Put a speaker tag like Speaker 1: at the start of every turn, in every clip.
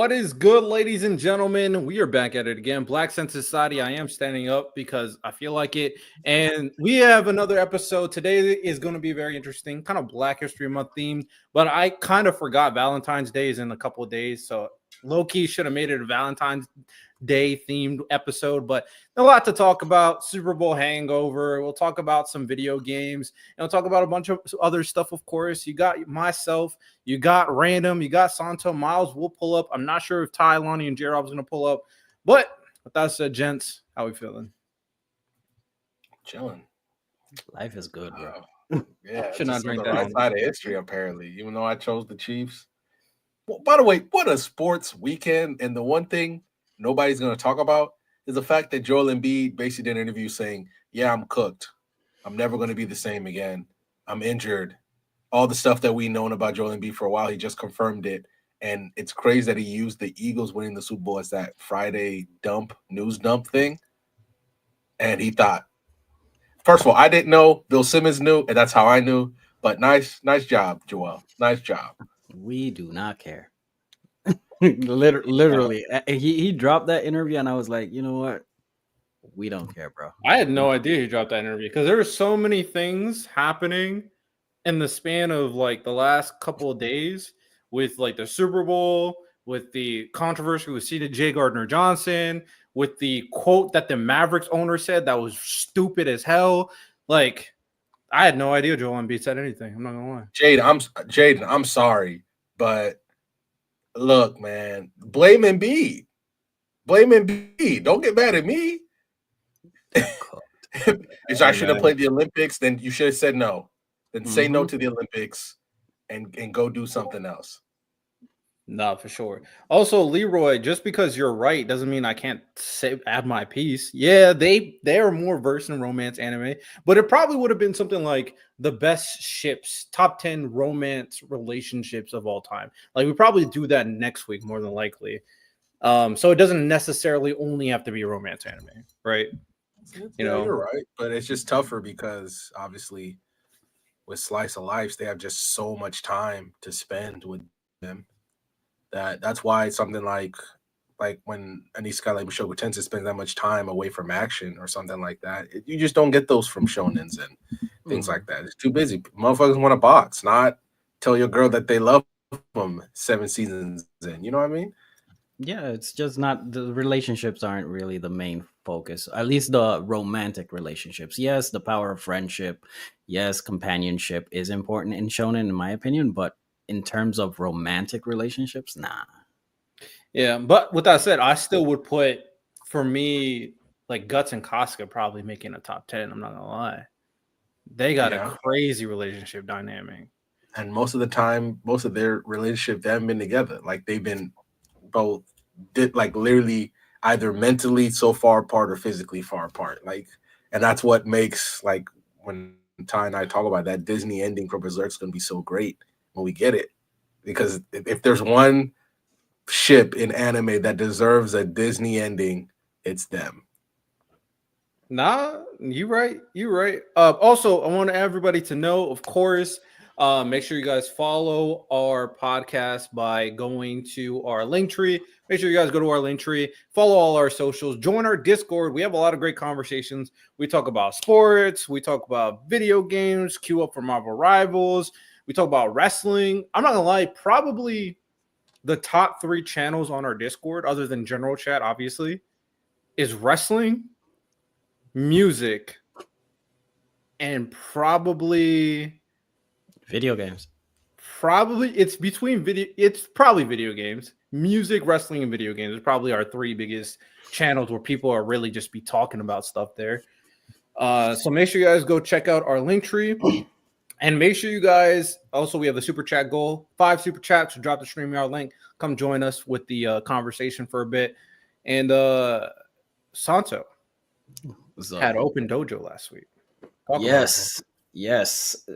Speaker 1: What is good, ladies and gentlemen? We are back at it again. Black Sense Society. I am standing up because I feel like it. And we have another episode. Today is going to be very interesting, kind of Black History Month themed. But I kind of forgot Valentine's Day is in a couple of days. So low key should have made it a Valentine's Day themed episode. But a lot to talk about. Super Bowl hangover. We'll talk about some video games. And we'll talk about a bunch of other stuff, of course. You got myself. You got Random, you got Santo, Miles will pull up. I'm not sure if Ty, Lonnie, and J-Rob's going to pull up. But with that said, gents, how we feeling?
Speaker 2: Chilling.
Speaker 3: Life is good, bro.
Speaker 2: Yeah,
Speaker 1: Should not drink
Speaker 2: the
Speaker 1: that
Speaker 2: right
Speaker 1: on.
Speaker 2: side of history, apparently, even though I chose the Chiefs. Well, by the way, what a sports weekend. And the one thing nobody's going to talk about is the fact that Joel Embiid basically did an interview saying, yeah, I'm cooked. I'm never going to be the same again. I'm injured. All the stuff that we've known about Joel Embiid for a while, he just confirmed it. And it's crazy that he used the Eagles winning the Super Bowl as that Friday news dump thing. And he thought, first of all, I didn't know. Bill Simmons knew, and that's how I knew. But nice job, Joel. Nice job.
Speaker 3: We do not care. Literally, he dropped that interview, and I was like, you know what? We don't care, bro.
Speaker 1: I had no idea he dropped that interview because there were so many things happening in the span of like the last couple of days with like the Super Bowl, with the controversy with J. Gardner-Johnson, with the quote that the Mavericks owner said that was stupid as hell. Like, I had no idea Joel Embiid said anything. I'm not gonna lie.
Speaker 2: Jaden, I'm sorry, but look, man, blame Embiid. Blame Embiid. Don't get mad at me. If I should have played the Olympics, then you should have said no. Then say no to the Olympics and go do something else.
Speaker 1: No, for sure. Also, Leroy, just because you're right doesn't mean I can't add my piece. Yeah, they are more versed in romance anime, but it probably would have been something like the best ships, top 10 romance relationships of all time. Like we probably do that next week more than likely. So it doesn't necessarily only have to be a romance anime, right?
Speaker 2: You're right, but it's just tougher because obviously with Slice of Life, they have just so much time to spend with them. That's why something like when Aniska like Mushoku Tensei spends that much time away from action or something like that. You just don't get those from shonens and things like that. It's too busy. Motherfuckers want to box, not tell your girl that they love them 7 seasons in. You know what I mean?
Speaker 3: Yeah, it's just not, the relationships aren't really the main focus. At least the romantic relationships. Yes, the power of friendship. Yes, companionship is important in shonen, in my opinion, but in terms of romantic relationships, nah.
Speaker 1: Yeah, but with that said, I still would put, for me, like Guts and Casca probably making a top 10. I'm not gonna lie. They got a crazy relationship dynamic.
Speaker 2: And most of the time, most of their relationship, they haven't been together. Like they've been both like literally either mentally so far apart or physically far apart. Like, and that's what makes like when Ty and I talk about that Disney ending for Berserk is going to be so great when we get it, because if there's one ship in anime that deserves a Disney ending, it's them.
Speaker 1: Nah, you right. Also, I want everybody to know, of course, make sure you guys follow our podcast by going to our link tree. Make sure you guys go to our link tree, follow all our socials, join our Discord. We have a lot of great conversations. We talk about sports, we talk about video games, queue up for Marvel Rivals, we talk about wrestling. I'm not gonna lie, probably the top 3 channels on our Discord, other than general chat, obviously, is wrestling, music, and probably
Speaker 3: video games.
Speaker 1: It's probably video games. Music, wrestling, and video games are probably our 3 biggest channels where people are really just be talking about stuff there. So make sure you guys go check out our link tree. And make sure you guys, also we have the super chat goal, 5 super chats to drop the StreamYard link. Come join us with the conversation for a bit. And Santo had open dojo last week.
Speaker 3: Yes.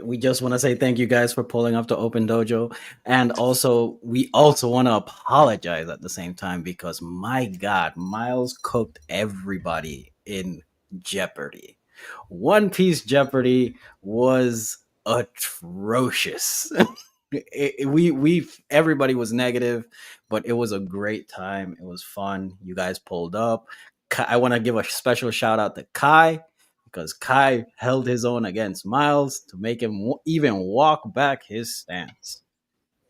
Speaker 3: We just want to say thank you guys for pulling up to Open Dojo. And also, we also want to apologize at the same time because, my God, Miles cooked everybody in Jeopardy. One Piece Jeopardy was atrocious. We everybody was negative, but it was a great time. It was fun. You guys pulled up. I want to give a special shout out to Kai because Kai held his own against Miles to make him even walk back his stance.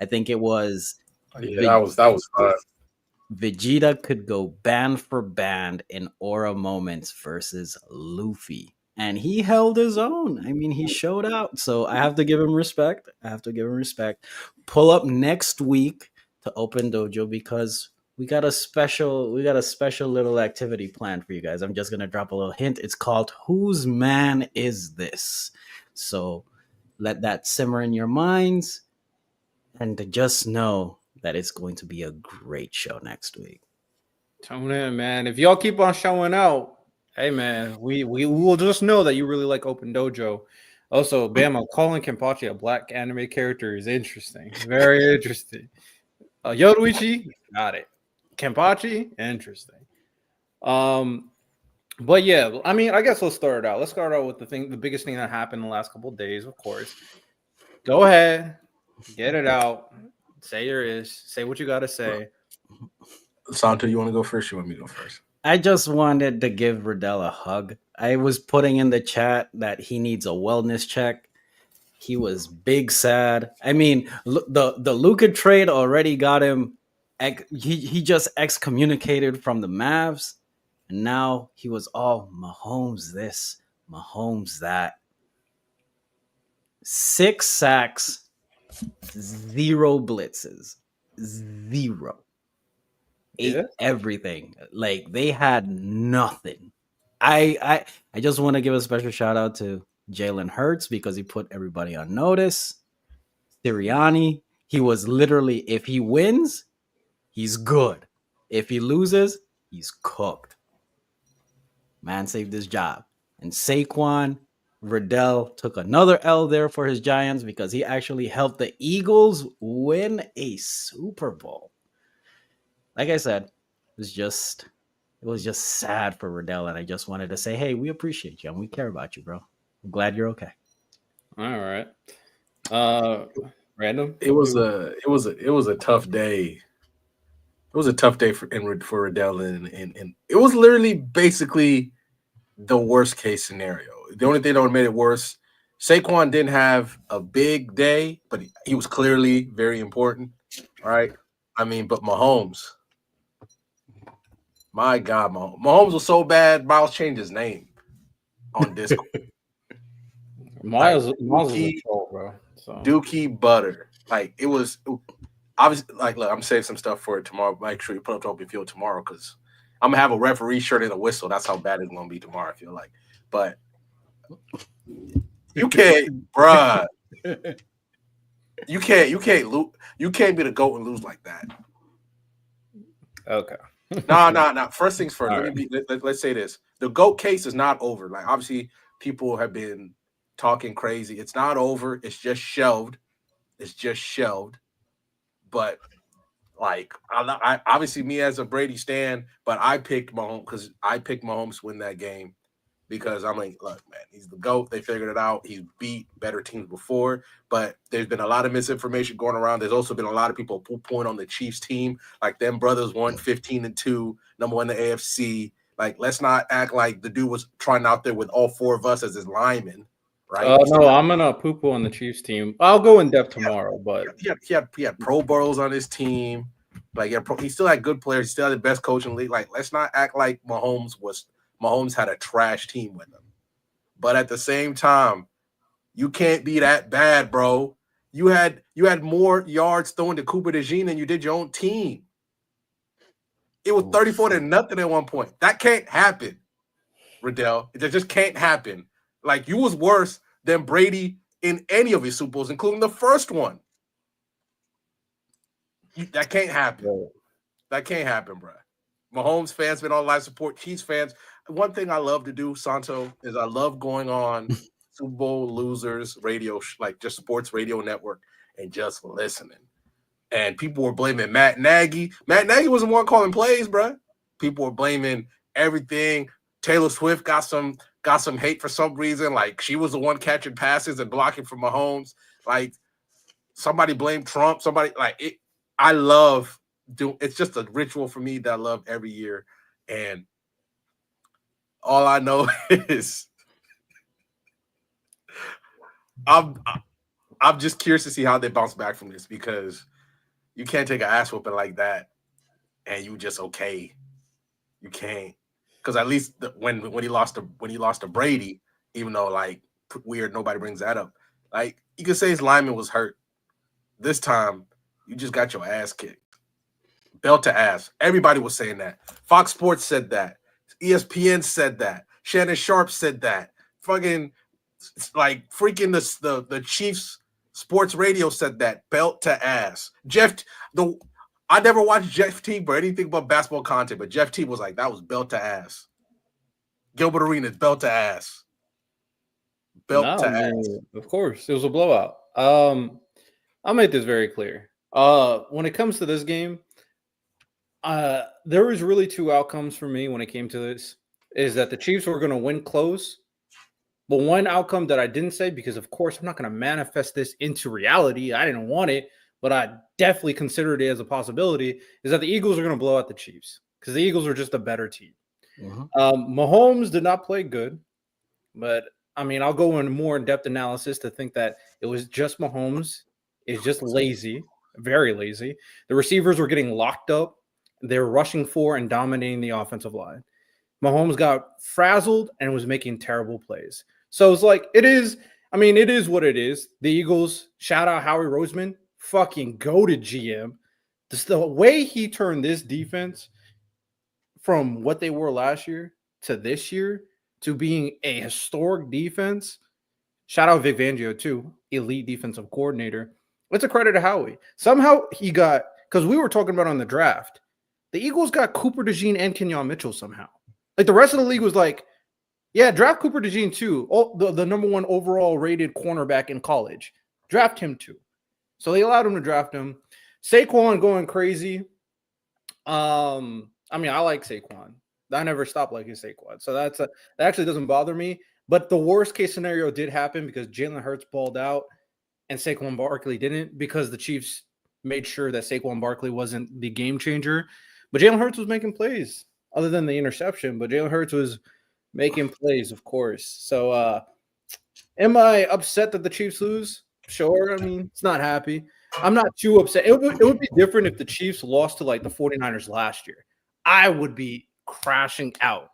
Speaker 3: I think it was
Speaker 2: Yeah, that was fun.
Speaker 3: Vegeta could go band for band in aura moments versus Luffy. And he held his own. I mean, he showed out. So I have to give him respect. I have to give him respect. Pull up next week to open dojo because we got a special little activity planned for you guys. I'm just gonna drop a little hint. It's called Whose Man Is This? So let that simmer in your minds and to just know that it's going to be a great show next week.
Speaker 1: Tune in, man. If y'all keep on showing out, hey man, we will just know that you really like Open Dojo. Also, Bama calling Kenpachi a black anime character is interesting. Very interesting. Yoruichi, got it. Kenpachi, interesting. Um, but yeah, I mean, I guess let's start it out. Let's start out with the biggest thing that happened in the last couple of days, of course. Go ahead, get it out. Say your ish. Say what you got to say.
Speaker 2: Santo, you want to go first? You want me to go first?
Speaker 3: I just wanted to give Riddell a hug. I was putting in the chat that he needs a wellness check. He was big sad. I mean, the Luka trade already got him. He just excommunicated from the Mavs, and now he was all Mahomes this, Mahomes that. 6 sacks, 0 blitzes, 0. Ate
Speaker 1: Yeah.
Speaker 3: everything. Like they had nothing. I just want to give a special shout out to Jalen Hurts because he put everybody on notice. Sirianni, he was literally, if he wins, he's good. If he loses, he's cooked. Man saved his job. And Saquon, Riddell took another L there for his Giants because he actually helped the Eagles win a Super Bowl. Like I said, it was just sad for Riddell, and I just wanted to say, hey, we appreciate you and we care about you, bro. I'm glad you're okay.
Speaker 1: All right. Random.
Speaker 2: It was a tough day. It was a tough day for Riddell, and it was literally basically the worst case scenario. The only thing that made it worse, Saquon didn't have a big day, but he was clearly very important. All right. I mean, but Mahomes, my God, Mahomes was so bad, Miles changed his name on Discord.
Speaker 1: Miles
Speaker 2: Like,
Speaker 1: is a troll, bro. So
Speaker 2: Dookie Butter. Like, it was obviously, like, look, I'm saving some stuff for it tomorrow. Make sure you put up to Open Field tomorrow because I'm going to have a referee shirt and a whistle. That's how bad it's going to be tomorrow, I feel like. But you can't, bruh. You can't lose. You can't be the GOAT and lose like that.
Speaker 1: okay.
Speaker 2: No. First things first.
Speaker 1: All
Speaker 2: Let's say this: the GOAT case is not over. Like, obviously, people have been talking crazy. It's not over. It's just shelved. But like, I obviously me as a Brady stan, but I picked Mahomes to win that game. Because I'm like, look, man, he's the GOAT. They figured it out. He's beat better teams before, but there's been a lot of misinformation going around. There's also been a lot of people poo-pooing on the Chiefs team. Like, them brothers won 15-2, number one in the AFC. Like, let's not act like the dude was trying out there with all 4 of us as his linemen, right?
Speaker 1: No, I'm gonna poo-poo on the Chiefs team. I'll go in depth tomorrow, but
Speaker 2: He had Pro Bowls on his team. Like, he still had good players. He still had the best coach in the league. Like, let's not act like Mahomes had a trash team with him. But at the same time, you can't be that bad, bro. You had more yards throwing to Cooper DeJean than you did your own team. It was 34-0 at one point. That can't happen, Riddell. It just can't happen. Like, you was worse than Brady in any of his Super Bowls, including the first one. That can't happen. That can't happen, bro. Mahomes fans been on live support. Chiefs fans. One thing I love to do, Santo, is I love going on Super Bowl losers radio, like just sports radio network, and just listening. And people were blaming Matt Nagy. Matt Nagy wasn't one calling plays, bro. People were blaming everything. Taylor Swift got some hate for some reason. Like, she was the one catching passes and blocking for Mahomes. Like, somebody blame Trump. Somebody like it. I love do. It's just a ritual for me that I love every year, and all I know is I'm I'm just curious to see how they bounce back from this because you can't take an ass whooping like that and you just okay. You can't because at least when he lost to Brady, even though like weird nobody brings that up. Like you could say his lineman was hurt. This time you just got your ass kicked, belt to ass. Everybody was saying that. Fox Sports said that. ESPN said that. Shannon Sharp said that. Fucking like freaking the Chiefs sports radio said that. Belt to ass. I never watched Jeff Teague or anything but basketball content, but Jeff Teague was like, that was belt to ass. Gilbert Arenas, belt to ass. Belt to ass.
Speaker 1: Of course, it was a blowout. I'll make this very clear. When it comes to this game, there was really two outcomes for me when it came to this. Is that the Chiefs were going to win close, but one outcome that I didn't say because, of course, I'm not going to manifest this into reality. I didn't want it, but I definitely considered it as a possibility. Is that the Eagles are going to blow out the Chiefs because the Eagles are just a better team. Mahomes did not play good, but I mean, I'll go into more in-depth analysis to think that it was just Mahomes is just lazy, very lazy. The receivers were getting locked up. They were rushing for and dominating the offensive line. Mahomes got frazzled and was making terrible plays. So it's like, it is what it is. The Eagles, shout out Howie Roseman, fucking go to GM. The way he turned this defense from what they were last year to this year to being a historic defense, shout out Vic Fangio too, elite defensive coordinator. It's a credit to Howie. Somehow he got, because we were talking about on the draft, the Eagles got Cooper DeJean and Kenyon Mitchell somehow. Like the rest of the league was like, yeah, draft Cooper DeJean too. The number one overall rated cornerback in college. Draft him too. So they allowed him to draft him. Saquon going crazy. I mean, I like Saquon. I never stopped liking Saquon. So that actually doesn't bother me. But the worst case scenario did happen because Jalen Hurts balled out and Saquon Barkley didn't because the Chiefs made sure that Saquon Barkley wasn't the game changer. But Jalen Hurts was making plays other than the interception. But Jalen Hurts was making plays, of course. So am I upset that the Chiefs lose? Sure. I mean, it's not happy. I'm not too upset. It would be different if the Chiefs lost to like the 49ers last year. I would be crashing out.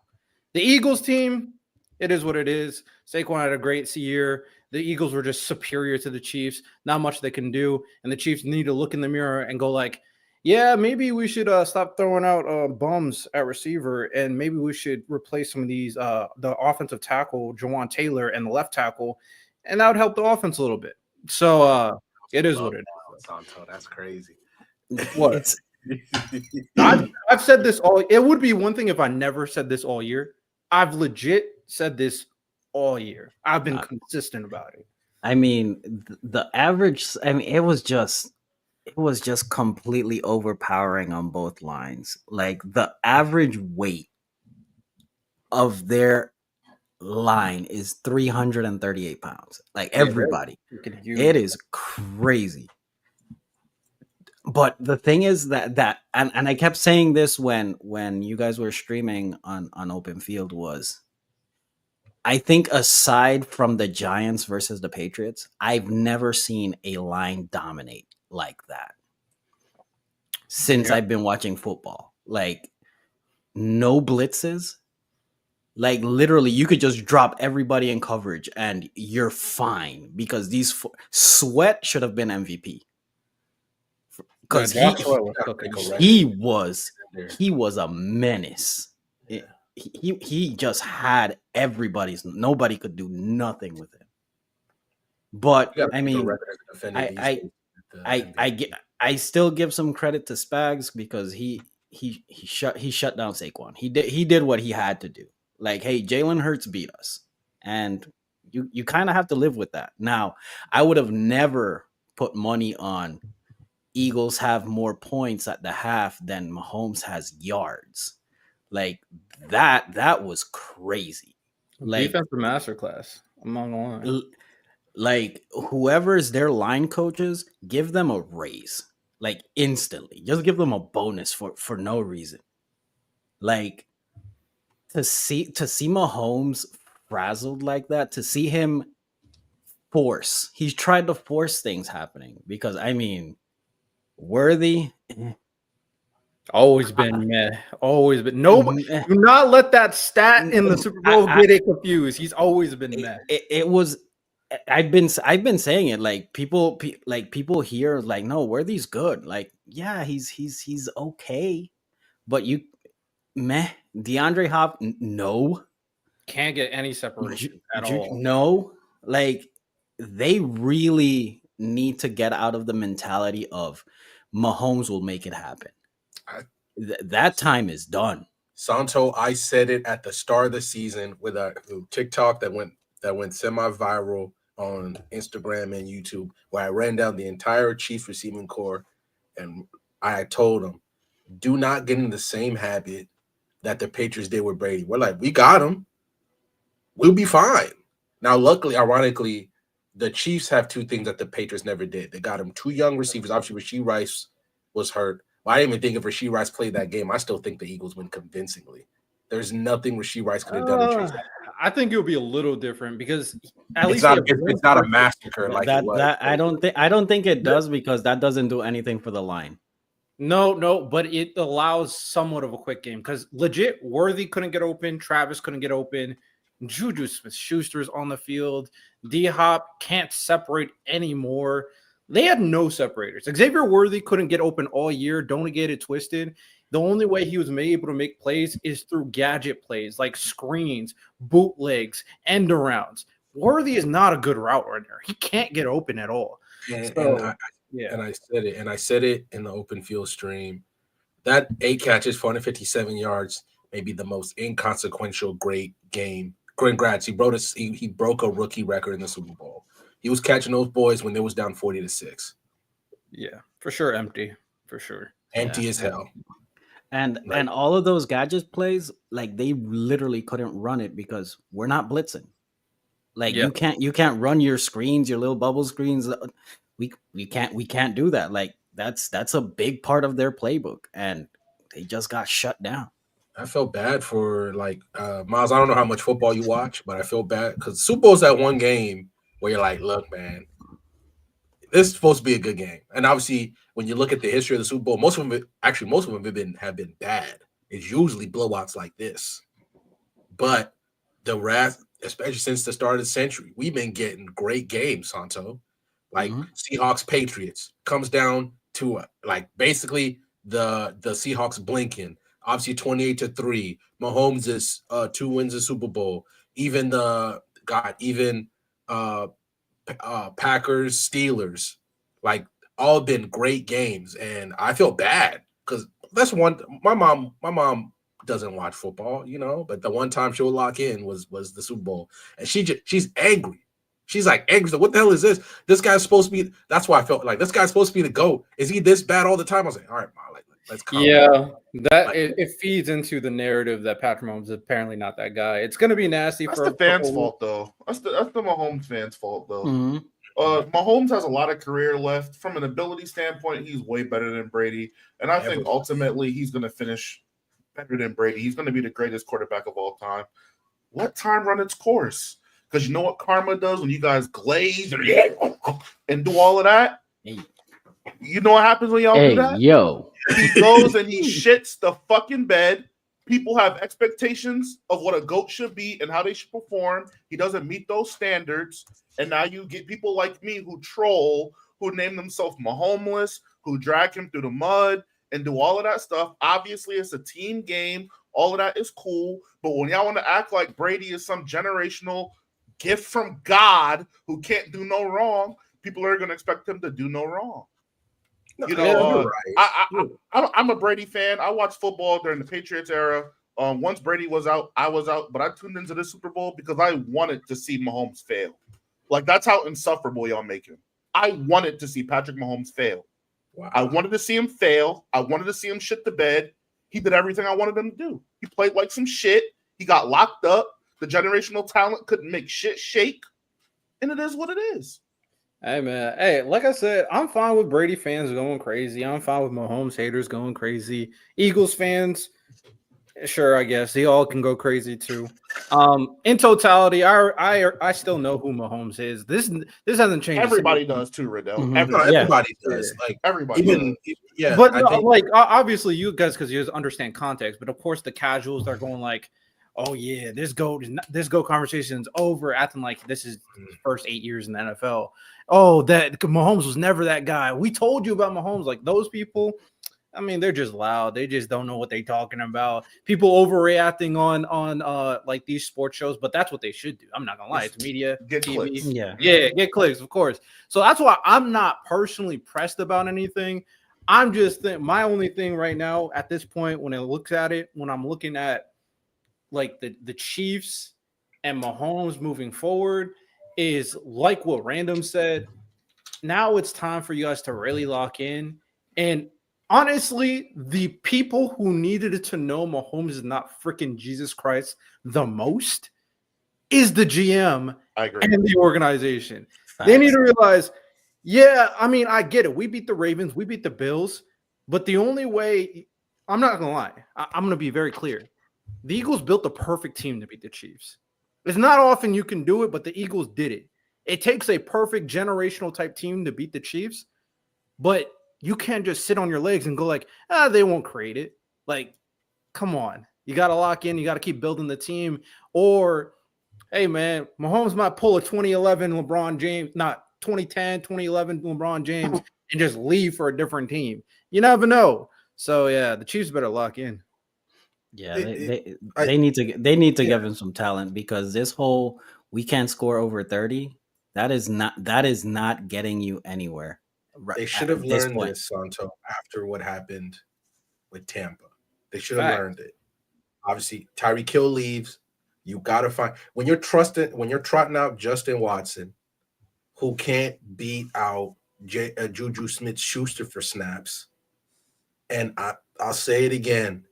Speaker 1: The Eagles team, it is what it is. Saquon had a great year. The Eagles were just superior to the Chiefs. Not much they can do. And the Chiefs need to look in the mirror and go like, yeah, maybe we should stop throwing out bums at receiver, and maybe we should replace some of these, the offensive tackle, Jawan Taylor, and the left tackle, and that would help the offense a little bit. So it is what it is.
Speaker 2: Santo, that's crazy.
Speaker 1: What? I've said this all. It would be one thing if I never said this all year. I've legit said this all year. I've been consistent about it.
Speaker 3: I mean, the average. I mean, it was just completely overpowering on both lines. Like the average weight of their line is 338 pounds. Like everybody, it is crazy. But the thing is that and I kept saying this when you guys were streaming on Open Field was, I think aside from the Giants versus the Patriots, I've never seen a line dominate like that since I've been watching football. Like no blitzes. Like literally you could just drop everybody in coverage and you're fine because Sweat should have been MVP. Because he was a menace. He just had nobody could do nothing with him. But I mean, I still give some credit to Spags because he shut down Saquon. He did what he had to do. Like, hey, Jalen Hurts beat us, and you kind of have to live with that. Now, I would have never put money on Eagles have more points at the half than Mahomes has yards. Like that was crazy.
Speaker 1: Like defensive masterclass among all.
Speaker 3: Like whoever's their line coaches, give them a raise. Like instantly. Just give them a bonus for no reason. Like to see Mahomes frazzled like that, to see him he's tried to force things happening because I mean, Worthy,
Speaker 1: Always been meh. Always been. Nobody.
Speaker 3: eh,
Speaker 1: Do not let that stat in the Super Bowl get it confused. He's always been meh.
Speaker 3: it was. I've been saying it like people here like no Worthy's good, like yeah he's okay, but you meh DeAndre Hop no.
Speaker 1: Can't get any separation at all.
Speaker 3: No, like they really need to get out of the mentality of Mahomes will make it happen. That time is done.
Speaker 2: Santo, I said it at the start of the season with a TikTok that went semi-viral on Instagram and YouTube, where I ran down the entire Chiefs receiving core, and I told them, do not get in the same habit that the Patriots did with Brady. We're like, we got him. We'll be fine. Now, luckily, ironically, the Chiefs have two things that the Patriots never did. They got him two young receivers. Obviously, Rasheed Rice was hurt. Well, I didn't even think if Rasheed Rice played that game. I still think the Eagles win convincingly. There's nothing Rasheed Rice could have done.
Speaker 1: I think it'll be a little different because at
Speaker 2: It's
Speaker 1: least
Speaker 2: not a massacre like
Speaker 3: that
Speaker 2: it was.
Speaker 3: that I don't think it does because that doesn't do anything for the line.
Speaker 1: No, but it allows somewhat of a quick game because legit Worthy couldn't get open, Travis couldn't get open, Juju Smith-Schuster's on the field, D-Hop can't separate anymore. They had no separators. Xavier Worthy couldn't get open all year. Don't get it twisted. The only way he was able to make plays is through gadget plays like screens, bootlegs, end arounds. Worthy is not a good route runner. He can't get open at all.
Speaker 2: And I said it in the open field stream. That 8 catches, 457 yards, may be the most inconsequential great game. Congrats. He broke a rookie record in the Super Bowl. He was catching those boys when they was down 40-6.
Speaker 1: Yeah, for sure empty. For sure.
Speaker 2: Empty as hell.
Speaker 3: And all of those gadget plays, like they literally couldn't run it because we're not blitzing. Like you can't run your screens, your little bubble screens. We can't do that. Like that's a big part of their playbook, and they just got shut down.
Speaker 2: I felt bad for Miles. I don't know how much football you watch, but I feel bad because Super Bowl's that one game where you're like, look, man, this is supposed to be a good game. And obviously, when you look at the history of the Super Bowl, most of them have been bad. It's usually blowouts like this. But the rest, especially since the start of the century, we've been getting great games, Santo. Like Seahawks Patriots comes down to basically the Seahawks blinking. Obviously 28-3. Mahomes is 2 wins the Super Bowl. Even Packers, Steelers, all been great games. And I feel bad because that's one. My mom doesn't watch football, but the one time she'll lock in was the Super Bowl, and she's angry. She's like angry. So what the hell is this? This guy's supposed to be. That's why I felt like this guy's supposed to be the GOAT. Is he this bad all the time? I was like, all right, Ma, let's calm down.
Speaker 1: It feeds into the narrative that Patrick Mahomes is apparently not that guy. It's going to be nasty.
Speaker 4: That's the fans' fault, though. That's the Mahomes fans' fault, though.
Speaker 3: Mm-hmm.
Speaker 4: Mahomes has a lot of career left. From an ability standpoint, he's way better than Brady, and I think ultimately he's going to finish better than Brady. He's going to be the greatest quarterback of all time. Let time run its course, because you know what karma does when you guys glaze and do all of that. You know what happens when y'all do that?
Speaker 3: Yo.
Speaker 4: He goes and he shits the fucking bed. People have expectations of what a GOAT should be and how they should perform. He doesn't meet those standards. And now you get people like me who troll, who name themselves Mahomeless, who drag him through the mud and do all of that stuff. Obviously, it's a team game. All of that is cool. But when y'all want to act like Brady is some generational gift from God who can't do no wrong, people are going to expect him to do no wrong. I'm a Brady fan. I watched football during the Patriots era. Once Brady was out, I was out. But I tuned into this Super Bowl because I wanted to see Mahomes fail. That's how insufferable y'all make him. I wanted to see Patrick Mahomes fail. Wow. I wanted to see him fail. I wanted to see him shit the bed. He did everything I wanted him to do. He played like some shit. He got locked up. The generational talent couldn't make shit shake. and it is what it is.
Speaker 1: Hey man, hey, like I said, I'm fine with Brady fans going crazy. I'm fine with Mahomes haters going crazy. Eagles fans, sure, I guess they all can go crazy too. In totality, I still know who Mahomes is. This hasn't changed.
Speaker 4: Everybody does too, Riddell.
Speaker 3: Mhm.
Speaker 4: Everybody,
Speaker 2: No, everybody does. Like
Speaker 4: everybody.
Speaker 2: even yeah,
Speaker 1: but
Speaker 2: I
Speaker 1: no,
Speaker 2: think
Speaker 1: like obviously you guys because you understand context. But of course, the casuals are going like, "Oh yeah, this go conversation's over," acting like this is his first 8 years in the NFL. Oh, that Mahomes was never that guy. We told you about Mahomes. Like those people, I mean, they're just loud. They just don't know what they're talking about. People overreacting on like these sports shows, but that's what they should do. I'm not gonna lie. It's media,
Speaker 4: Get
Speaker 1: TV.
Speaker 4: clicks.
Speaker 3: Yeah.
Speaker 1: Get clicks, of course. So that's why I'm not personally pressed about anything. I'm just my only thing right now at this point when I'm looking at like the Chiefs and Mahomes moving forward is like what Random said. Now it's time for you guys to really lock in. And honestly, the people who needed to know Mahomes is not freaking Jesus Christ the most is the GM
Speaker 4: I agree.
Speaker 1: and the organization.
Speaker 3: Facts.
Speaker 1: They need to realize, yeah, I mean, I get it. We beat the Ravens, we beat the Bills, but the only way, I'm not going to lie, I'm going to be very clear. The Eagles built the perfect team to beat the Chiefs. It's not often you can do it, but the Eagles did it. It takes a perfect generational type team to beat the Chiefs, but you can't just sit on your legs and go like, they won't create it. Like, come on. You got to lock in. You got to keep building the team. Or, hey, man, Mahomes might pull a 2011 LeBron James, not 2010, 2011 LeBron James, and just leave for a different team. You never know. So, yeah, the Chiefs better lock in.
Speaker 3: Yeah, they need to give him some talent because this whole we can't score over 30, that is not getting you anywhere.
Speaker 2: they should have learned this, Santo, after what happened with Tampa. They should have learned it. Obviously, Tyreek Hill leaves. You gotta find when you're trotting out Justin Watson, who can't beat out Juju Smith-Schuster for snaps. And I'll say it again.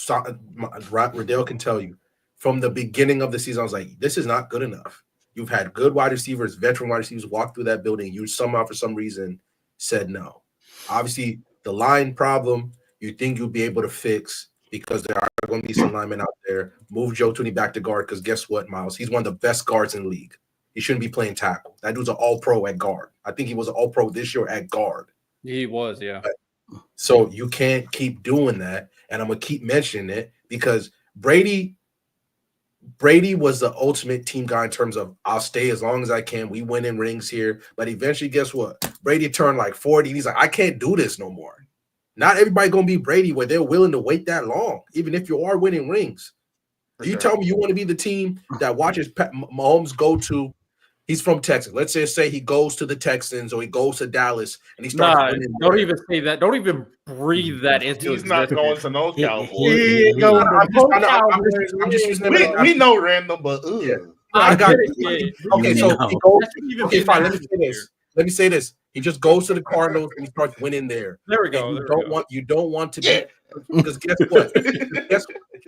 Speaker 2: Riddell can tell you from the beginning of the season, I was like, this is not good enough. You've had good wide receivers, veteran wide receivers walk through that building. You somehow, for some reason, said no. Obviously, the line problem you think you'll be able to fix because there are going to be some linemen out there. Move Joe Tooney back to guard because guess what, Miles? He's one of the best guards in the league. He shouldn't be playing tackle. That dude's an all-pro at guard. I think he was an all-pro this year at guard.
Speaker 1: He was, yeah.
Speaker 2: So you can't keep doing that. And I'm going to keep mentioning it because Brady was the ultimate team guy in terms of I'll stay as long as I can. We win in rings here. But eventually, guess what? Brady turned like 40. And he's like, I can't do this no more. Not everybody going to be Brady where they're willing to wait that long, even if you are winning rings. You tell me you want to be the team that watches Mahomes go to. He's from Texas. Let's just say he goes to the Texans or he goes to Dallas and he starts winning.
Speaker 1: Don't even say that. Don't even breathe that into
Speaker 4: He's not going to no Cowboys.
Speaker 2: I'm just using it.
Speaker 4: We know Random, but
Speaker 2: yeah. I got it. Okay, so he goes. Okay, fine. Let me say this. He just goes to the Cardinals and he starts winning there.
Speaker 1: There we go.
Speaker 2: You don't want to be because guess what?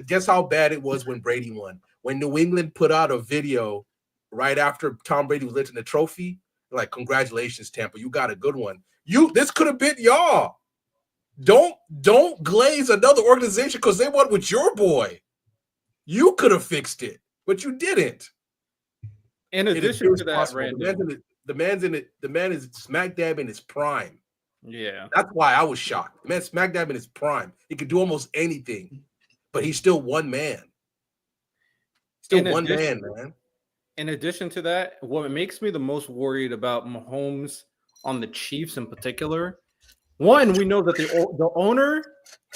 Speaker 2: guess how bad it was when Brady won. When New England put out a video right after Tom Brady was lifting the trophy, like, congratulations, Tampa, you got a good one. This could have been y'all. Don't glaze another organization because they won with your boy. You could have fixed it, but you didn't.
Speaker 1: In addition to that,
Speaker 2: the man is smack dab in his prime.
Speaker 1: Yeah.
Speaker 2: That's why I was shocked. The man smack dab in his prime. He could do almost anything, but he's still one man. Man.
Speaker 1: In addition to that, what makes me the most worried about Mahomes on the Chiefs in particular, one, we know that the owner,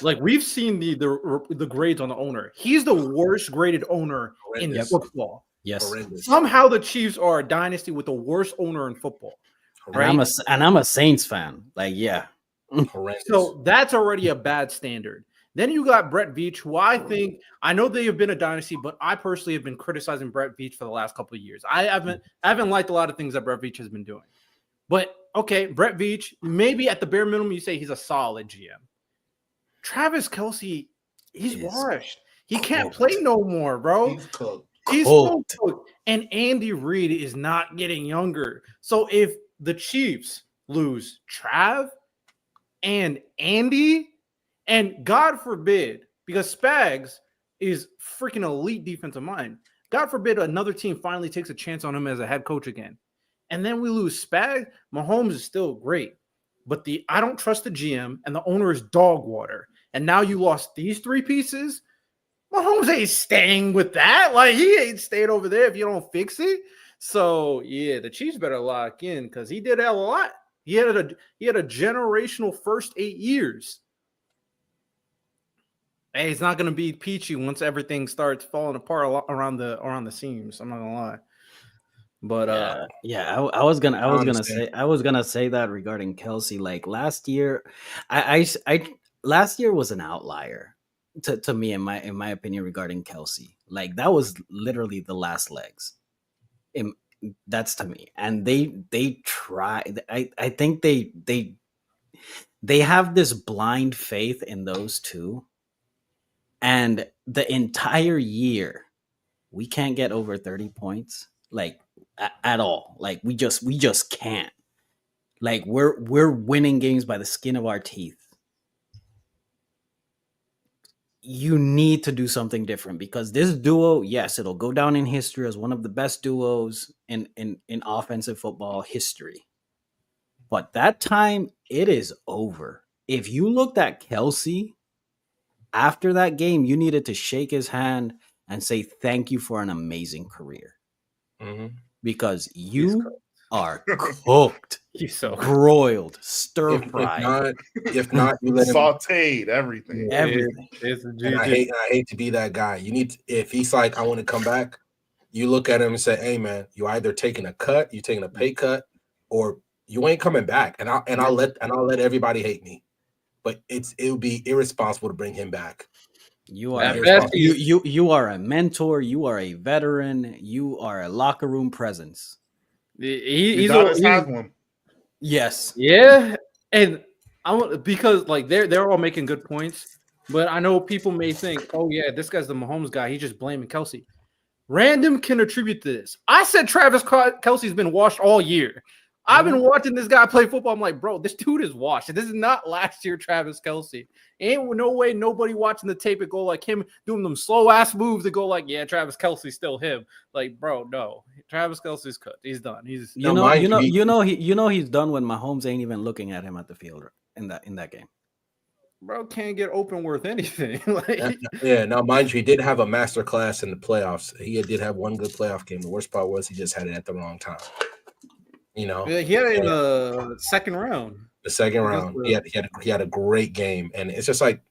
Speaker 1: like we've seen the grades on the owner. He's the worst graded owner in football.
Speaker 3: Yes.
Speaker 2: Horrendous.
Speaker 1: Somehow the Chiefs are a dynasty with the worst owner in football. Right?
Speaker 3: I'm a Saints fan. Like, yeah.
Speaker 2: Horrendous.
Speaker 1: So that's already a bad standard. Then you got Brett Veach, who I know they have been a dynasty, but I personally have been criticizing Brett Veach for the last couple of years. I haven't liked a lot of things that Brett Veach has been doing. But okay, Brett Veach, maybe at the bare minimum, you say he's a solid GM. Travis Kelce, he's washed. He can't play no more, bro.
Speaker 4: He's cooked.
Speaker 1: He's so cooked. And Andy Reid is not getting younger. So if the Chiefs lose Trav and Andy, and God forbid, because Spags is freaking elite defensive mind, God forbid another team finally takes a chance on him as a head coach again. And then we lose Spags, Mahomes is still great. But I don't trust the GM, and the owner is dog water. And now you lost these three pieces. Mahomes ain't staying with that. Like, he ain't staying over there if you don't fix it. So yeah, the Chiefs better lock in because he did a lot. He had a generational first 8 years. Hey, it's not gonna be peachy once everything starts falling apart around the seams. I'm not gonna lie. But
Speaker 3: I was gonna say that regarding Kelsey. Like last year, last year was an outlier to me in my opinion regarding Kelsey. Like that was literally the last legs. That's to me, and they try. I think they have this blind faith in those two, and the entire year we can't get over 30 points. Like at all. Like we just can't. Like we're winning games by the skin of our teeth. You need to do something different because this duo, yes, it'll go down in history as one of the best duos in offensive football history. But that time, it is over. If you looked at Kelsey after that game, you needed to shake his hand and say thank you for an amazing career.
Speaker 2: Mm-hmm.
Speaker 3: Because you are cooked.
Speaker 1: He's so
Speaker 3: broiled, stir fried.
Speaker 2: If not, you let him
Speaker 4: sauteed everything.
Speaker 3: Everything.
Speaker 2: And I hate to be that guy. You need to, if he's like, I want to come back, you look at him and say, hey man, you either taking a cut, you taking a pay cut, or you ain't coming back. And I'll let everybody hate me. But it would be irresponsible to bring him back.
Speaker 3: You are a mentor. You are a veteran. You are a locker room presence.
Speaker 1: He's one.
Speaker 3: Yes.
Speaker 1: Yeah, and because like they're all making good points, but I know people may think, oh yeah, this guy's the Mahomes guy. He's just blaming Kelsey. Random can attribute to this. I said Travis Kelsey's been washed all year. I've been watching this guy play football. I'm like, bro, this dude is washed. This is not last year Travis Kelsey. Ain't no way nobody watching the tape and go like him doing them slow ass moves to go like, yeah, Travis Kelsey's still him. Like, bro, no, Travis Kelsey's cooked. He's done. He's
Speaker 3: he's done when Mahomes ain't even looking at him at the field in that game.
Speaker 1: Bro can't get open worth anything.
Speaker 2: Now mind you, he did have a master class in the playoffs. He did have one good playoff game. The worst part was he just had it at the wrong time. You know,
Speaker 1: he had it in the second round.
Speaker 2: The second round, he had a great game, and it's just like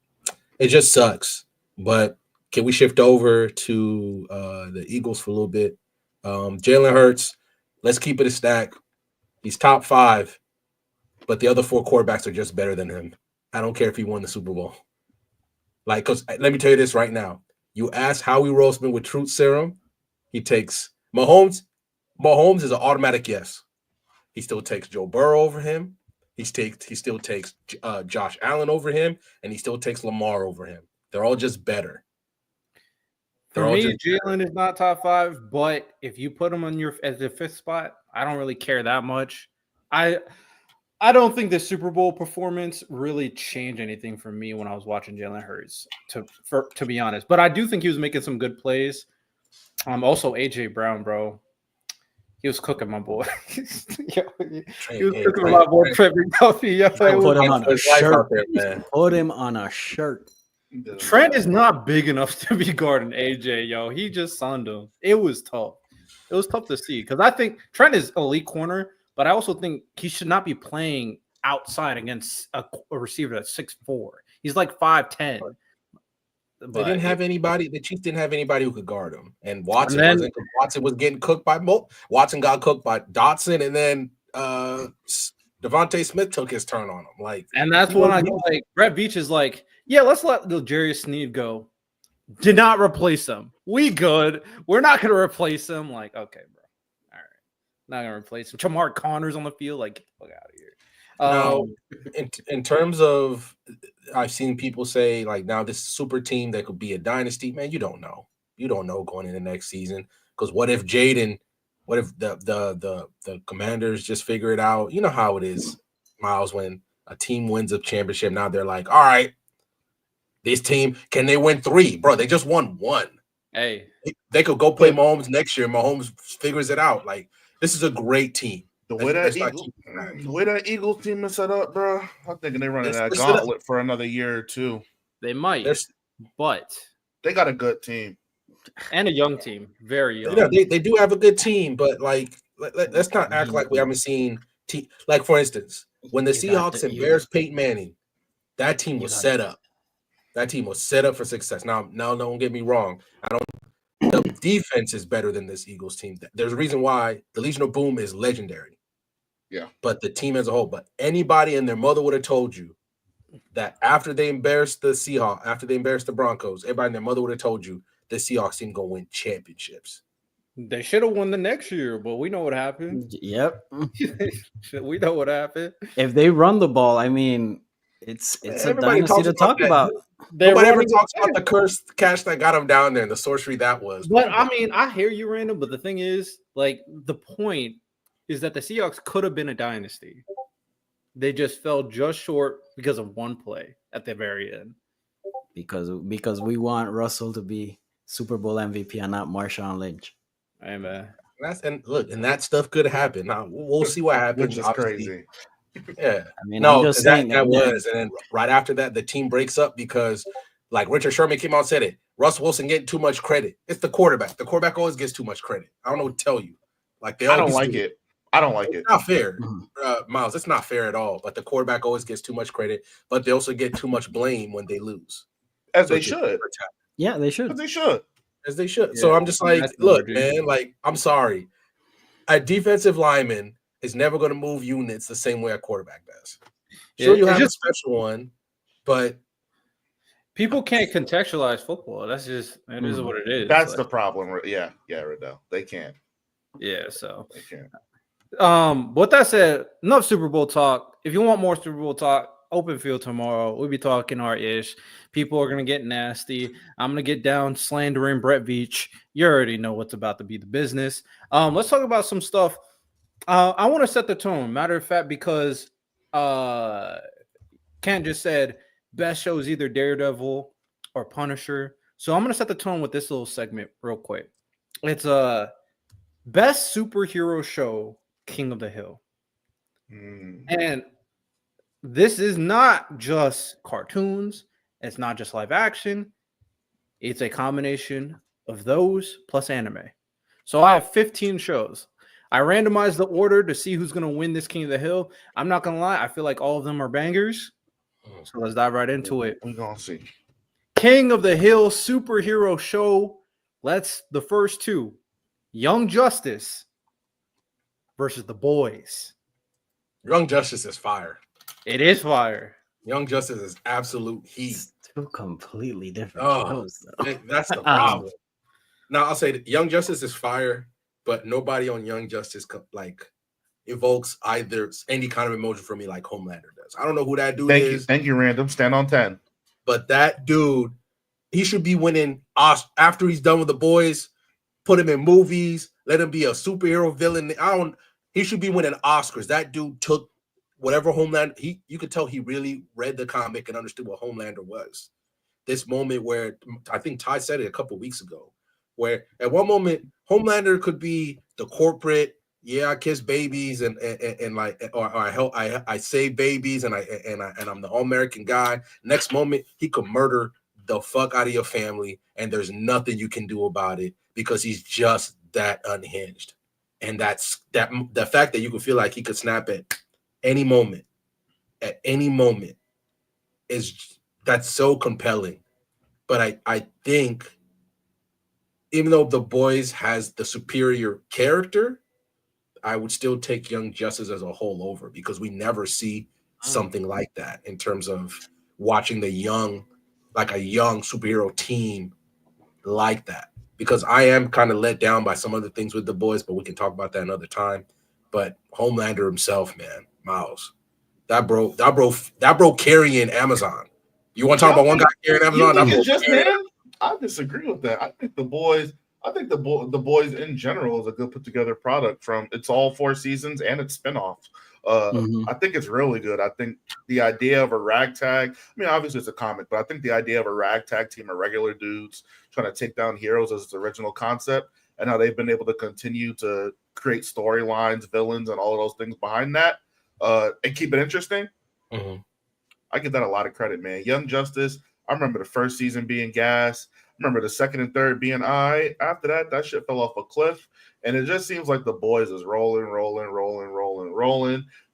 Speaker 2: it just sucks. But can we shift over to the Eagles for a little bit? Jalen Hurts, let's keep it a stack. He's top 5, but the other 4 quarterbacks are just better than him. I don't care if he won the Super Bowl. Like, because let me tell you this right now: you ask Howie Roseman with Truth Serum, he takes Mahomes. Mahomes is an automatic yes. He still takes Joe Burrow over him. He still takes Josh Allen over him, and he still takes Lamar over him. They're all just better.
Speaker 1: For me, Jalen is not top 5, but if you put him on as the 5th spot, I don't really care that much. I don't think the Super Bowl performance really changed anything for me when I was watching Jalen Hurts, to be honest. But I do think he was making some good plays. Also AJ Brown, bro. He was cooking my boy. He was cooking my boy Trent McDuffie.
Speaker 3: Put him on a shirt. Put him on a shirt.
Speaker 1: Trent is not big enough to be guarding AJ, yo. He just sunned him. It was tough. It was tough to see because I think Trent is elite corner, but I also think he should not be playing outside against a receiver that's 6'4". He's like 5'10".
Speaker 2: They didn't have anybody. The Chiefs didn't have anybody who could guard him, and Watson was getting cooked by Watson got cooked by Dotson, and then Devontae Smith took his turn on him. Like,
Speaker 1: and that's when I go like Brett Veach is like, yeah, let's let L'Jarius Sneed go. Did not replace him. We good. We're not gonna replace him. Like, okay, bro. All right, not gonna replace him. Chamar Connor's on the field. Like, get the fuck out of here.
Speaker 2: Now, in terms of, I've seen people say like, now this super team that could be a dynasty. Man, you don't know. You don't know going into next season Because what if the Commanders just figure it out? You know how it is, Miles, when a team wins a championship, now they're like, all right, this team, can they win 3? Bro, they just won 1.
Speaker 1: Hey,
Speaker 2: they could go play Mahomes next year. Mahomes figures it out. Like, this is a great team.
Speaker 4: The way that Eagles team is set up, bro, I'm thinking they're running that gauntlet for another year or 2.
Speaker 1: They might, but
Speaker 4: they got a good team
Speaker 1: and a young team, very young.
Speaker 2: They do have a good team, but like, let's not act like we haven't seen. Like, for instance, when the Seahawks embarrassed Peyton Manning, that team was set up. That team was set up for success. Now, don't get me wrong. The defense is better than this Eagles team. There's a reason why the Legion of Boom is legendary.
Speaker 4: Yeah.
Speaker 2: But the team as a whole, but anybody and their mother would have told you that after they embarrassed the Seahawks, after they embarrassed the Broncos, everybody and their mother would have told you the Seahawks team gonna win championships.
Speaker 1: They should have won the next year, but we know what happened.
Speaker 3: Yep.
Speaker 1: We know what happened.
Speaker 3: If they run the ball, I mean, it's a dynasty to talk about.
Speaker 2: Nobody ever talks about the cursed cash that got them down there and the sorcery that was.
Speaker 1: But I mean, I hear you, Randall. But the thing is, like, the point is that the Seahawks could have been a dynasty. They just fell just short because of one play at the very end.
Speaker 3: Because we want Russell to be Super Bowl MVP and not Marshawn Lynch.
Speaker 1: Hey, man.
Speaker 2: And that stuff could happen. Now we'll see what happens.
Speaker 4: Which is crazy.
Speaker 2: Yeah,
Speaker 3: I mean,
Speaker 2: no,
Speaker 3: I'm just saying
Speaker 2: that was, and then right after that, the team breaks up because, like, Richard Sherman came out and said it. Russ Wilson getting too much credit. It's the quarterback. The quarterback always gets too much credit. I don't know what to tell you. Like,
Speaker 4: I don't like it. I don't like it.
Speaker 2: It's not fair, Miles. It's not fair at all. But the quarterback always gets too much credit. But they also get too much blame when they lose.
Speaker 4: As they should.
Speaker 3: Yeah, they should.
Speaker 4: As they should.
Speaker 2: As they should.
Speaker 1: Yeah,
Speaker 2: so I'm just like, look, man. Like, I'm sorry. A defensive lineman is never going to move units the same way a quarterback does. Sure, you have a special one, but
Speaker 1: people can't contextualize football. That's just it is what it is.
Speaker 4: That's the problem. Yeah, Riddell. They can't.
Speaker 1: Yeah, so
Speaker 4: they can't.
Speaker 1: With that said, enough Super Bowl talk. If you want more Super Bowl talk, open field tomorrow. We'll be talking our ish. People are gonna get nasty. I'm gonna get down slandering Brett Veach. You already know what's about to be the business. Let's talk about some stuff. I want to set the tone. Matter of fact, because Kent just said best show is either Daredevil or Punisher. So I'm going to set the tone with this little segment real quick. It's a best superhero show, King of the Hill. And this is not just cartoons. It's not just live action. It's a combination of those plus anime. So I have 15 shows. I randomized the order to see who's going to win this King of the Hill. I'm not going to lie. I feel like all of them are bangers. So let's dive right into it.
Speaker 4: We're going to see.
Speaker 1: King of the Hill superhero show. The first two. Young Justice versus The Boys.
Speaker 2: Young Justice is fire.
Speaker 1: It is fire.
Speaker 2: Young Justice is absolute heat.
Speaker 3: It's two completely different shows, though.
Speaker 2: That's the problem. Now, I'll say that Young Justice is fire. But nobody on Young Justice evokes either any kind of emotion for me like Homelander does. I don't know who that dude is.
Speaker 4: Thank you, Random. Stand on 10.
Speaker 2: But that dude, he should be winning after he's done with The Boys. Put him in movies. Let him be a superhero villain. He should be winning Oscars. That dude took whatever Homelander. You could tell he really read the comic and understood what Homelander was. This moment where I think Ty said it a couple weeks ago. Where at one moment Homelander could be the corporate, I kiss babies and like, or I help, I save babies and I'm the all-American guy. Next moment he could murder the fuck out of your family and there's nothing you can do about it because he's just that unhinged. And that's the fact that you could feel like he could snap at any moment that's so compelling. But I think, even though The Boys has the superior character, I would still take Young Justice as a whole over because we never see something like that in terms of watching a young superhero team like that. Because I am kind of let down by some other things with The Boys, but we can talk about that another time. But Homelander himself, man, Miles, that bro carrying Amazon. You want to talk about one guy carrying Amazon?
Speaker 4: I disagree with that. I think The Boys I think the boys in general is a good put together product. From it's all 4 seasons and it's spinoffs. I think it's really good. I think the idea of a ragtag. I mean, obviously it's a comic, but I think the idea of a ragtag team of regular dudes trying to take down heroes as its original concept, and how they've been able to continue to create storylines, villains, and all of those things behind that, and keep it interesting.
Speaker 2: Mhm.
Speaker 4: I give that a lot of credit, man. Young Justice. I remember the first season being gas. I remember the second and third being I. After that, that shit fell off a cliff. And it just seems like the boys is rolling.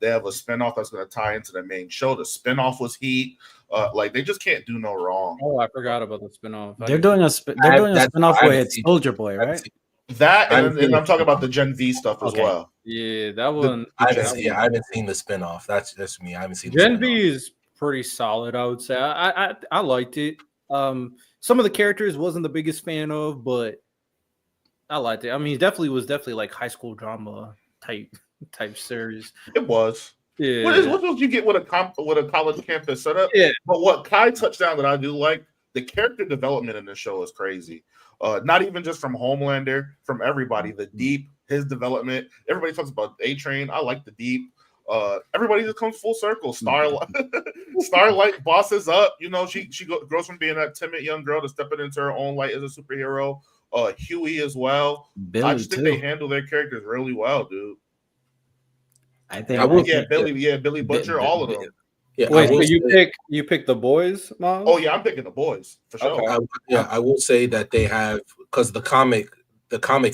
Speaker 4: They have a spinoff that's going to tie into the main show. The spinoff was heat. Like they just can't do no wrong.
Speaker 1: Oh, I forgot about the spinoff.
Speaker 3: They're doing a spinoff
Speaker 2: I
Speaker 3: with
Speaker 2: haven't seen
Speaker 3: Soldier Boy,
Speaker 2: I haven't
Speaker 3: right?
Speaker 2: seen-
Speaker 4: That
Speaker 2: I haven't
Speaker 4: and
Speaker 2: seen
Speaker 4: I'm
Speaker 2: it.
Speaker 4: talking about the Gen V stuff as
Speaker 3: Okay.
Speaker 4: well.
Speaker 1: Yeah, that one.
Speaker 2: I haven't seen the spinoff. That's me. I haven't seen the
Speaker 1: Gen
Speaker 2: spinoff.
Speaker 1: V is pretty solid, I would say. I liked it. Some of the characters wasn't the biggest fan of, but I liked it. I mean, it was definitely like high school drama type series.
Speaker 4: It was.
Speaker 1: Yeah.
Speaker 4: What else you get with a college campus setup?
Speaker 1: Yeah.
Speaker 4: But what Kai touched on that I do like, the character development in the show is crazy. Not even just from Homelander, from everybody. The Deep, his development. Everybody talks about A-Train. I like the Deep. Everybody just comes full circle. Starlight bosses up. You know, she grows from being that timid young girl to stepping into her own light as a superhero. Huey as well.
Speaker 3: Billy
Speaker 4: I just think they
Speaker 3: too.
Speaker 4: handle their characters really well, dude.
Speaker 3: I think.
Speaker 4: Billy Butcher, all of them.
Speaker 2: Yeah,
Speaker 1: Wait,
Speaker 2: I will
Speaker 1: so
Speaker 2: say-
Speaker 1: you pick the boys, Miles?
Speaker 4: Oh yeah, I'm picking the boys for sure.
Speaker 1: Okay.
Speaker 2: I will say that they have, because the comic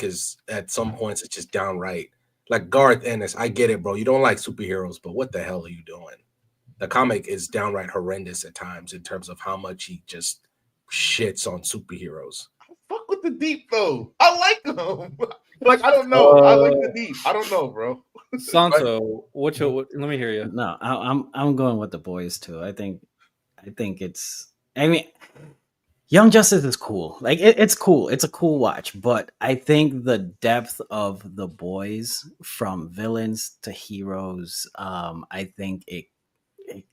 Speaker 2: is at some points it's just downright like Garth Ennis. I get it, bro. You don't like superheroes, but what the hell are you doing? The comic is downright horrendous at times in terms of how much he just shits on superheroes.
Speaker 4: Fuck with the Deep though. I like them. Like I don't know. I like the Deep. I don't know, bro.
Speaker 1: Santo, let me hear you.
Speaker 3: No, I'm going with the boys too. I think it's. I mean, Young Justice is cool. Like it's cool. It's a cool watch. But I think the depth of the boys from villains to heroes, I think it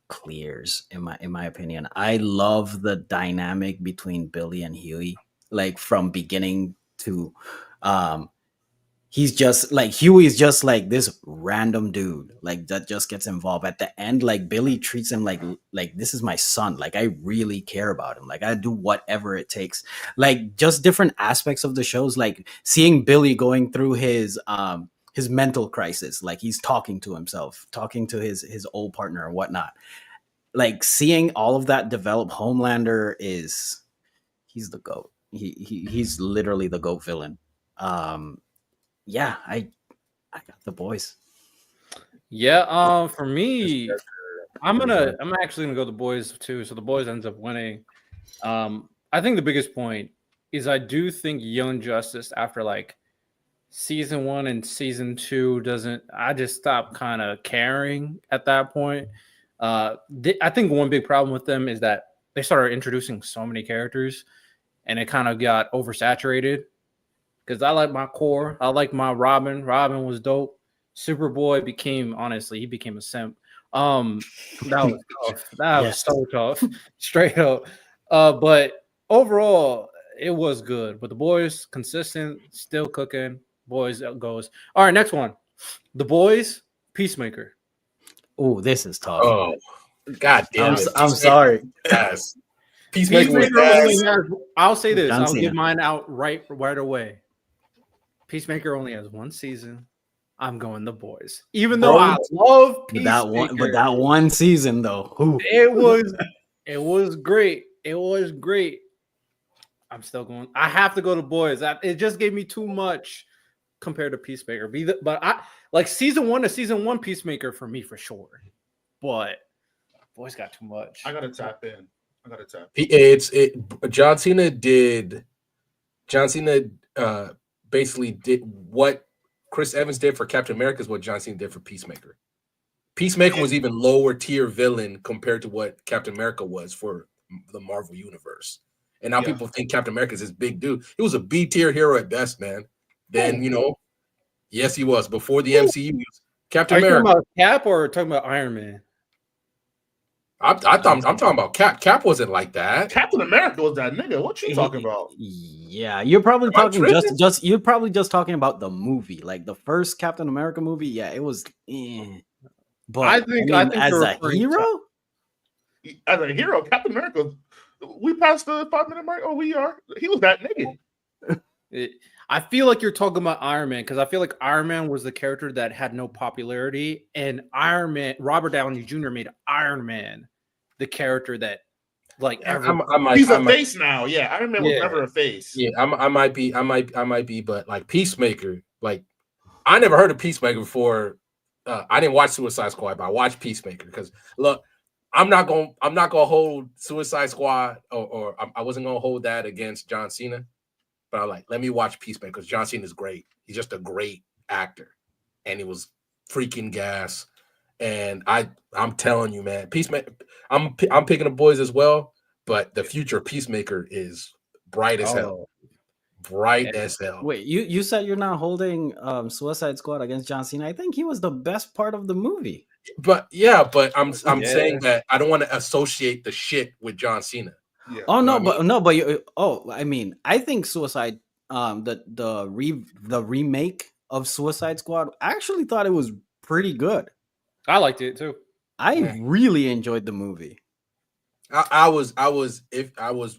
Speaker 3: clears in my opinion. I love the dynamic between Billy and Huey, like from beginning to he's just like Huey is just like this random dude like that just gets involved at the end. Like Billy treats him like this is my son. Like I really care about him. Like I do whatever it takes. Like just different aspects of the shows. Like seeing Billy going through his mental crisis. Like he's talking to himself, talking to his old partner or whatnot. Like seeing all of that develop. Homelander he's the GOAT. He's literally the GOAT villain. Yeah, I got the boys.
Speaker 1: Yeah, for me, I'm actually gonna go the boys too. So the boys ends up winning. I think the biggest point is I do think Young Justice after like season 1 and season 2 I just stopped kind of caring at that point. I think one big problem with them is that they started introducing so many characters and it kind of got oversaturated. Because I like my core. I like my Robin. Robin was dope. Superboy became a simp. That was tough. That was so tough. Straight up. But overall, it was good. But the boys, consistent, still cooking. Boys goes. All right, next one. The boys, Peacemaker.
Speaker 3: Oh, this is tough.
Speaker 2: Oh, God damn it.
Speaker 3: I'm sorry.
Speaker 2: Yes. Peacemaker was
Speaker 1: I'll say this.
Speaker 3: John
Speaker 1: I'll
Speaker 3: Cena.
Speaker 1: give mine out right away. Peacemaker only has 1 season. I'm going the boys. Even though I love Peacemaker.
Speaker 3: But that one season though. Ooh.
Speaker 1: It was great. It was great. I'm still going. I have to go to boys. It just gave me too much compared to Peacemaker. But I like season 1 to season 1 Peacemaker for me for sure. But boys got too much.
Speaker 4: I gotta tap in.
Speaker 2: John Cena basically did what Chris Evans did for Captain America is what John Cena did for Peacemaker. Peacemaker was even lower tier villain compared to what Captain America was for the Marvel universe. And now people think Captain America is this big dude. He was a B tier hero at best, man. Then, yes, he was. Before the MCU, Captain America.
Speaker 1: Talking about Cap or talking about Iron Man?
Speaker 2: I'm talking about Cap. Cap wasn't like that.
Speaker 4: Captain America was that nigga. What you talking about?
Speaker 3: Yeah, you're probably
Speaker 2: Am I
Speaker 3: talking
Speaker 2: tripping?
Speaker 3: just you're probably just talking about the movie, like the first Captain America movie. Yeah, it was. But
Speaker 1: I think
Speaker 3: as
Speaker 1: you're
Speaker 3: a
Speaker 1: referring to-
Speaker 3: hero,
Speaker 4: As a hero, Captain America. We passed the 5-minute mark. Oh, we are. He was that nigga.
Speaker 1: I feel like you're talking about Iron Man because I feel like Iron Man was the character that had no popularity, and Iron Man, Robert Downey Jr. made Iron Man the character that like
Speaker 4: He's a face now. Yeah, Iron Man was never a face.
Speaker 2: Yeah, I might be, but like Peacemaker, like I never heard of Peacemaker before. I didn't watch Suicide Squad, but I watched Peacemaker because look, I'm not gonna hold Suicide Squad or I wasn't gonna hold that against John Cena. But I'm like, let me watch Peacemaker because John Cena is great. He's just a great actor, and he was freaking gas. And I'm telling you, man, Peacemaker. I'm picking the boys as well, but the future of Peacemaker is bright as hell. Bright as hell.
Speaker 3: Wait, you said you're not holding Suicide Squad against John Cena. I think he was the best part of the movie.
Speaker 2: But I'm saying that I don't want to associate the shit with John Cena.
Speaker 4: Yeah.
Speaker 3: Oh no, but I mean, I think Suicide, the remake of Suicide Squad, I actually thought it was pretty good.
Speaker 1: I liked it too.
Speaker 3: I really enjoyed the movie.
Speaker 2: I was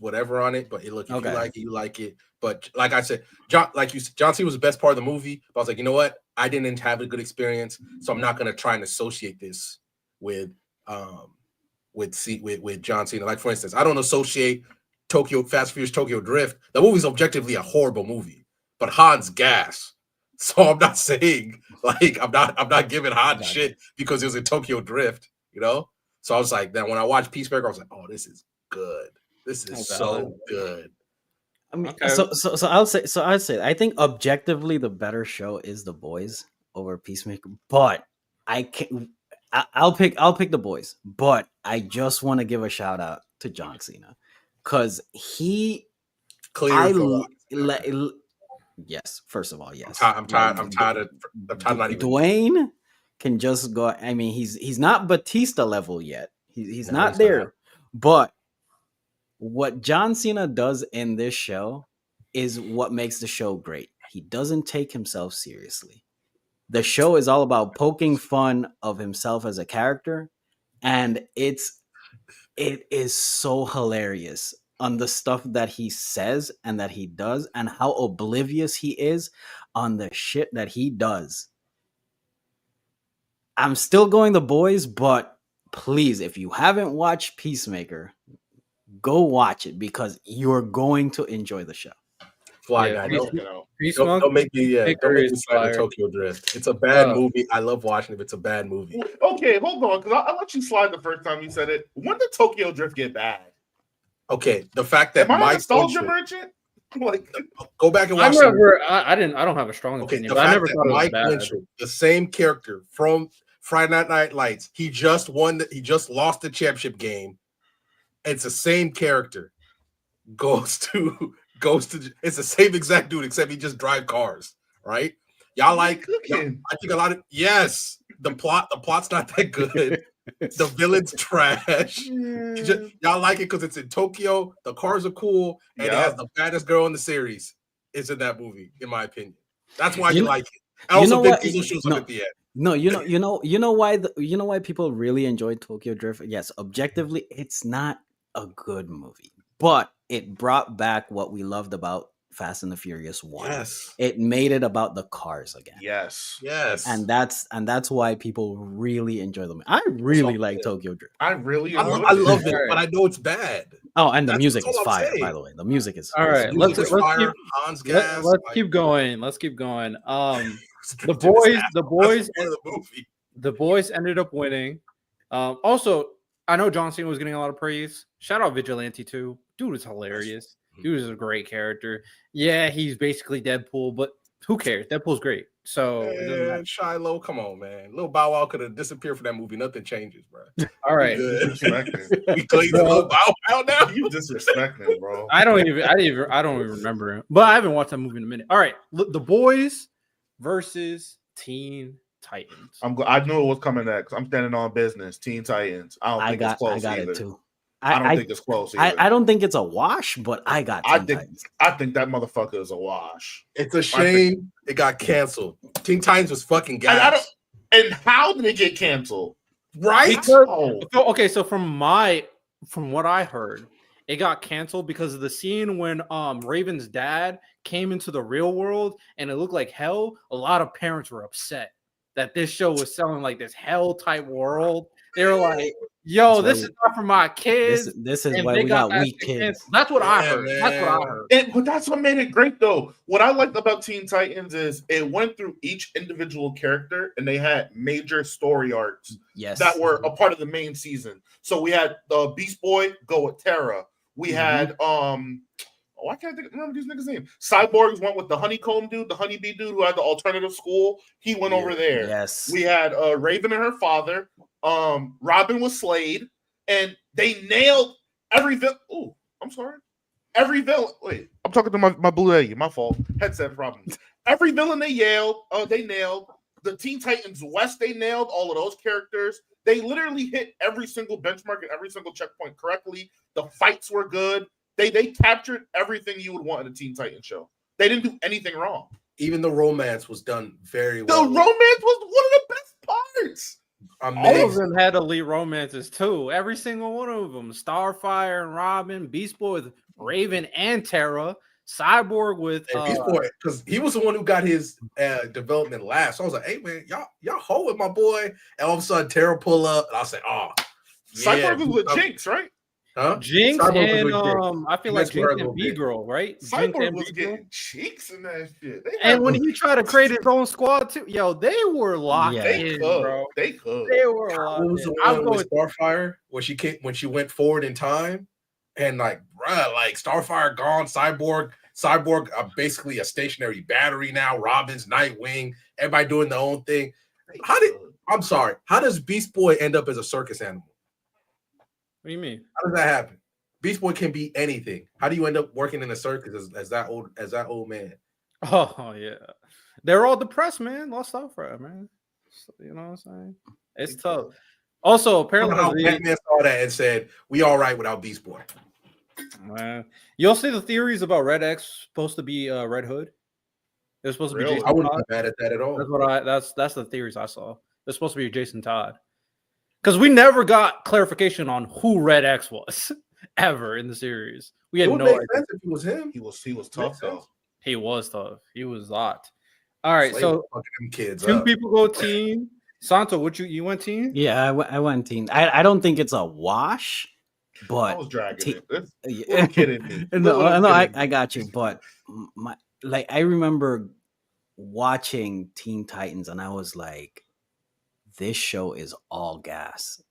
Speaker 2: whatever on it, but look, if
Speaker 3: Okay.
Speaker 2: you like it, you like it. But like I said, John Cena was the best part of the movie. But I was like, you know what? I didn't have a good experience, so I'm not gonna try and associate this with John Cena. Like for instance, I don't associate Fast Furious Tokyo Drift. The movie's objectively a horrible movie, but Han's gas. So I'm not saying like I'm not giving Han shit because it was in Tokyo Drift, you know. So I was like, then when I watched Peacemaker, I was like, oh, this is good. This is so good.
Speaker 3: I mean,
Speaker 1: Okay.
Speaker 3: so I'd say I think objectively the better show is The Boys over Peacemaker, but I'll pick The Boys, but I just want to give a shout out to John Cena because he yes, first of all, yes.
Speaker 2: I'm tired of not even.
Speaker 3: Dwayne can just go. I mean, he's not Batista level yet. He's not there. But what John Cena does in this show is what makes the show great. He doesn't take himself seriously. The show is all about poking fun of himself as a character, and it is so hilarious on the stuff that he says and that he does and how oblivious he is on the shit that he does. I'm still going The Boys, but please, if you haven't watched Peacemaker, go watch it because you're going to enjoy the show.
Speaker 2: Fly guy, don't make me slide the Tokyo Drift. It's a bad movie. I love watching it. It's a bad movie.
Speaker 4: Okay, hold on, because I let you slide the first time you said it. When did Tokyo Drift get bad?
Speaker 2: Okay, the fact that
Speaker 4: Am I a nostalgia merchant? Like,
Speaker 2: go back and watch.
Speaker 1: I don't have a strong opinion. But I never thought it was bad.
Speaker 2: Winchell, the same character from Friday Night Lights, he just lost the championship game. It's the same character. Goes to it's the same exact dude except he just drive cars, right? I think a lot of the plot's not that good. The villain's trash. Y'all like it because it's in Tokyo. The cars are cool, and it has the baddest girl in the series. Is in that movie, in my opinion. That's why you like it. And also, Vin Diesel shows up at the end.
Speaker 3: No, you know why people really enjoyed Tokyo Drift. Yes, objectively, it's not a good movie, but it brought back what we loved about Fast and the Furious 1.
Speaker 2: Yes.
Speaker 3: It made it about the cars again.
Speaker 4: Yes.
Speaker 3: And that's why people really enjoy them. I really like Tokyo Drift.
Speaker 4: I
Speaker 2: love it, but I know it's bad.
Speaker 3: Oh, and the music is fire, by the way. The music is
Speaker 1: all right. Let's keep going. Let's keep going. The boys ended up winning. Also, I know John Cena was getting a lot of praise. Shout out Vigilante too. Dude is hilarious. Dude is a great character. Yeah, he's basically Deadpool, but who cares? Deadpool's great. So
Speaker 2: Shiloh, come on, man. Little Bow Wow could have disappeared from that movie. Nothing changes, bro.
Speaker 1: All right.
Speaker 2: We claim Little Bow Wow now.
Speaker 4: You disrespecting, bro.
Speaker 1: I don't even remember him. But I haven't watched that movie in a minute. All right. The Boys versus Teen Titans.
Speaker 4: I knew it was coming next. I'm standing on business. Teen Titans. I don't think it's close either.
Speaker 3: It too.
Speaker 4: I don't think it's close either.
Speaker 3: I don't think it's a wash, but I got Teen Titans.
Speaker 4: I think that motherfucker is a wash.
Speaker 2: It's a shame it got canceled. Teen Titans was fucking gas.
Speaker 4: And how did it get canceled?
Speaker 2: Right?
Speaker 1: Okay, so from what I heard, it got canceled because of the scene when Raven's dad came into the real world and it looked like hell. A lot of parents were upset that this show was selling like this hell type world. They were like, "Yo, this is not for my kids."
Speaker 3: This is why we got weak kids.
Speaker 1: That's what I heard. That's what I heard.
Speaker 4: But that's what made it great, though. What I liked about Teen Titans is it went through each individual character, and they had major story arcs that were a part of the main season. So we had the Beast Boy go with Terra. We had I can't remember these niggas' name. Cyborgs went with the honeycomb dude, the honeybee dude who had the alternative school. He went over there.
Speaker 3: Yes.
Speaker 4: We had Raven and her father. Robin was Slade, and they nailed every villain. Oh, I'm sorry. Every villain. Wait, I'm talking to my blue lady. My fault. Headset problems. Every villain they nailed. The Teen Titans West, they nailed all of those characters. They literally hit every single benchmark and every single checkpoint correctly. The fights were good. They captured everything you would want in a Teen Titans show. They didn't do anything wrong.
Speaker 2: Even the romance was done very well.
Speaker 4: The romance was one of the best parts.
Speaker 1: All of them had elite romances too. Every single one of them. Starfire and Robin, Beast Boy with Raven and Terra, Cyborg with
Speaker 2: Beast Boy, because he was the one who got his development last. So I was like, "Hey man, y'all hold with my boy." And all of a sudden, Terra pull up, and I was like, "Oh,
Speaker 4: Cyborg was with Jinx, right?
Speaker 2: Huh?
Speaker 1: Jinx and I feel like Jinx and B-Girl, right?
Speaker 4: Cyborg was getting cheeks in that shit.
Speaker 1: And when he tried to create his own squad too, yo, they were locked in, bro.
Speaker 4: They could.
Speaker 1: They were locked
Speaker 2: in. Was the one with Starfire when she went forward in time, and like Starfire gone, Cyborg basically a stationary battery now. Robin's Nightwing, everybody doing their own thing. How does Beast Boy end up as a circus animal?
Speaker 1: What do you mean?
Speaker 2: How does that happen? Beast Boy can be anything. How do you end up working in a circus as that old man?
Speaker 1: Oh yeah, they're all depressed, man. Lost Starfire, man. You know what I'm saying? It's tough. Also, apparently,
Speaker 2: Batman saw that and said, "We all right without Beast Boy."
Speaker 1: Man, you'll see the theories about Red X supposed to be Red Hood. They're supposed to be. Jason
Speaker 2: I wouldn't
Speaker 1: Todd.
Speaker 2: be mad at that at all.
Speaker 1: That's the theories I saw. They're supposed to be Jason Todd. Because we never got clarification on who Red X was ever in the series. We had no idea.
Speaker 2: If it was him.
Speaker 4: He was tough though.
Speaker 1: He was tough. He was locked. All right, so
Speaker 2: kids
Speaker 1: two people go team. Santo, you went team?
Speaker 3: Yeah, I went team. I don't think it's a wash, but
Speaker 4: I was dragging it. You're kidding me.
Speaker 3: No, I got you. But I remember watching Teen Titans, and I was like, this show is all gas.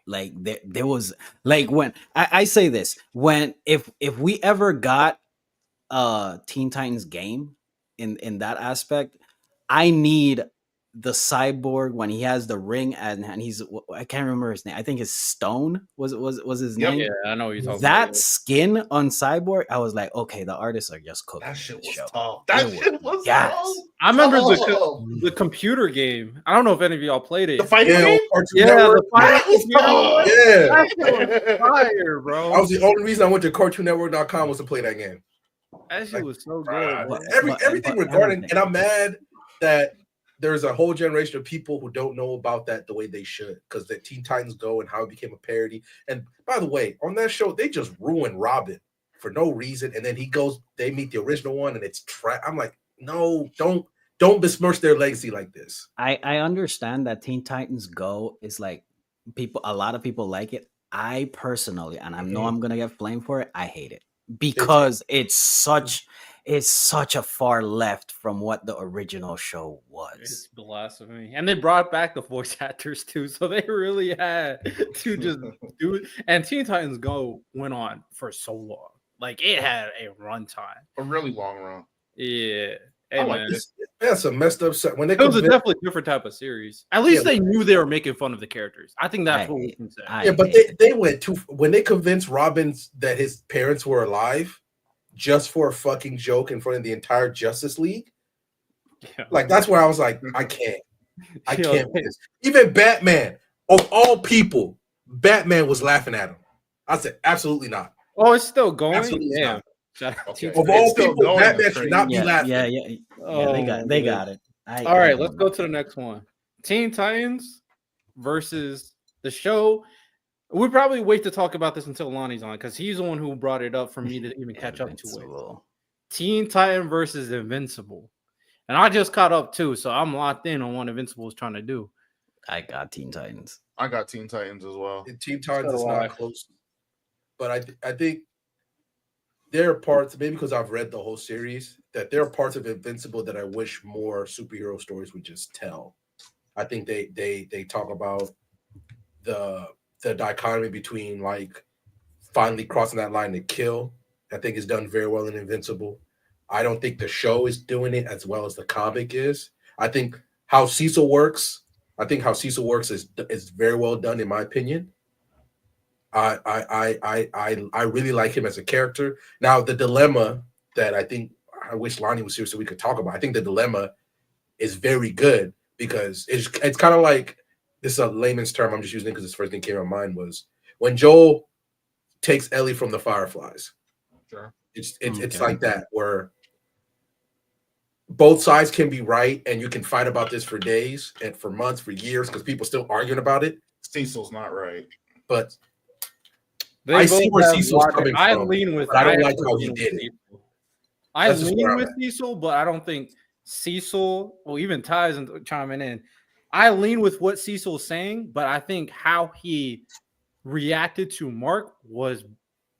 Speaker 3: Like there was like when I say this, when if we ever got a Teen Titans game in that aspect, I need the Cyborg when he has the ring and he's, I can't remember his name. I think it's Stone was his name.
Speaker 1: Yeah, I know what you're talking
Speaker 3: that
Speaker 1: about.
Speaker 3: Skin on Cyborg, I was like, okay, the artists are just cooking.
Speaker 4: That shit was
Speaker 3: show.
Speaker 4: tough. That shit was tough.
Speaker 1: I remember the computer game. I don't know if any of y'all played it.
Speaker 4: The fighting game?
Speaker 1: The fighting
Speaker 2: Yeah.
Speaker 1: That was fire, bro.
Speaker 2: That was the only reason I went to CartoonNetwork.com was to play that game.
Speaker 1: That shit was so good.
Speaker 2: Everything regarding, and I'm mad that there's a whole generation of people who don't know about that the way they should, because the Teen Titans Go and how it became a parody. And by the way, on that show, they just ruined Robin for no reason. And then they meet the original one, and it's I'm like, no, don't besmirch their legacy like this.
Speaker 3: I understand that Teen Titans Go is like a lot of people like it. I personally, and I know I'm gonna get flamed for it, I hate it because it's such a far left from what the original show was.
Speaker 1: It's blasphemy. And they brought back the voice actors too, so they really had to just do it. And Teen Titans Go went on for so long. Like, it had a runtime.
Speaker 4: A really long run.
Speaker 1: Yeah.
Speaker 2: Hey, man. That's a messed up set. When it
Speaker 1: was a definitely different type of series. At least they knew they were making fun of the characters. I think that's what we can say.
Speaker 2: Yeah, but they went too, when they convinced Robin that his parents were alive just for a fucking joke in front of the entire Justice League. Yeah. Like, that's where I was like, I can't. I
Speaker 1: Yo,
Speaker 2: can't with this. Even Batman, of all people, Batman was laughing at him. I said, absolutely not.
Speaker 1: Oh, it's still going.
Speaker 2: Absolutely
Speaker 1: Damn.
Speaker 2: not.
Speaker 1: Shout out
Speaker 4: Okay.
Speaker 1: to
Speaker 2: Of
Speaker 4: It's
Speaker 2: all
Speaker 4: still
Speaker 2: people,
Speaker 4: going,
Speaker 2: Batman
Speaker 4: that's
Speaker 2: should not be
Speaker 3: Yeah,
Speaker 2: laughing.
Speaker 3: yeah. They got it.
Speaker 1: All right, let's go to the next one. Teen Titans versus the show. We'll probably wait to talk about this until Lonnie's on because he's the one who brought it up for me to even catch up to it.
Speaker 3: Invincible.
Speaker 1: Teen Titan versus Invincible. And I just caught up too, so I'm locked in on what Invincible is trying to do.
Speaker 3: I got Teen Titans.
Speaker 4: I got Teen Titans as well.
Speaker 2: In Teen Titans,
Speaker 1: So
Speaker 2: it's
Speaker 1: do I.
Speaker 2: not close. But I think there are parts, maybe because I've read the whole series, that there are parts of Invincible that I wish more superhero stories would just tell. I think they talk about the dichotomy between like finally crossing that line to kill. I think is done very well in Invincible. I don't think the show is doing it as well as the comic is. I think how Cecil works is very well done in my opinion. I really like him as a character. Now the dilemma that I wish Lonnie was here so we could talk about. I think the dilemma is very good because it's kind of like, this is a layman's term, I'm just using it because the first thing came to my mind was when Joel takes Ellie from the Fireflies.
Speaker 4: Sure.
Speaker 2: It's like that where both sides can be right and you can fight about this for days and for months, for years, because people still arguing about it.
Speaker 4: Cecil's not right.
Speaker 2: But
Speaker 1: They
Speaker 2: I
Speaker 1: both
Speaker 2: see where
Speaker 1: have
Speaker 2: Cecil's
Speaker 1: logic.
Speaker 2: coming
Speaker 1: I
Speaker 2: from,
Speaker 1: lean with.
Speaker 2: but I don't like
Speaker 1: actually
Speaker 2: how he
Speaker 1: lean with
Speaker 2: did it.
Speaker 1: Cecil. I
Speaker 2: That's just where
Speaker 1: lean
Speaker 2: I'm
Speaker 1: with
Speaker 2: at.
Speaker 1: Cecil, but I don't think Cecil. Well, even Ty's chiming in. I lean with what Cecil's saying, but I think how he reacted to Mark was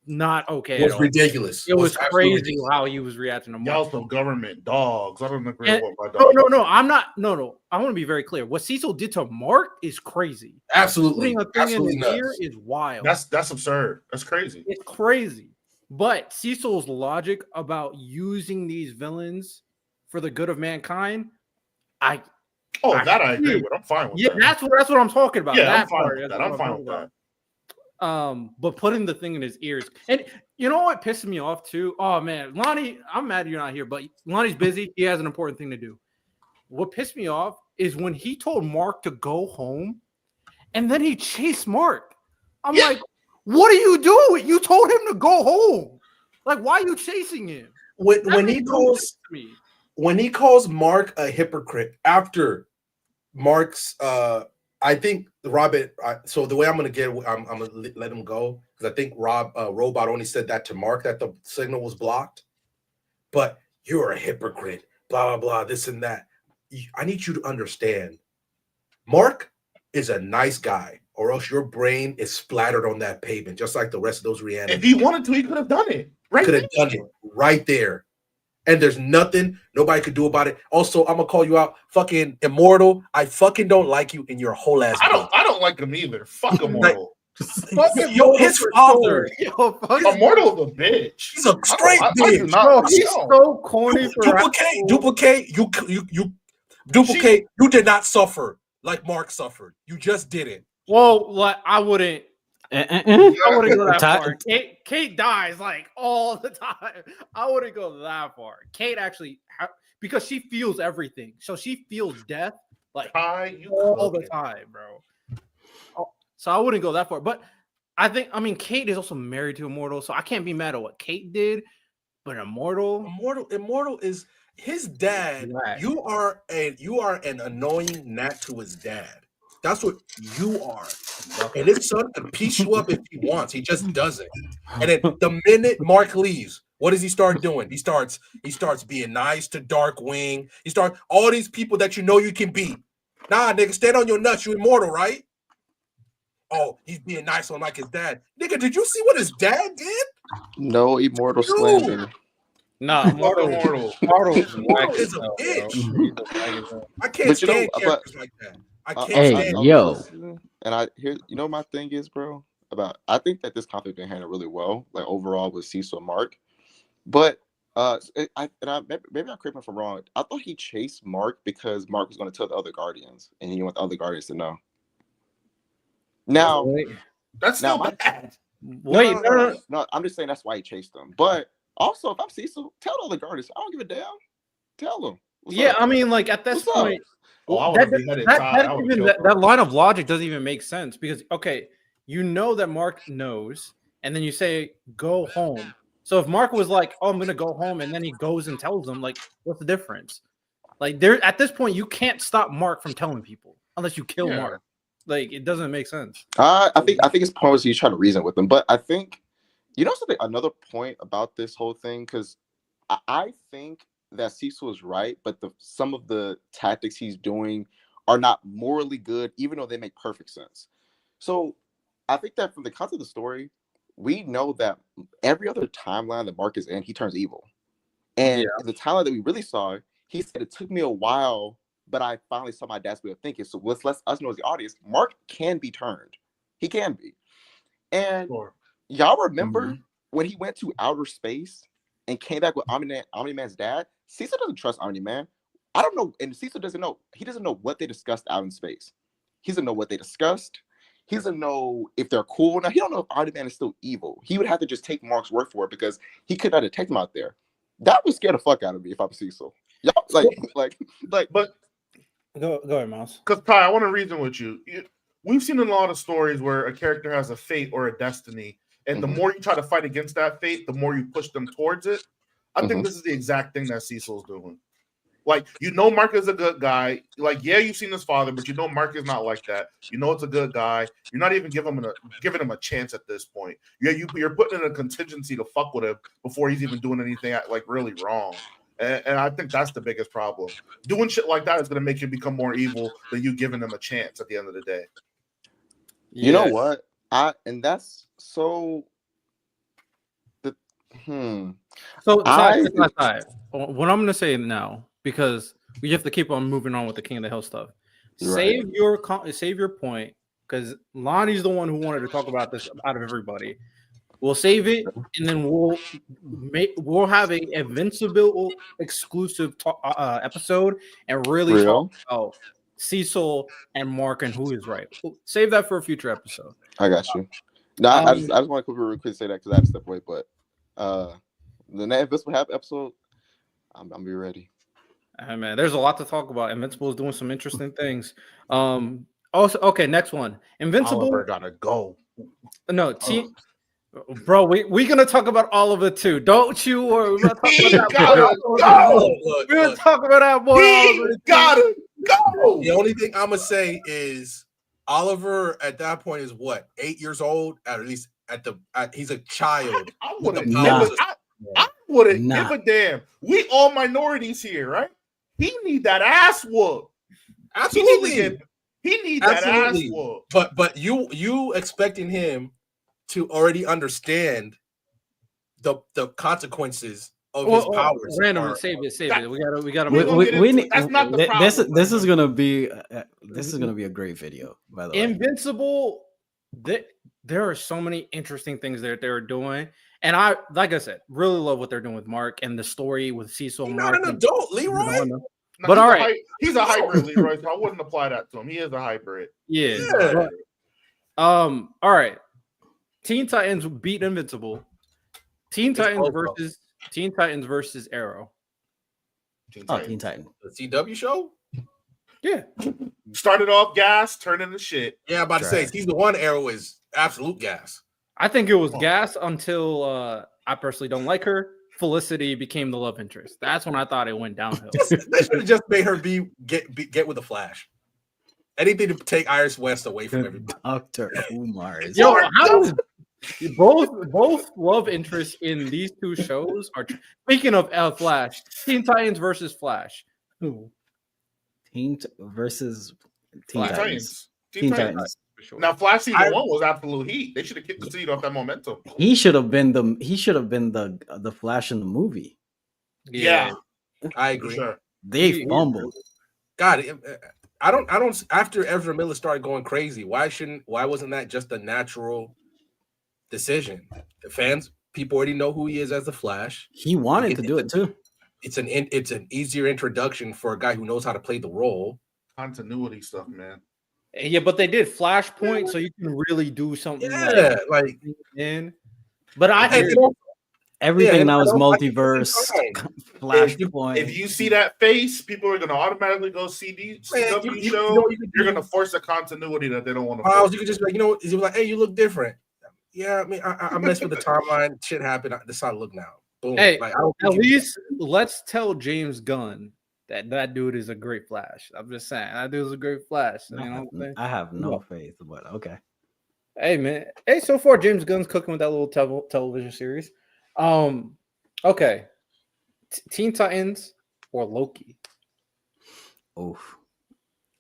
Speaker 1: not okay.
Speaker 2: It was
Speaker 1: at all.
Speaker 2: ridiculous.
Speaker 1: It was
Speaker 2: absolutely
Speaker 1: crazy
Speaker 2: ridiculous.
Speaker 1: how he was reacting to Mark.
Speaker 4: Y'all some government dogs. I don't agree
Speaker 1: And-
Speaker 4: with what my dog.
Speaker 1: No. I'm not. No. I want to be very clear. What Cecil did to Mark is crazy.
Speaker 2: Absolutely.
Speaker 1: Putting a thing
Speaker 2: Absolutely
Speaker 1: in his ear
Speaker 2: nuts.
Speaker 1: is wild.
Speaker 4: That's absurd. That's crazy.
Speaker 1: It's crazy. But Cecil's logic about using these villains for the good of mankind, I
Speaker 4: agree with. I'm fine with that.
Speaker 1: that's what I'm talking about.
Speaker 4: Yeah,
Speaker 1: that
Speaker 4: I'm fine
Speaker 1: part,
Speaker 4: with
Speaker 1: that's
Speaker 4: that.
Speaker 1: what
Speaker 4: I'm fine
Speaker 1: talking
Speaker 4: with that.
Speaker 1: about. But putting the thing in his ears, and you know what pisses me off too? Oh man, Lonnie, I'm mad you're not here, but Lonnie's busy. He has an important thing to do. What pissed me off is when he told Mark to go home, and then he chased Mark. I'm like, what are you doing? You told him to go home. Like, why are you chasing him?
Speaker 2: When he calls Mark a hypocrite after Mark's I think Robert. So the way I'm gonna let him go because I think Robot only said that to Mark that the signal was blocked. But you're a hypocrite. Blah blah blah. This and that. I need you to understand. Mark is a nice guy, or else your brain is splattered on that pavement, just like the rest of those reanimated.
Speaker 4: If he wanted to, he could have done it. Right?
Speaker 2: Could have done it right there. And there's nothing nobody could do about it. Also, I'm gonna call you out, fucking Immortal. I fucking don't like you in your whole ass.
Speaker 4: I don't like him either. Fuck Immortal.
Speaker 2: His father.
Speaker 4: Immortal's a bitch.
Speaker 2: He's a straight
Speaker 4: I do
Speaker 2: bitch.
Speaker 4: not
Speaker 1: He's so corny for
Speaker 2: Duplicate. You duplicate. You did not suffer like Mark suffered. You just didn't.
Speaker 1: Well, like I wouldn't. I wouldn't go that far. Kate dies like all the time. I wouldn't go that far. Kate actually, because she feels everything, so she feels death like all the time, bro. So I wouldn't go that far. But I mean, Kate is also married to Immortal, so I can't be mad at what Kate did. But Immortal
Speaker 2: is his dad.
Speaker 1: Right.
Speaker 2: You are an annoying gnat to his dad. That's what you are. And his son can piece you up if he wants. He just doesn't. And then the minute Mark leaves, what does he start doing? He starts being nice to Darkwing. He starts all these people that you know you can beat. Nah, nigga, stand on your nuts. You Immortal, right? Oh, he's being nice on like his dad. Nigga, did you see what his dad did?
Speaker 5: No Immortal slander.
Speaker 1: Nah,
Speaker 4: Immortal.
Speaker 2: Immortal is a bitch. I can't stand characters like that. I can't stand
Speaker 3: yo.
Speaker 5: And my thing is, bro, I think that this conflict been handled really well, like overall with Cecil and Mark. But maybe I'm correct me if I'm wrong. I thought he chased Mark because Mark was going to tell the other Guardians, and he didn't want the other Guardians to know. Now,
Speaker 4: that's still bad.
Speaker 5: No, I'm just saying that's why he chased them. But also, if I'm Cecil, tell the other Guardians. I don't give a damn. Tell them.
Speaker 1: I mean, like at this point,
Speaker 4: Oh, I would have beheaded Ty. I would've killed him.
Speaker 1: that line of logic doesn't even make sense because okay, you know that Mark knows, and then you say go home. So if Mark was like, "Oh, I'm gonna go home," and then he goes and tells them, like, what's the difference? Like, there at this point, you can't stop Mark from telling people unless you kill
Speaker 4: Yeah.
Speaker 1: Mark. Like, it doesn't make sense.
Speaker 5: I think it's probably he's trying to reason with them, but I think something. Another point about this whole thing, because I think that Cecil is right, but some of the tactics he's doing are not morally good, even though they make perfect sense. So I think that from the concept of the story, we know that every other timeline that Mark is in, he turns evil. And the timeline that we really saw, he said it took me a while, but I finally saw my dad's way of thinking. So let's let us know as the audience, Mark can be turned. He can be. And y'all remember when he went to outer space and came back with Omni-Man's dad? Cecil doesn't trust Omni-Man. I don't know, and Cecil doesn't know. He doesn't know what they discussed out in space. He doesn't know what they discussed. He doesn't know if they're cool. Now, he don't know if Omni-Man is still evil. He would have to just take Mark's word for it because he could not detect him out there. That would scare the fuck out of me if I'm Cecil. Y'all,
Speaker 4: But
Speaker 1: Go ahead, Mouse.
Speaker 4: because Ty, I want to reason with you. We've seen a lot of stories where a character has a fate or a destiny, and the more you try to fight against that fate, the more you push them towards it. I think this is the exact thing that Cecil's doing. Like, Mark is a good guy. Like, yeah, you've seen his father, but Mark is not like that. It's a good guy. You're not even giving him a chance at this point. You're putting in a contingency to fuck with him before he's even doing anything like really wrong. And I think that's the biggest problem. Doing shit like that is going to make him become more evil than you giving him a chance at the end of the day.
Speaker 5: You know what? That's so.
Speaker 1: So, Ty, what I'm going to say now, because we have to keep on moving on with the King of the Hill stuff.
Speaker 5: Right.
Speaker 1: Save your point, because Lonnie's the one who wanted to talk about this out of everybody. We'll save it, and then we'll have a Invincible exclusive episode and really talk about Cecil and Mark and who is right. Save that for a future episode.
Speaker 5: I got you. No, I just want to real quick say that because I have to step away. But the next Invincible episode, I'm gonna be ready.
Speaker 1: Man, there's a lot to talk about. Invincible is doing some interesting things. Also, okay, next one. Invincible
Speaker 4: Oliver gotta go.
Speaker 1: No, bro, we're gonna talk about all of it too. Don't you worry. We're gonna talk about that boy.
Speaker 2: He gotta go. The only thing I'm gonna say is Oliver at that point is what, 8 years old? At least he's a child.
Speaker 4: I wouldn't give a damn. We all minorities here, right? He need that ass whoop.
Speaker 2: Absolutely.
Speaker 4: He need that ass whoop.
Speaker 2: But you expecting him to already understand the consequences of his powers.
Speaker 1: Randomly, save it. We gotta.
Speaker 4: That's not the problem.
Speaker 3: This is gonna be a great video. By the way,
Speaker 1: Invincible. There are so many interesting things that they're doing, and like I said, really love what they're doing with Mark and the story with Cecil.
Speaker 2: He's
Speaker 1: Mark
Speaker 2: not an adult, Leroy.
Speaker 1: But all right,
Speaker 4: he's a hybrid, Leroy. So I wouldn't apply that to him. He is a hybrid.
Speaker 1: Yeah. But, all right. Teen Titans beat Invincible. Teen Titans versus Arrow.
Speaker 3: Teen Titan.
Speaker 2: The CW show?
Speaker 1: Yeah.
Speaker 4: Started off gas, turned into shit.
Speaker 2: Yeah, I'm about to say season 1 Arrow is absolute gas.
Speaker 1: I think it was gas until I personally don't like her. Felicity became the love interest. That's when I thought it went downhill.
Speaker 2: They should have just made her get with the Flash. Anything to take Iris West away from everybody.
Speaker 3: Dr. Umar.
Speaker 1: Yo, how is both love interests in these two shows are speaking of Flash, Teen Titans versus Flash. Who?
Speaker 3: Teen versus
Speaker 4: Teen
Speaker 3: Titans.
Speaker 4: Teen Titans. Sure. Now, Flash season 1 was absolute heat. They should have kicked the seat off that momentum.
Speaker 3: He should have been the Flash in the movie.
Speaker 4: Yeah.
Speaker 2: I agree.
Speaker 4: Sure.
Speaker 3: They fumbled.
Speaker 2: God, I don't. After Ezra Miller started going crazy, why wasn't that just a natural decision? The people already know who he is as the Flash.
Speaker 3: He wanted to do it too.
Speaker 2: It's an easier introduction for a guy who knows how to play the role.
Speaker 4: Continuity stuff, man.
Speaker 1: Yeah, but they did Flashpoint, so you can really do something.
Speaker 2: Yeah,
Speaker 1: But
Speaker 3: Everything now is
Speaker 2: I don't like it.
Speaker 3: multiverse, Flashpoint.
Speaker 4: If you see that face, people are going to automatically go see the CW show.
Speaker 2: You know what you could
Speaker 4: You're
Speaker 2: do?
Speaker 4: going to force a continuity that they don't want to
Speaker 2: Miles,
Speaker 4: force.
Speaker 2: you could just be like, you know, like, hey, you look different. Yeah, I mean, I messed with the timeline. Shit happened. This is how I look now. Boom.
Speaker 1: Hey,
Speaker 2: like, I don't
Speaker 1: at
Speaker 2: think you-
Speaker 1: least let's tell James Gunn that dude is a great Flash. I'm just saying that dude is a great Flash. You know what I'm saying?
Speaker 3: I have no faith, but okay.
Speaker 1: Hey man, hey, so far James Gunn's cooking with that little television series. Okay, Teen Titans or Loki?
Speaker 3: Oof.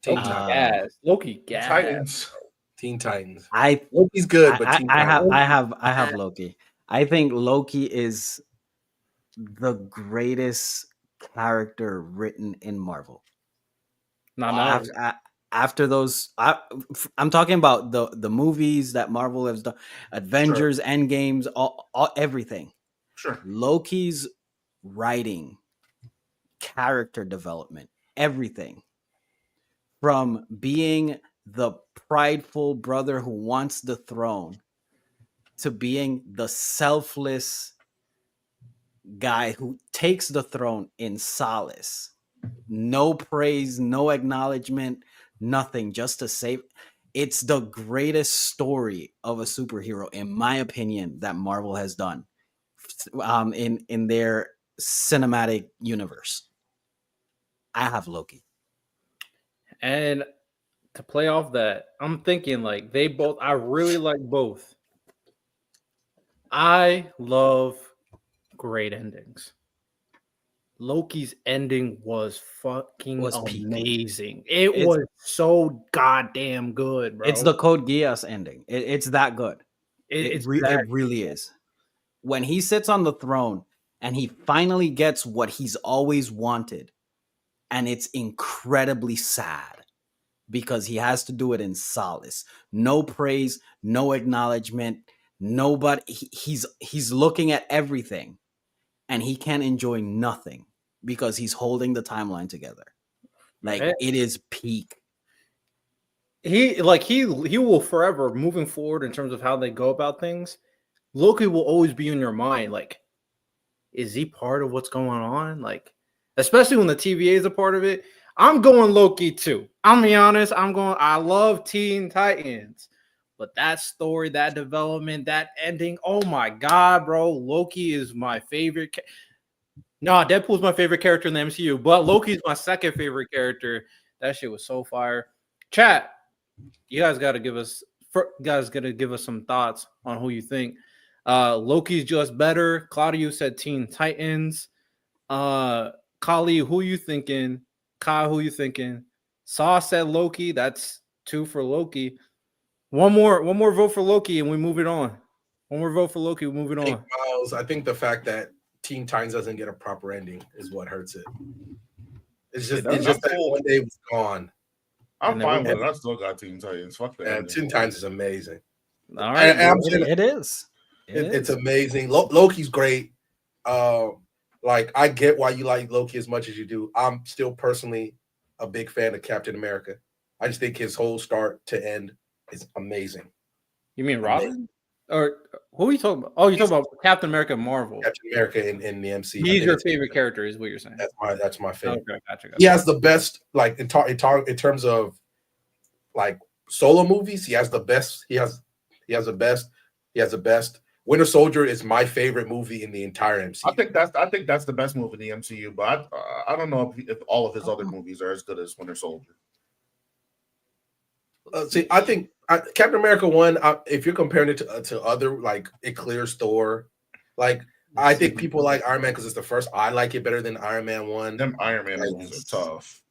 Speaker 2: Teen
Speaker 1: Loki
Speaker 2: Titans.
Speaker 1: gas. Loki gas.
Speaker 4: Titans.
Speaker 2: Teen Titans.
Speaker 3: I
Speaker 2: Loki's good, but Teen Titans.
Speaker 3: I have Loki. I think Loki is the greatest character written in Marvel.
Speaker 1: No.
Speaker 3: After those, I'm talking about the movies that Marvel has done, Avengers, Endgames, all everything.
Speaker 4: Sure.
Speaker 3: Loki's writing, character development, everything, from being the prideful brother who wants the throne to being the selfless guy who takes the throne in solace. No praise, no acknowledgement, nothing, just to save. It's the greatest story of a superhero, in my opinion, that Marvel has done in their cinematic universe. I have Loki.
Speaker 1: And to play off that, I'm thinking like they both. I really like both. I love great endings. Loki's ending was fucking
Speaker 3: peak.
Speaker 1: amazing. It was so goddamn good, bro.
Speaker 3: It's the Code Geass ending. It's that good.
Speaker 1: It
Speaker 3: really is. When he sits on the throne and he finally gets what he's always wanted, and it's incredibly sad because he has to do it in solace. No praise, no acknowledgement, nobody. He's looking at everything, and he can't enjoy nothing because he's holding the timeline together. Like, it is peak.
Speaker 1: He will forever, moving forward in terms of how they go about things. Loki will always be in your mind. Like, is he part of what's going on? Like, especially when the TVA is a part of it. I'm going Loki too. I'll be honest. I love Teen Titans, but that story, that development, that ending. Oh my god, bro! Loki is my favorite. No, Deadpool's my favorite character in the MCU, but Loki's my second favorite character. That shit was so fire. Chat, you guys got to give us some thoughts on who you think. Loki's just better. Claudio said Teen Titans. Kali, who you thinking? Kai, who you thinking? Saw said Loki. That's 2 for Loki. One more vote for Loki, and we move it on. One more vote for Loki, we move it on.
Speaker 2: Miles, I think the fact that Teen Titans doesn't get a proper ending is what hurts it. It's just that one day was gone.
Speaker 4: I'm fine with it. I still got Teen Titans. Fuck that.
Speaker 2: And Teen Titans is amazing.
Speaker 1: All right,
Speaker 3: it is.
Speaker 2: It's amazing. Loki's great. Like, I get why you like Loki as much as you do. I'm still personally a big fan of Captain America. I just think his whole start to end is amazing.
Speaker 1: You mean Robin? Or who are you talking about? Oh, you're talking about Captain America Marvel.
Speaker 2: Captain America in the MCU.
Speaker 1: He's your favorite character, is what you're saying.
Speaker 2: That's my favorite.
Speaker 1: Okay, gotcha.
Speaker 2: He has the best, like, in terms of like solo movies. He has the best. He has the best. Winter Soldier is my favorite movie in the entire MCU.
Speaker 4: I think that's the best movie in the MCU, but I don't know if all of his other movies are as good as Winter Soldier.
Speaker 2: See, I think Captain America 1, if you're comparing it to other, like, it clears Thor. Like, I think people like Iron Man because it's the first. I like it better than Iron Man 1.
Speaker 4: Them Iron Man movies are tough.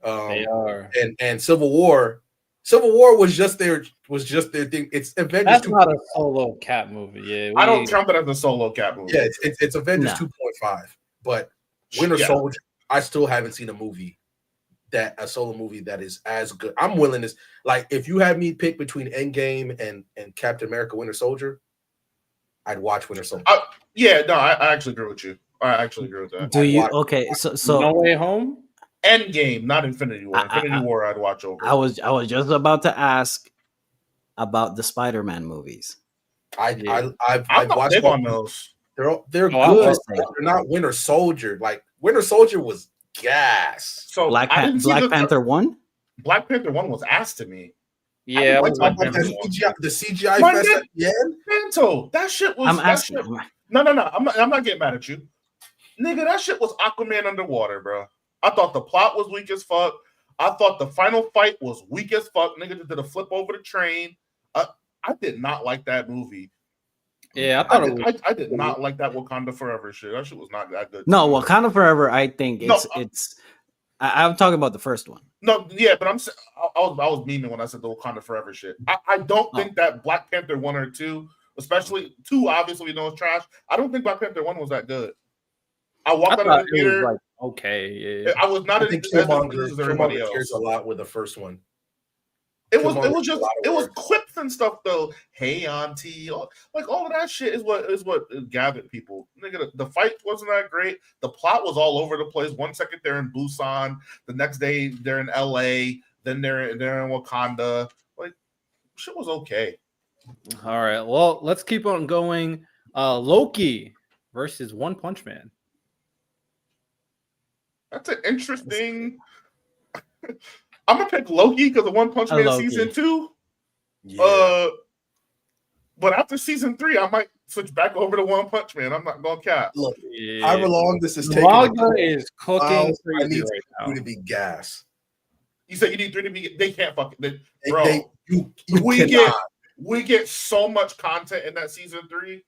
Speaker 1: They are.
Speaker 2: And Civil War was just their thing. It's Avengers.
Speaker 1: That's not a solo Cap movie. Yeah,
Speaker 4: I don't count that as a solo Cap movie.
Speaker 2: Yeah, it's Avengers 2.5. But Winter Soldier, I still haven't seen a solo movie that is as good. I'm willing to, like, if you had me pick between Endgame and Captain America Winter Soldier, I'd watch Winter Soldier.
Speaker 4: I actually agree with you. I actually agree with that.
Speaker 3: Do you? Okay, so
Speaker 1: No Way Home?
Speaker 4: Endgame, not Infinity War. Infinity War, I'd watch over.
Speaker 3: I was just about to ask about the Spider-Man movies.
Speaker 2: I've
Speaker 4: I'm
Speaker 2: watched
Speaker 4: big on those.
Speaker 2: They're
Speaker 1: Oh,
Speaker 2: good.
Speaker 3: just saying.
Speaker 2: They're not Winter Soldier. Like Winter Soldier was gas.
Speaker 4: So
Speaker 3: Black
Speaker 4: I didn't see
Speaker 3: Black Panther 1?
Speaker 4: Black Panther 1 was ass to me.
Speaker 1: Yeah,
Speaker 4: I
Speaker 1: I
Speaker 4: didn't
Speaker 1: was
Speaker 4: like
Speaker 1: like,
Speaker 4: Black Panther
Speaker 2: The CGI
Speaker 4: My
Speaker 2: fest
Speaker 4: nigga-
Speaker 2: at the end.
Speaker 4: Manto, that shit was.
Speaker 3: I'm
Speaker 4: that
Speaker 3: asking.
Speaker 4: shit- No. I'm not getting mad at you, nigga. That shit was Aquaman underwater, bro. I thought the plot was weak as fuck. I thought the final fight was weak as fuck. Nigga just did a flip over the train. I did not like that movie.
Speaker 1: yeah, I thought it was.
Speaker 4: I did not like that Wakanda Forever shit. That shit was not that good.
Speaker 3: No, Wakanda Forever, I think
Speaker 4: No,
Speaker 3: I'm talking about the first one.
Speaker 4: No, yeah, but I was meaning when I said the Wakanda Forever shit. I don't think that Black Panther 1 or 2, especially 2, obviously we know it's trash. I don't think Black Panther 1 was that good. I walked out
Speaker 1: thought
Speaker 4: of the
Speaker 1: it was
Speaker 4: theater.
Speaker 1: like okay, yeah.
Speaker 4: I was not
Speaker 2: I
Speaker 4: as
Speaker 2: think
Speaker 4: enthused as everybody
Speaker 2: Killmonger
Speaker 4: else.
Speaker 2: cares a lot with the first one.
Speaker 4: It was
Speaker 2: Killmonger
Speaker 4: just
Speaker 2: did a lot of
Speaker 4: it was
Speaker 2: work.
Speaker 4: quips and stuff though. Hey auntie, all of that shit is what gathered people. Nigga, the fight wasn't that great. The plot was all over the place. 1 second they're in Busan, the next day they're in LA, then they're in Wakanda. Like shit was okay.
Speaker 1: All right, well, let's keep on going. Loki versus One Punch Man.
Speaker 4: That's an interesting. I'm gonna pick Loki because of One Punch Man
Speaker 3: Loki.
Speaker 4: season 2.
Speaker 2: Yeah.
Speaker 4: But after season 3, I might switch back over to One Punch Man. I'm not gonna cap.
Speaker 2: Look,
Speaker 1: Yeah.
Speaker 2: however long this is
Speaker 1: The
Speaker 2: taking,
Speaker 1: manga is cooking
Speaker 2: Miles, I
Speaker 1: crazy
Speaker 2: need
Speaker 1: right
Speaker 2: you
Speaker 1: now.
Speaker 2: to be gas.
Speaker 4: You said you need 3 to be. They can't fucking. Bro,
Speaker 2: You
Speaker 4: we
Speaker 2: cannot.
Speaker 4: get so much content in that season 3.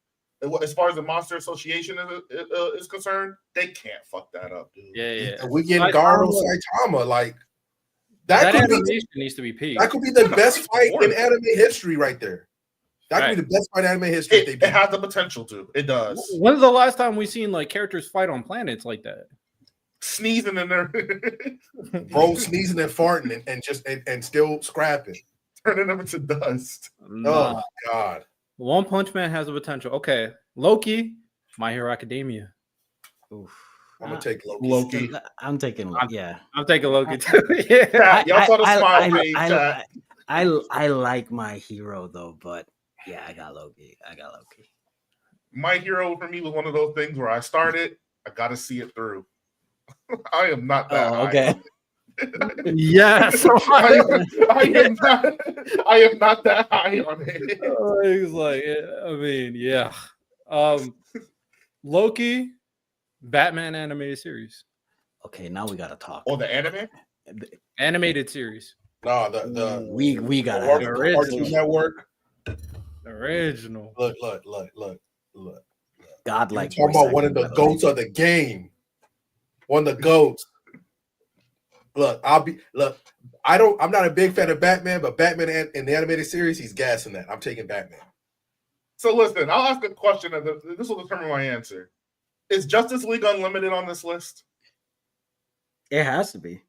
Speaker 4: As far as the Monster Association is concerned, they can't fuck that up, dude.
Speaker 1: Yeah.
Speaker 2: We get Garo Saitama. Like
Speaker 1: That
Speaker 2: could be
Speaker 1: animation needs to be peaked.
Speaker 2: that could be the best fight in anime history right there. That
Speaker 1: Right.
Speaker 2: could be the best fight in anime history. if they
Speaker 4: It
Speaker 2: do.
Speaker 4: has the potential to. It does.
Speaker 1: When's the last time we seen like characters fight on planets like that?
Speaker 4: Sneezing in there,
Speaker 2: Bro sneezing and farting and just and still scrapping.
Speaker 4: turning them into dust.
Speaker 1: Nah.
Speaker 2: Oh my god.
Speaker 1: One Punch Man has the potential. Okay, Loki, My Hero Academia.
Speaker 3: Oof.
Speaker 2: I'm gonna take Loki.
Speaker 4: Loki.
Speaker 3: I'm taking yeah.
Speaker 1: I'm taking Loki too. Yeah.
Speaker 4: Chat, y'all saw the
Speaker 3: I-
Speaker 4: smile
Speaker 3: I-
Speaker 4: face,
Speaker 3: I-
Speaker 4: chat.
Speaker 3: I like my hero though, but yeah, I got Loki.
Speaker 4: My Hero for me was one of those things where I started, I got to see it through. I am not that.
Speaker 3: Oh,
Speaker 4: high
Speaker 3: okay.
Speaker 4: on it.
Speaker 1: Yes.
Speaker 4: I am not that high on it.
Speaker 1: He's like, I mean, yeah. Loki, Batman animated series,
Speaker 3: Okay, now we gotta talk.
Speaker 4: Oh, the anime?
Speaker 1: animated series,
Speaker 2: No, the
Speaker 3: We gotta
Speaker 2: Cartoon
Speaker 3: have
Speaker 1: There is
Speaker 2: Cartoon Network.
Speaker 1: original.
Speaker 2: Look.
Speaker 3: godlike.
Speaker 2: Talking
Speaker 3: voice
Speaker 2: about one of
Speaker 3: acting,
Speaker 2: the
Speaker 3: by the way.
Speaker 2: goats of the game. One of the goats. Look, I'm not a big fan of Batman, but Batman in the animated series, he's gassing that. I'm taking Batman.
Speaker 4: So listen, I'll ask a question and this will determine my answer. Is Justice League Unlimited on this list?
Speaker 3: It has to be.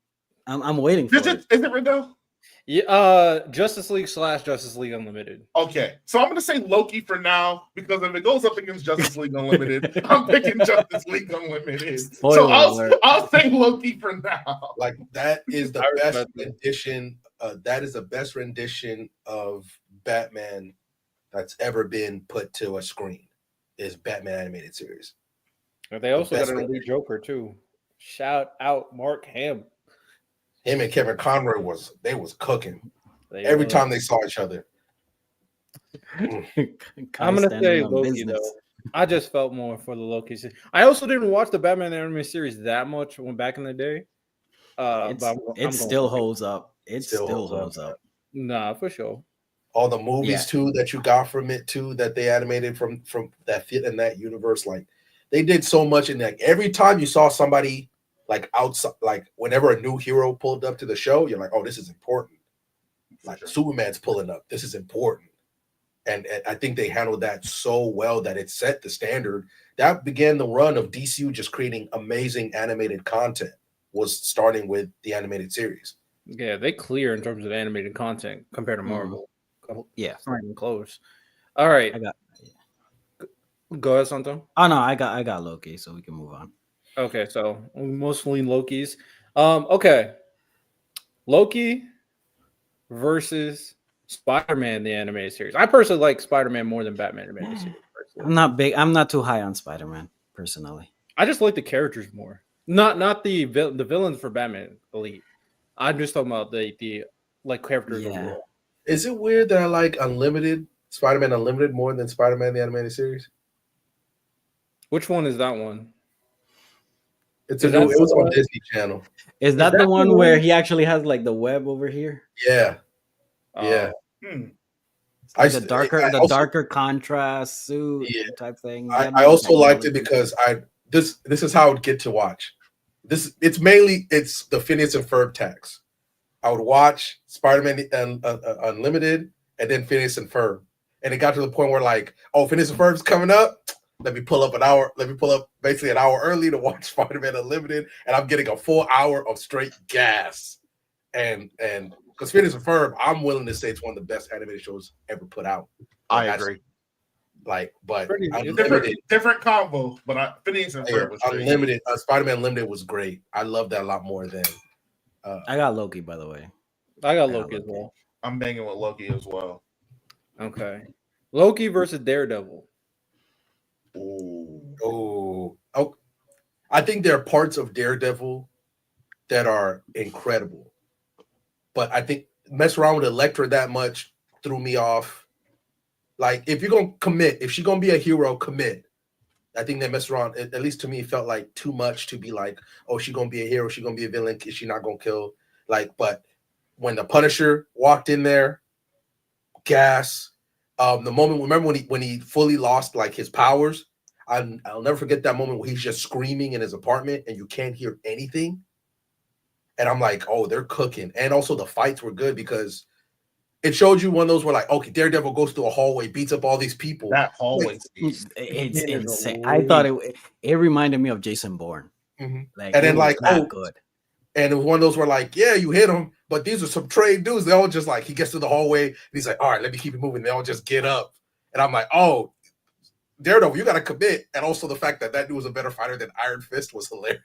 Speaker 3: I'm waiting for
Speaker 4: Is
Speaker 3: it.
Speaker 4: it Riddell?
Speaker 1: Yeah, Justice League / Justice League Unlimited.
Speaker 4: Okay, so I'm going to say Loki for now because if it goes up against Justice League Unlimited, I'm picking Justice League Unlimited.
Speaker 3: Spoiler
Speaker 4: So
Speaker 3: alert.
Speaker 4: I'll say Loki for now.
Speaker 2: Like that is the
Speaker 1: I
Speaker 2: best
Speaker 1: respect that.
Speaker 2: rendition. That is the best rendition of Batman that's ever been put to a screen. Is Batman animated series.
Speaker 1: They also got
Speaker 2: best
Speaker 1: a new Joker too. Shout out Mark Hamill.
Speaker 2: Him and Kevin Conroy was cooking
Speaker 1: They
Speaker 2: every
Speaker 1: was.
Speaker 2: time they saw each other.
Speaker 1: I'm
Speaker 3: Kai
Speaker 1: gonna
Speaker 3: standing
Speaker 1: say
Speaker 3: on
Speaker 1: Loki
Speaker 3: business.
Speaker 1: though. I just felt more for the Loki. I also didn't watch the Batman anime series that much when back in the day.
Speaker 3: It
Speaker 1: I'm
Speaker 3: still
Speaker 1: going
Speaker 3: holds up. It still holds up.
Speaker 1: Nah, for sure.
Speaker 2: All the movies
Speaker 3: Yeah.
Speaker 2: too that you got from it too that they animated from that fit in that universe. Like they did so much in that. Every time you saw somebody like outside, like whenever a new hero pulled up to the show, you're like, oh, this is important. Like Superman's pulling up. This is important. And I think they handled that so well that it set the standard. That began the run of DCU just creating amazing animated content, was starting with the animated series.
Speaker 1: Yeah, they clear in terms of animated content compared to Marvel.
Speaker 3: Yeah.
Speaker 1: It's not even close. All right,
Speaker 3: I got.
Speaker 1: go ahead, Santo.
Speaker 3: Oh no, I got Loki, so we can move on.
Speaker 1: Okay, so mostly Loki's. Okay, Loki versus Spider-Man, the animated series. I personally like Spider-Man more than Batman animated series.
Speaker 3: I'm not big. I'm not too high on Spider-Man personally.
Speaker 1: I just like the characters more. Not the villains for Batman Elite. I'm just talking about the like characters
Speaker 3: Yeah.
Speaker 1: overall.
Speaker 2: Is it weird that I like Unlimited, Spider-Man Unlimited more than Spider-Man the animated series?
Speaker 1: Which one is that one?
Speaker 2: It's
Speaker 1: Is
Speaker 2: a new.
Speaker 1: that
Speaker 2: It was on
Speaker 1: the-
Speaker 2: Disney Channel.
Speaker 3: Is that
Speaker 1: that
Speaker 3: the
Speaker 1: the
Speaker 3: one where
Speaker 1: one-
Speaker 3: he actually has like the web over here?
Speaker 2: Yeah, yeah.
Speaker 3: It's like
Speaker 2: I-
Speaker 3: the darker,
Speaker 2: I
Speaker 3: the
Speaker 2: also-
Speaker 3: darker contrast suit
Speaker 2: Yeah.
Speaker 3: type thing.
Speaker 2: I also liked it because this is how I would get to watch. It's the Phineas and Ferb tax. I would watch Spider-Man Unlimited and then Phineas and Ferb, and it got to the point where like, oh, Phineas and Ferb's coming up. Let me pull up basically an hour early to watch Spider-Man Unlimited, and I'm getting a full hour of straight gas. And because Phineas and Ferb, I'm willing to say it's one of the best animated shows ever put out.
Speaker 4: I
Speaker 2: Like,
Speaker 4: agree.
Speaker 2: Like, but
Speaker 1: Pretty-
Speaker 2: Unlimited,
Speaker 4: Different combo, but Phineas and Ferb was great.
Speaker 2: Unlimited, Spider-Man Unlimited was great. I love that a lot more than.
Speaker 3: I got Loki, by the way.
Speaker 1: I got
Speaker 3: Yeah,
Speaker 1: Loki as
Speaker 3: Loki.
Speaker 1: well.
Speaker 4: I'm banging with Loki as well.
Speaker 1: Okay. Loki versus Daredevil.
Speaker 2: Oh, I think there are parts of Daredevil that are incredible, but I think mess around with Elektra that much threw me off. Like, if you're gonna commit, if she's gonna be a hero, commit. I think they mess around. At least to me, it felt like too much to be like, oh, she's gonna be a hero, she's gonna be a villain, is she not gonna kill? Like, but when the Punisher walked in there, gas. The moment, remember when he fully lost like his powers? I'll never forget that moment where he's just screaming in his apartment and you can't hear anything. And I'm like, oh, they're cooking. And also the fights were good because it showed you one of those where like, okay, Daredevil goes through a hallway, beats up all these people.
Speaker 4: That hallway.
Speaker 3: It's
Speaker 1: is
Speaker 3: insane.
Speaker 1: a
Speaker 3: I thought it reminded me of Jason Bourne.
Speaker 2: Mhm.
Speaker 3: Like,
Speaker 2: And then
Speaker 3: it was
Speaker 2: like,
Speaker 3: that
Speaker 2: oh,
Speaker 3: good.
Speaker 2: and it was one of those where like, yeah, you hit him, but these are some trained dudes. They all just like, he gets to the hallway and he's like, all right, let me keep it moving. They all just get up. And I'm like, oh, Daredevil, you got to commit. And also the fact that dude was a better fighter than Iron Fist was hilarious.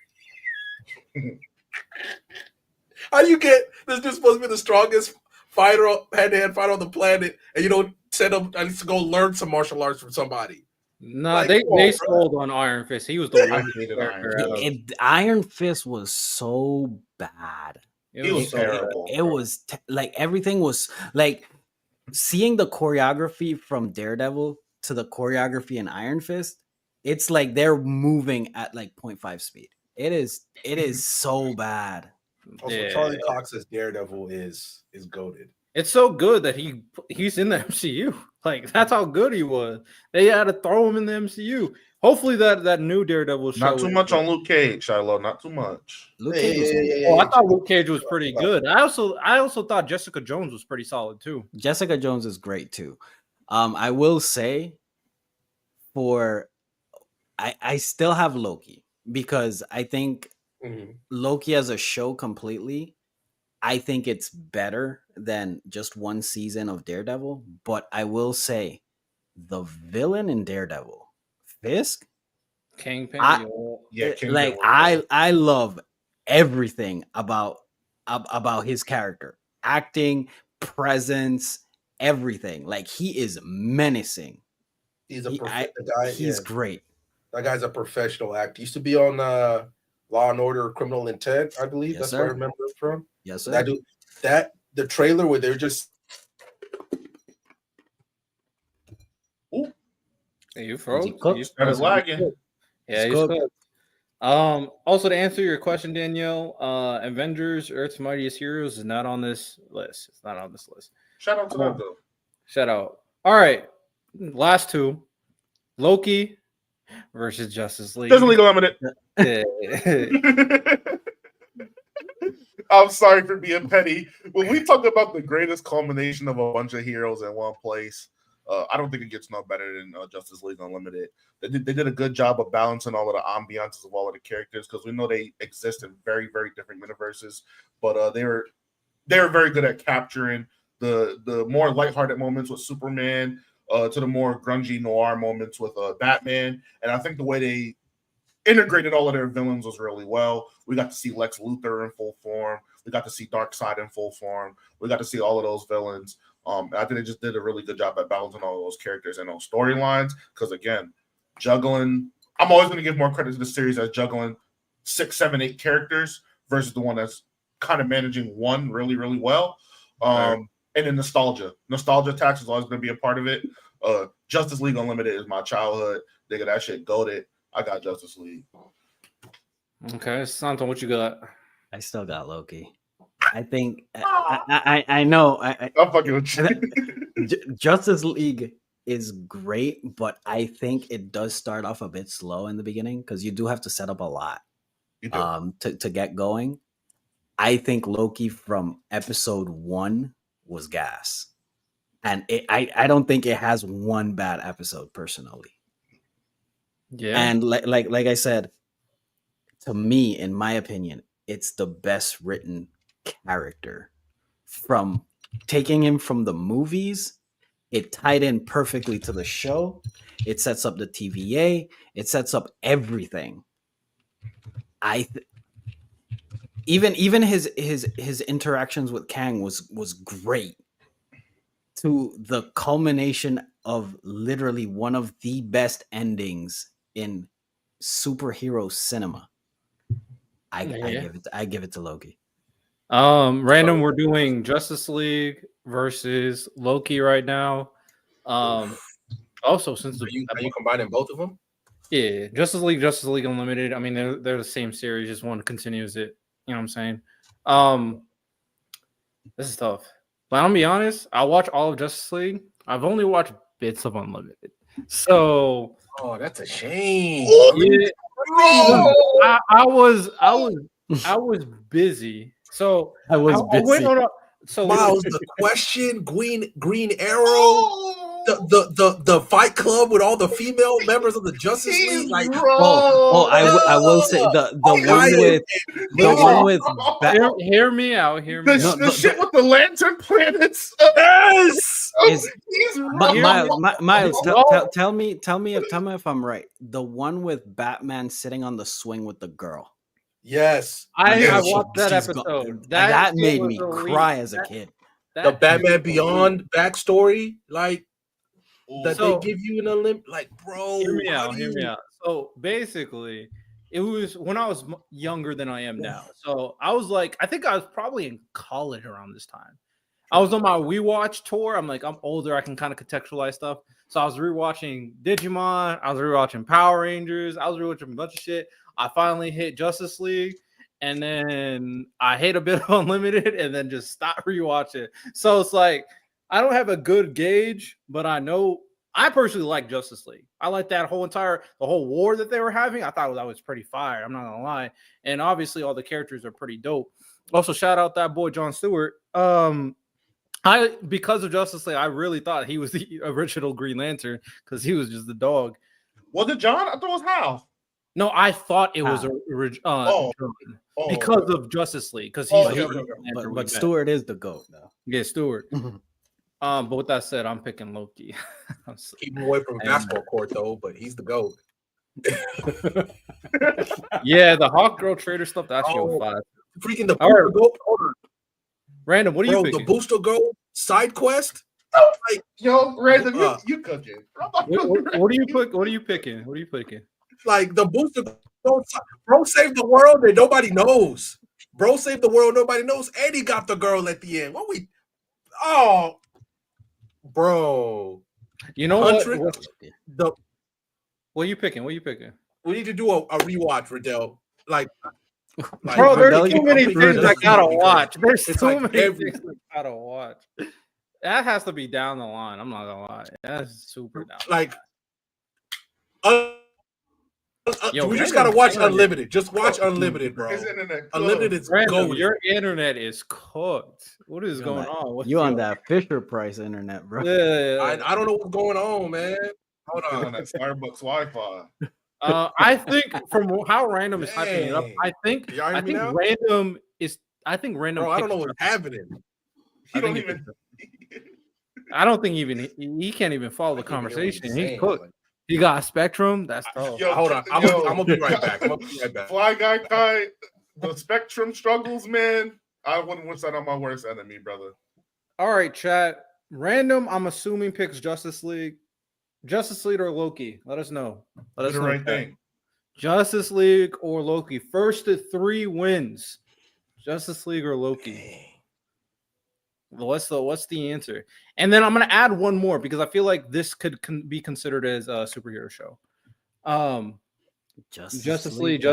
Speaker 2: How do you get this dude's supposed to be the strongest fighter, hand-to-hand fighter on the planet, and you don't send him at least to go learn some martial arts from somebody?
Speaker 1: Nah,
Speaker 2: Like,
Speaker 1: they
Speaker 2: come on,
Speaker 1: they
Speaker 2: bro.
Speaker 1: sold on Iron Fist. He was the
Speaker 4: I
Speaker 1: worst
Speaker 4: hated
Speaker 1: character
Speaker 4: Iron
Speaker 1: out of-
Speaker 3: Iron Fist was so bad.
Speaker 1: It
Speaker 4: He was
Speaker 1: so
Speaker 4: terrible.
Speaker 3: It was like everything was like seeing the choreography from Daredevil to the choreography in Iron Fist. It's like they're moving at like 0.5 speed. It is so bad.
Speaker 2: Also,
Speaker 1: Yeah.
Speaker 2: Charlie Cox's Daredevil is goated.
Speaker 1: It's so good that he's in the MCU. Like, that's how good he was. They had to throw him in the MCU. Hopefully that new Daredevil show.
Speaker 4: Not too much on Luke Cage, Shiloh. Not too much.
Speaker 3: Luke
Speaker 2: Yeah,
Speaker 3: Cage was
Speaker 2: yeah, yeah, yeah,
Speaker 1: Oh, I
Speaker 2: yeah.
Speaker 1: thought Luke Cage was pretty good. I also thought Jessica Jones was pretty solid too.
Speaker 3: Jessica Jones is great too. I will say I still have Loki because I think
Speaker 2: Mhm.
Speaker 3: Loki as a show completely, I think it's better than just one season of Daredevil. But I will say the villain in Daredevil, Fisk,
Speaker 1: Kingpin.
Speaker 4: Yeah, King
Speaker 3: like
Speaker 4: Devil.
Speaker 3: I love everything about his character, acting, presence, everything. Like, he is menacing.
Speaker 2: He's a
Speaker 3: He- I-
Speaker 2: the guy.
Speaker 3: He's
Speaker 2: yeah,
Speaker 3: great.
Speaker 2: that guy's a professional actor. He used to be on Law and Order: Criminal Intent, I believe.
Speaker 3: Yes,
Speaker 2: That's
Speaker 3: sir.
Speaker 2: where I remember it from.
Speaker 3: Yes, sir.
Speaker 2: That dude, the trailer where they're just
Speaker 1: You froze.
Speaker 3: Is he cooked?
Speaker 1: You
Speaker 4: That is
Speaker 1: froze.
Speaker 4: lagging.
Speaker 1: Yeah,
Speaker 3: He's
Speaker 1: he's
Speaker 3: cooked.
Speaker 1: cooked. Also, to answer your question, Danielle, Avengers: Earth's Mightiest Heroes is not on this list. It's not on this list.
Speaker 4: Shout out to that though.
Speaker 1: Shout out. All right, last two: Loki versus Justice League.
Speaker 4: Doesn't League Limited.
Speaker 1: Yeah.
Speaker 4: I'm sorry for being petty. When we talk about the greatest culmination of a bunch of heroes in one place, I don't think it gets no better than Justice League Unlimited. They did a good job of balancing all of the ambiances of all of the characters because we know they exist in very, very different universes, but they were very good at capturing the more lighthearted moments with Superman to the more grungy noir moments with Batman, and I think the way they integrated all of their villains was really well. We got to see Lex Luthor in full form. We got to see Darkseid in full form. We got to see all of those villains. I think they just did a really good job at balancing all those characters and those storylines. Because again, juggling. I'm always going to give more credit to the series as juggling 6, 7, 8 characters versus the one that's kind of managing one really, really well. And then nostalgia tax is always going to be a part of it. Justice League Unlimited is my childhood. Nigga, that shit goated. I got Justice League.
Speaker 1: Okay, Santo, what you got?
Speaker 3: I still got Loki. I think I know.
Speaker 4: I'm fucking with you.
Speaker 3: Justice League is great, but I think it does start off a bit slow in the beginning because you do have to set up a lot to get going. I think Loki from episode 1 was gas, and I don't think it has one bad episode personally.
Speaker 1: Yeah,
Speaker 3: and like I said, to me, in my opinion, it's the best written character. From taking him from the movies, it tied in perfectly to the show. It sets up the TVA. It sets up everything. Even his interactions with Kang was great, to the culmination of literally one of the best endings in superhero cinema. I give it to Loki.
Speaker 1: Random, we're doing Justice League versus Loki right now. Also, since
Speaker 2: are you combining both of them?
Speaker 1: Yeah, Justice League Unlimited. I mean, they're the same series, just one continues it. You know what I'm saying? This is tough. But I'm gonna be honest, I watch all of Justice League. I've only watched bits of Unlimited. So
Speaker 2: that's a shame.
Speaker 1: Yeah, I was busy. So
Speaker 3: I was busy.
Speaker 1: So
Speaker 2: Miles, the question, Green Arrow, the Fight Club with all the female members of the Justice League. Like,
Speaker 3: I will say the one with
Speaker 1: hear me out.
Speaker 4: The shit with the lantern planets.
Speaker 2: Yes.
Speaker 3: Miles, tell me if I'm right. The one with Batman sitting on the swing with the girl.
Speaker 2: Yes,
Speaker 1: I watched that episode.
Speaker 3: That made me cry as a kid.
Speaker 2: The Batman Beyond backstory, like that they give you an Olymp, like, bro.
Speaker 1: Hear me out. So basically, it was when I was younger than I am now. So I was like, I think I was probably in college around this time. I was on my WeWatch tour. I'm like, I'm older. I can kind of contextualize stuff. So I was rewatching Digimon. I was rewatching Power Rangers. I was rewatching a bunch of shit. I finally hit Justice League, and then I hit a bit of Unlimited, and then just stopped rewatching. So it's like I don't have a good gauge, but I know I personally like Justice League. I like that the whole war that they were having. I thought that was pretty fire. I'm not gonna lie, and obviously all the characters are pretty dope. Also, shout out that boy Jon Stewart. Because of Justice League, I really thought he was the original Green Lantern because he was just the dog.
Speaker 4: Was it John? I thought it was Hal.
Speaker 1: No, I thought it was because of Justice League because he's
Speaker 3: but Stewart is the GOAT though.
Speaker 1: Yeah, Stewart. But with that said, I'm picking Loki.
Speaker 2: Keep him away from basketball court though, but he's the GOAT.
Speaker 1: Yeah, the Hawk Girl Trader stuff. That's your five.
Speaker 2: Freaking the Booster Gold.
Speaker 1: Random, what are you picking?
Speaker 2: The Booster Gold side quest.
Speaker 4: Like, yo, Random, you cooking?
Speaker 1: What are you picking?
Speaker 2: Like the Booster Gold, bro saved the world and nobody knows. Bro saved the world, nobody knows, and he got the girl at the end. Bro.
Speaker 1: You know what? What are you picking?
Speaker 2: We need to do a rewatch, Riddell.
Speaker 1: Bro, there's too many things I gotta watch. There's too many things I gotta watch. That has to be down the line. I'm not gonna lie. That's super down.
Speaker 2: We just gotta watch Unlimited. Just watch Unlimited, bro. Unlimited is gold.
Speaker 1: Your internet is cooked. What is going on?
Speaker 3: You on that Fisher Price internet, bro?
Speaker 1: Yeah.
Speaker 2: I don't know what's going on, man. Hold
Speaker 4: on that Starbucks Wi-Fi.
Speaker 1: I think from how Random is hyping it up, I think Random.
Speaker 2: Bro, I don't know what's happening.
Speaker 1: I don't think even he can't even follow the conversation. He's cooked. He got a Spectrum. That's tough.
Speaker 2: Hold on. I'm gonna be right back.
Speaker 4: Fly guy, the Spectrum struggles, man. I wouldn't wish that on my worst enemy, brother.
Speaker 1: All right, chat. Random, I'm assuming picks Justice League. Justice League or Loki? Let us know. Let
Speaker 4: Do
Speaker 1: us
Speaker 4: the
Speaker 1: know.
Speaker 4: right
Speaker 1: chat.
Speaker 4: thing.
Speaker 1: Justice League or Loki? First to 3 wins. Justice League or Loki? What's the answer? And then I'm gonna add one more because I feel like this could be considered as a superhero show. Justice League.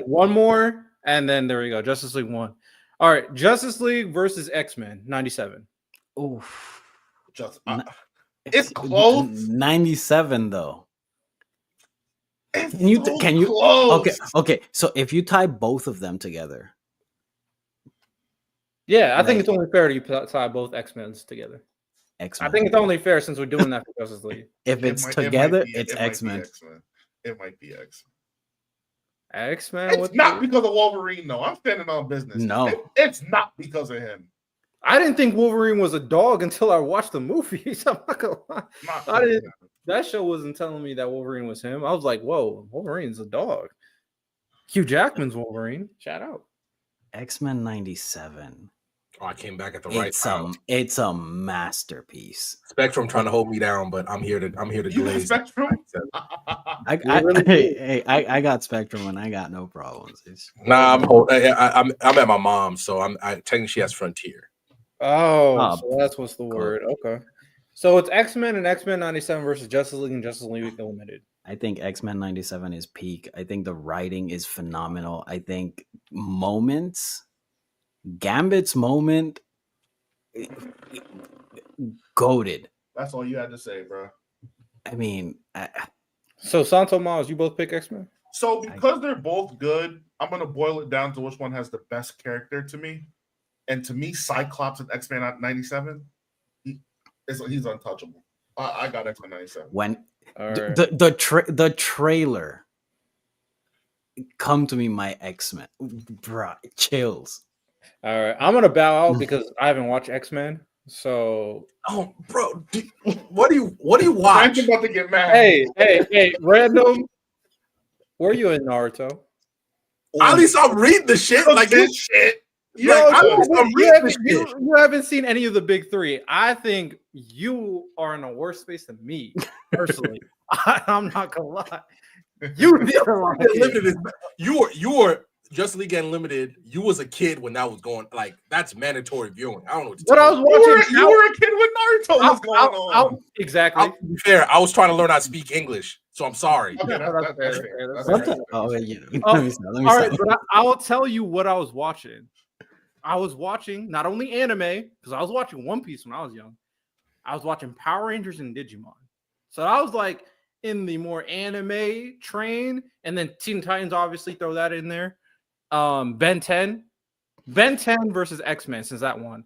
Speaker 1: One more, and then there we go. Justice League 1. All right, Justice League versus X-Men 97.
Speaker 3: Oof.
Speaker 4: It's close.
Speaker 3: 97 though.
Speaker 4: It's
Speaker 3: Can you
Speaker 4: close.
Speaker 3: okay. So if you tie both of them together,
Speaker 1: Yeah, I think it's only fair to tie both X-Men's together.
Speaker 3: X-Men.
Speaker 1: I think it's only fair since we're doing that for Justice League.
Speaker 3: If it's together, it's X-Men.
Speaker 4: It might be X-Men.
Speaker 1: X-Men.
Speaker 4: It's not because of Wolverine, though. I'm standing on business.
Speaker 3: No,
Speaker 4: it's not because of him.
Speaker 1: I didn't think Wolverine was a dog until I watched the movies. I'm not gonna lie. That show wasn't telling me that Wolverine was him. I was like, whoa, Wolverine's a dog. Hugh Jackman's Wolverine. Shout out.
Speaker 3: X-Men 97.
Speaker 2: Oh, I came back at the right time.
Speaker 3: It's a masterpiece.
Speaker 2: Spectrum trying to hold me down, but I'm here to glaze.
Speaker 4: Spectrum?
Speaker 3: I got Spectrum and I got no problems.
Speaker 2: I'm at my mom's, so I technically she has Frontier.
Speaker 1: Oh, so that's what's the word. Okay. So it's X-Men and X-Men 97 versus Justice League and Justice League Unlimited.
Speaker 3: I think X-Men 97 is peak. I think the writing is phenomenal. I think Gambit's moment, goated.
Speaker 4: That's all you had to say, bro.
Speaker 3: I mean,
Speaker 1: so Santo Miles, you both pick X-Men?
Speaker 4: So because they're both good, I'm going to boil it down to which one has the best character to me. And to me, Cyclops in X-Men 97, he's untouchable. I got X-Men 97.
Speaker 3: When the trailer, come to me, my X-Men, bruh, chills.
Speaker 1: All right, I'm gonna bow out because I haven't watched X-Men. So,
Speaker 2: oh, bro, what do you watch?
Speaker 4: I'm about to get mad.
Speaker 1: Hey, random. Were you in Naruto?
Speaker 2: At least I'm reading the shit. Like this shit.
Speaker 1: You haven't seen any of the big 3. I think you are in a worse space than me, personally. I'm not gonna lie. You
Speaker 2: were Justice League Unlimited. You was a kid when that was going. Like that's mandatory viewing. I don't know what to
Speaker 1: tell
Speaker 2: you.
Speaker 1: I was watching.
Speaker 4: You were a kid when Naruto was going on.
Speaker 1: Exactly.
Speaker 2: To be fair, I was trying to learn how to speak English, so I'm sorry.
Speaker 4: Okay, that's fair.
Speaker 3: All
Speaker 1: right, but I will tell you what I was watching. I was watching not only anime, because I was watching One Piece when I was young. I was watching Power Rangers and Digimon. So I was like in the more anime train, and then Teen Titans obviously throw that in there. Ben 10 versus X-Men since that one.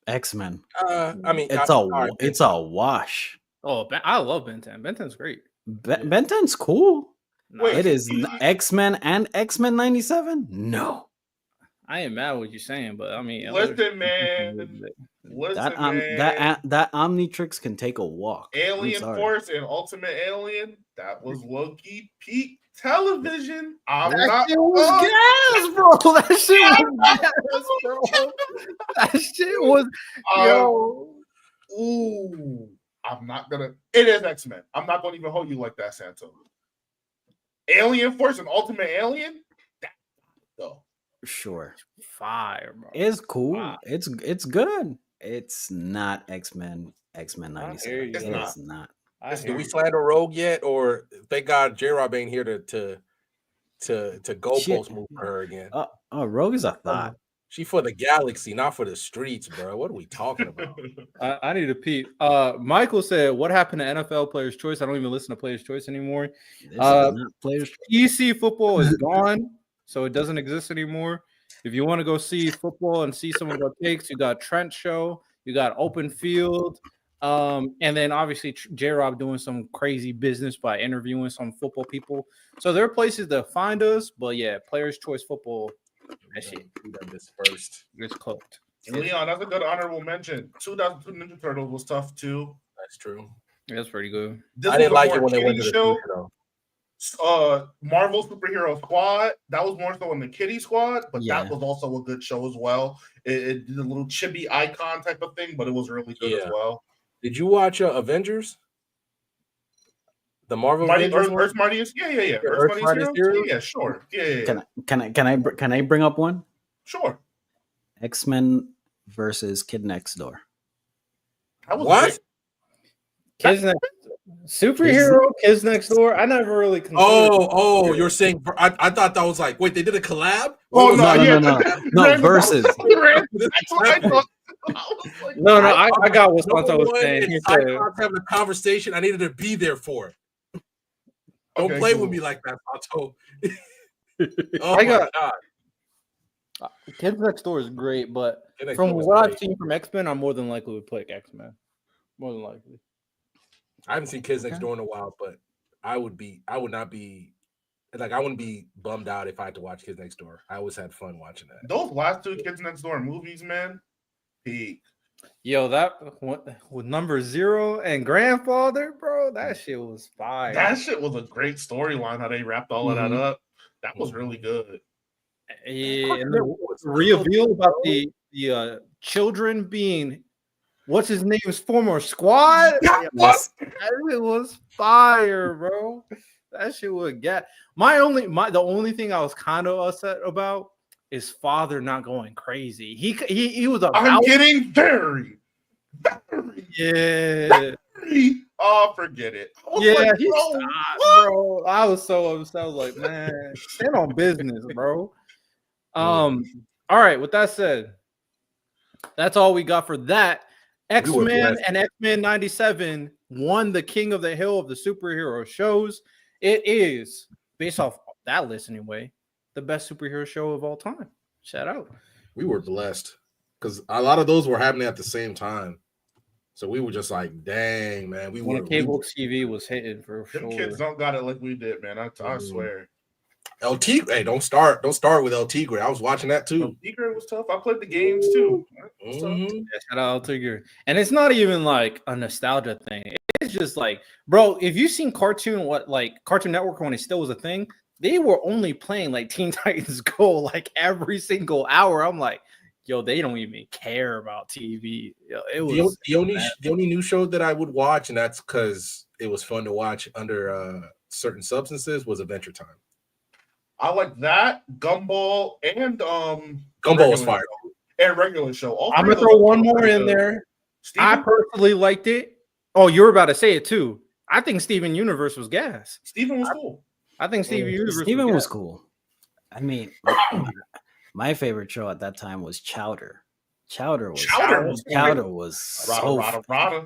Speaker 3: X-Men.
Speaker 2: I mean,
Speaker 3: it's a wash.
Speaker 1: Oh, I love Ben 10. Ben 10's great.
Speaker 3: Ben 10's cool.
Speaker 4: Wait,
Speaker 3: it is X-Men and X-Men 97? No.
Speaker 1: I ain't mad at what you're saying, but I mean,
Speaker 4: listen, man.
Speaker 3: That Omnitrix can take a walk.
Speaker 4: Alien Force and Ultimate Alien, that was low-key peak television. That shit was gas, bro.
Speaker 1: That shit was yo.
Speaker 4: Ooh, I'm not gonna. It is X-Men. I'm not gonna even hold you like that, Santo. Alien Force and Ultimate Alien. Go.
Speaker 3: Sure.
Speaker 1: Fire, bro.
Speaker 3: It's cool.
Speaker 1: Wow.
Speaker 3: It's good. It's not X-Men 97. It's not.
Speaker 2: Do we slander Rogue yet? Or thank God J-Rob ain't here to goalpost move for her again.
Speaker 3: Rogue is a thought.
Speaker 2: She for the galaxy, not for the streets, bro. What are we talking about?
Speaker 1: I need to peep. Michael said, "What happened to NFL Players' Choice? I don't even listen to Players' Choice anymore. PC football is gone, so it doesn't exist anymore. If you want to go see football and see some of our takes, you got Trent Show, you got Open Field, and then obviously J-Rob doing some crazy business by interviewing some football people. So there are places to find us, but yeah, Players' Choice football." That shit.
Speaker 2: We done this first.
Speaker 1: It's cooked.
Speaker 4: Leon, that's a good honorable mention. 2002 Ninja Turtles was tough too.
Speaker 2: That's true.
Speaker 1: Yeah, that's pretty good.
Speaker 2: I didn't like it when they went to the future, though.
Speaker 4: Marvel Superhero Squad. That was more so in the Kitty Squad, but
Speaker 3: Yeah.
Speaker 4: that was also a good show as well. It did a little chibi icon type of thing, but it was really good as well.
Speaker 2: Did you watch Avengers? The Marvel
Speaker 4: Mighty,
Speaker 2: Avengers one?
Speaker 4: Earth Mightiest, yeah. Earth's
Speaker 2: Earth's
Speaker 4: Mightiest
Speaker 2: Mightiest
Speaker 4: Heroes?
Speaker 2: Heroes?
Speaker 4: Yeah, sure. Yeah.
Speaker 3: Can I bring up one?
Speaker 4: Sure.
Speaker 3: X-Men versus Kid Next Door.
Speaker 4: That was
Speaker 2: What?
Speaker 4: great.
Speaker 1: Kids next superhero, Kids Next Door. I never really considered.
Speaker 2: Oh, you're saying I thought that was like, wait, they did a collab?
Speaker 4: Oh,
Speaker 2: What was that?
Speaker 3: No, versus.
Speaker 4: That's what I thought. I was like,
Speaker 1: No, I got what
Speaker 2: Number
Speaker 1: Santo was
Speaker 2: one,
Speaker 1: saying. He
Speaker 2: it's
Speaker 1: said,
Speaker 2: Icons having a conversation. I needed to be there for it. Don't
Speaker 4: Okay,
Speaker 2: play
Speaker 4: cool.
Speaker 2: with me like that, Santo.
Speaker 1: I got-
Speaker 2: God.
Speaker 1: Kids Next Door is great, but
Speaker 2: Kid Next
Speaker 1: from
Speaker 2: Door was
Speaker 1: what I've
Speaker 2: great.
Speaker 1: seen from X-Men, I'm more than likely would pick X-Men. More than likely.
Speaker 2: I haven't seen Kids Next
Speaker 3: Okay.
Speaker 2: Door in a while, but I wouldn't be bummed out if I had to watch Kids Next Door. I always had fun watching that.
Speaker 4: Those last two Kids Next Door movies, man, peak.
Speaker 1: Yo, that with number 0 and Grandfather, bro, that shit was fire.
Speaker 4: That shit was a great storyline. How they wrapped all of that
Speaker 3: Mhm.
Speaker 4: up. That was really good.
Speaker 1: Yeah, and the reveal about the children being what's his name's former squad.
Speaker 4: That
Speaker 1: That shit was fire, bro. That shit would get the only thing I was kind of upset about is father not going crazy. He was
Speaker 4: I'm
Speaker 1: about
Speaker 4: getting very.
Speaker 1: yeah.
Speaker 4: Oh, forget it. I was
Speaker 1: Yeah,
Speaker 4: like,
Speaker 1: he
Speaker 4: bro,
Speaker 1: stopped,
Speaker 4: what?
Speaker 1: bro. I was so upset. I was like, man, stand on business, bro. All right, with that said, that's all we got for that. X-Men
Speaker 2: blessed.
Speaker 1: and X-Men 97 won the King of the Hill of the superhero shows. It is, based off that list anyway, the best superhero show of all time. Shout out.
Speaker 2: We were blessed because a lot of those were happening at the same time. So we were just like, dang, man.
Speaker 1: When cable TV was hitting for
Speaker 4: Them
Speaker 1: sure.
Speaker 4: kids don't got it like we did, man. I swear.
Speaker 2: El Tigre. Hey, don't start with El Tigre. I was watching that too.
Speaker 4: Secret was tough. I played the games too. It was tough.
Speaker 2: Mhm.
Speaker 1: Yeah, shout out to you. And it's not even like a nostalgia thing. It's just like, bro, if you've seen Cartoon Network when it still was a thing, they were only playing like Teen Titans Go like every single hour. I'm like, yo, they don't even care about TV. Yo, it was
Speaker 2: The only new show that I would watch, and that's because it was fun to watch under certain substances, was Adventure Time.
Speaker 4: I like that, Gumball, and
Speaker 2: Gumball was
Speaker 4: regular
Speaker 2: fire.
Speaker 4: show, and regular show. All
Speaker 1: I'm
Speaker 4: three
Speaker 1: gonna
Speaker 4: of
Speaker 1: throw
Speaker 4: those
Speaker 1: one
Speaker 4: were
Speaker 1: more
Speaker 4: pretty
Speaker 1: in
Speaker 4: good.
Speaker 1: there.
Speaker 4: Steven,
Speaker 1: I personally liked it. Oh, you were about to say it too. I think Steven Universe was gas.
Speaker 4: Steven was cool.
Speaker 1: I think Steven Universe
Speaker 3: Steven was
Speaker 1: gas.
Speaker 3: cool. I mean, my favorite show at that time was Chowder. Chowder was so
Speaker 4: Rada.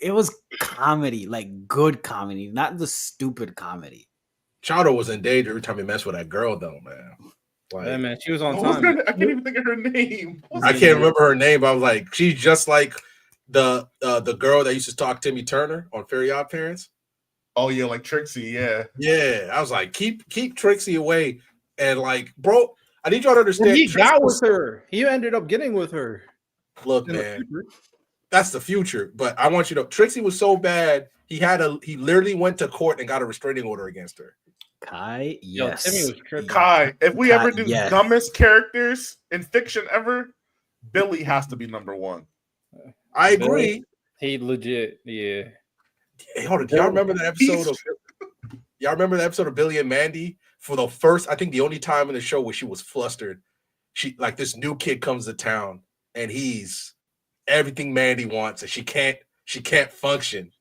Speaker 3: it was comedy, like good comedy, not the stupid comedy.
Speaker 2: Chowder was in danger every time he messed with that girl, though, man. Like,
Speaker 1: Yeah, man, she was on
Speaker 4: What was
Speaker 1: time.
Speaker 4: her- I can't even think of her name. What was
Speaker 2: I
Speaker 4: her
Speaker 2: can't
Speaker 4: name?
Speaker 2: remember her name, but I was like, she's just like the girl that used to talk Timmy Turner on Fairy Odd Parents.
Speaker 4: Oh yeah, like Trixie. Yeah.
Speaker 2: Yeah, I was like, keep Trixie away, and like, bro, I need y'all to understand.
Speaker 1: Well, he
Speaker 2: Trixie
Speaker 1: got
Speaker 2: was-
Speaker 1: with her. He ended up getting with her.
Speaker 2: Look,
Speaker 1: In the
Speaker 2: man,
Speaker 1: future.
Speaker 2: that's the future. But I want you to know, Trixie was so bad. He literally went to court and got a restraining order against her.
Speaker 3: Kai,
Speaker 1: Yo,
Speaker 3: yes.
Speaker 1: Timmy was tripping.
Speaker 4: Kai, if we
Speaker 3: Kai,
Speaker 4: ever do
Speaker 3: yes.
Speaker 4: dumbest characters in fiction ever, Billy has to be number one.
Speaker 2: I agree.
Speaker 1: He legit, yeah.
Speaker 2: Hey, hold on. Do y'all remember that episode of y'all remember the episode of Billy and Mandy? For the first, I think the only time in the show where she was flustered, she like this new kid comes to town and he's everything Mandy wants, and she can't function.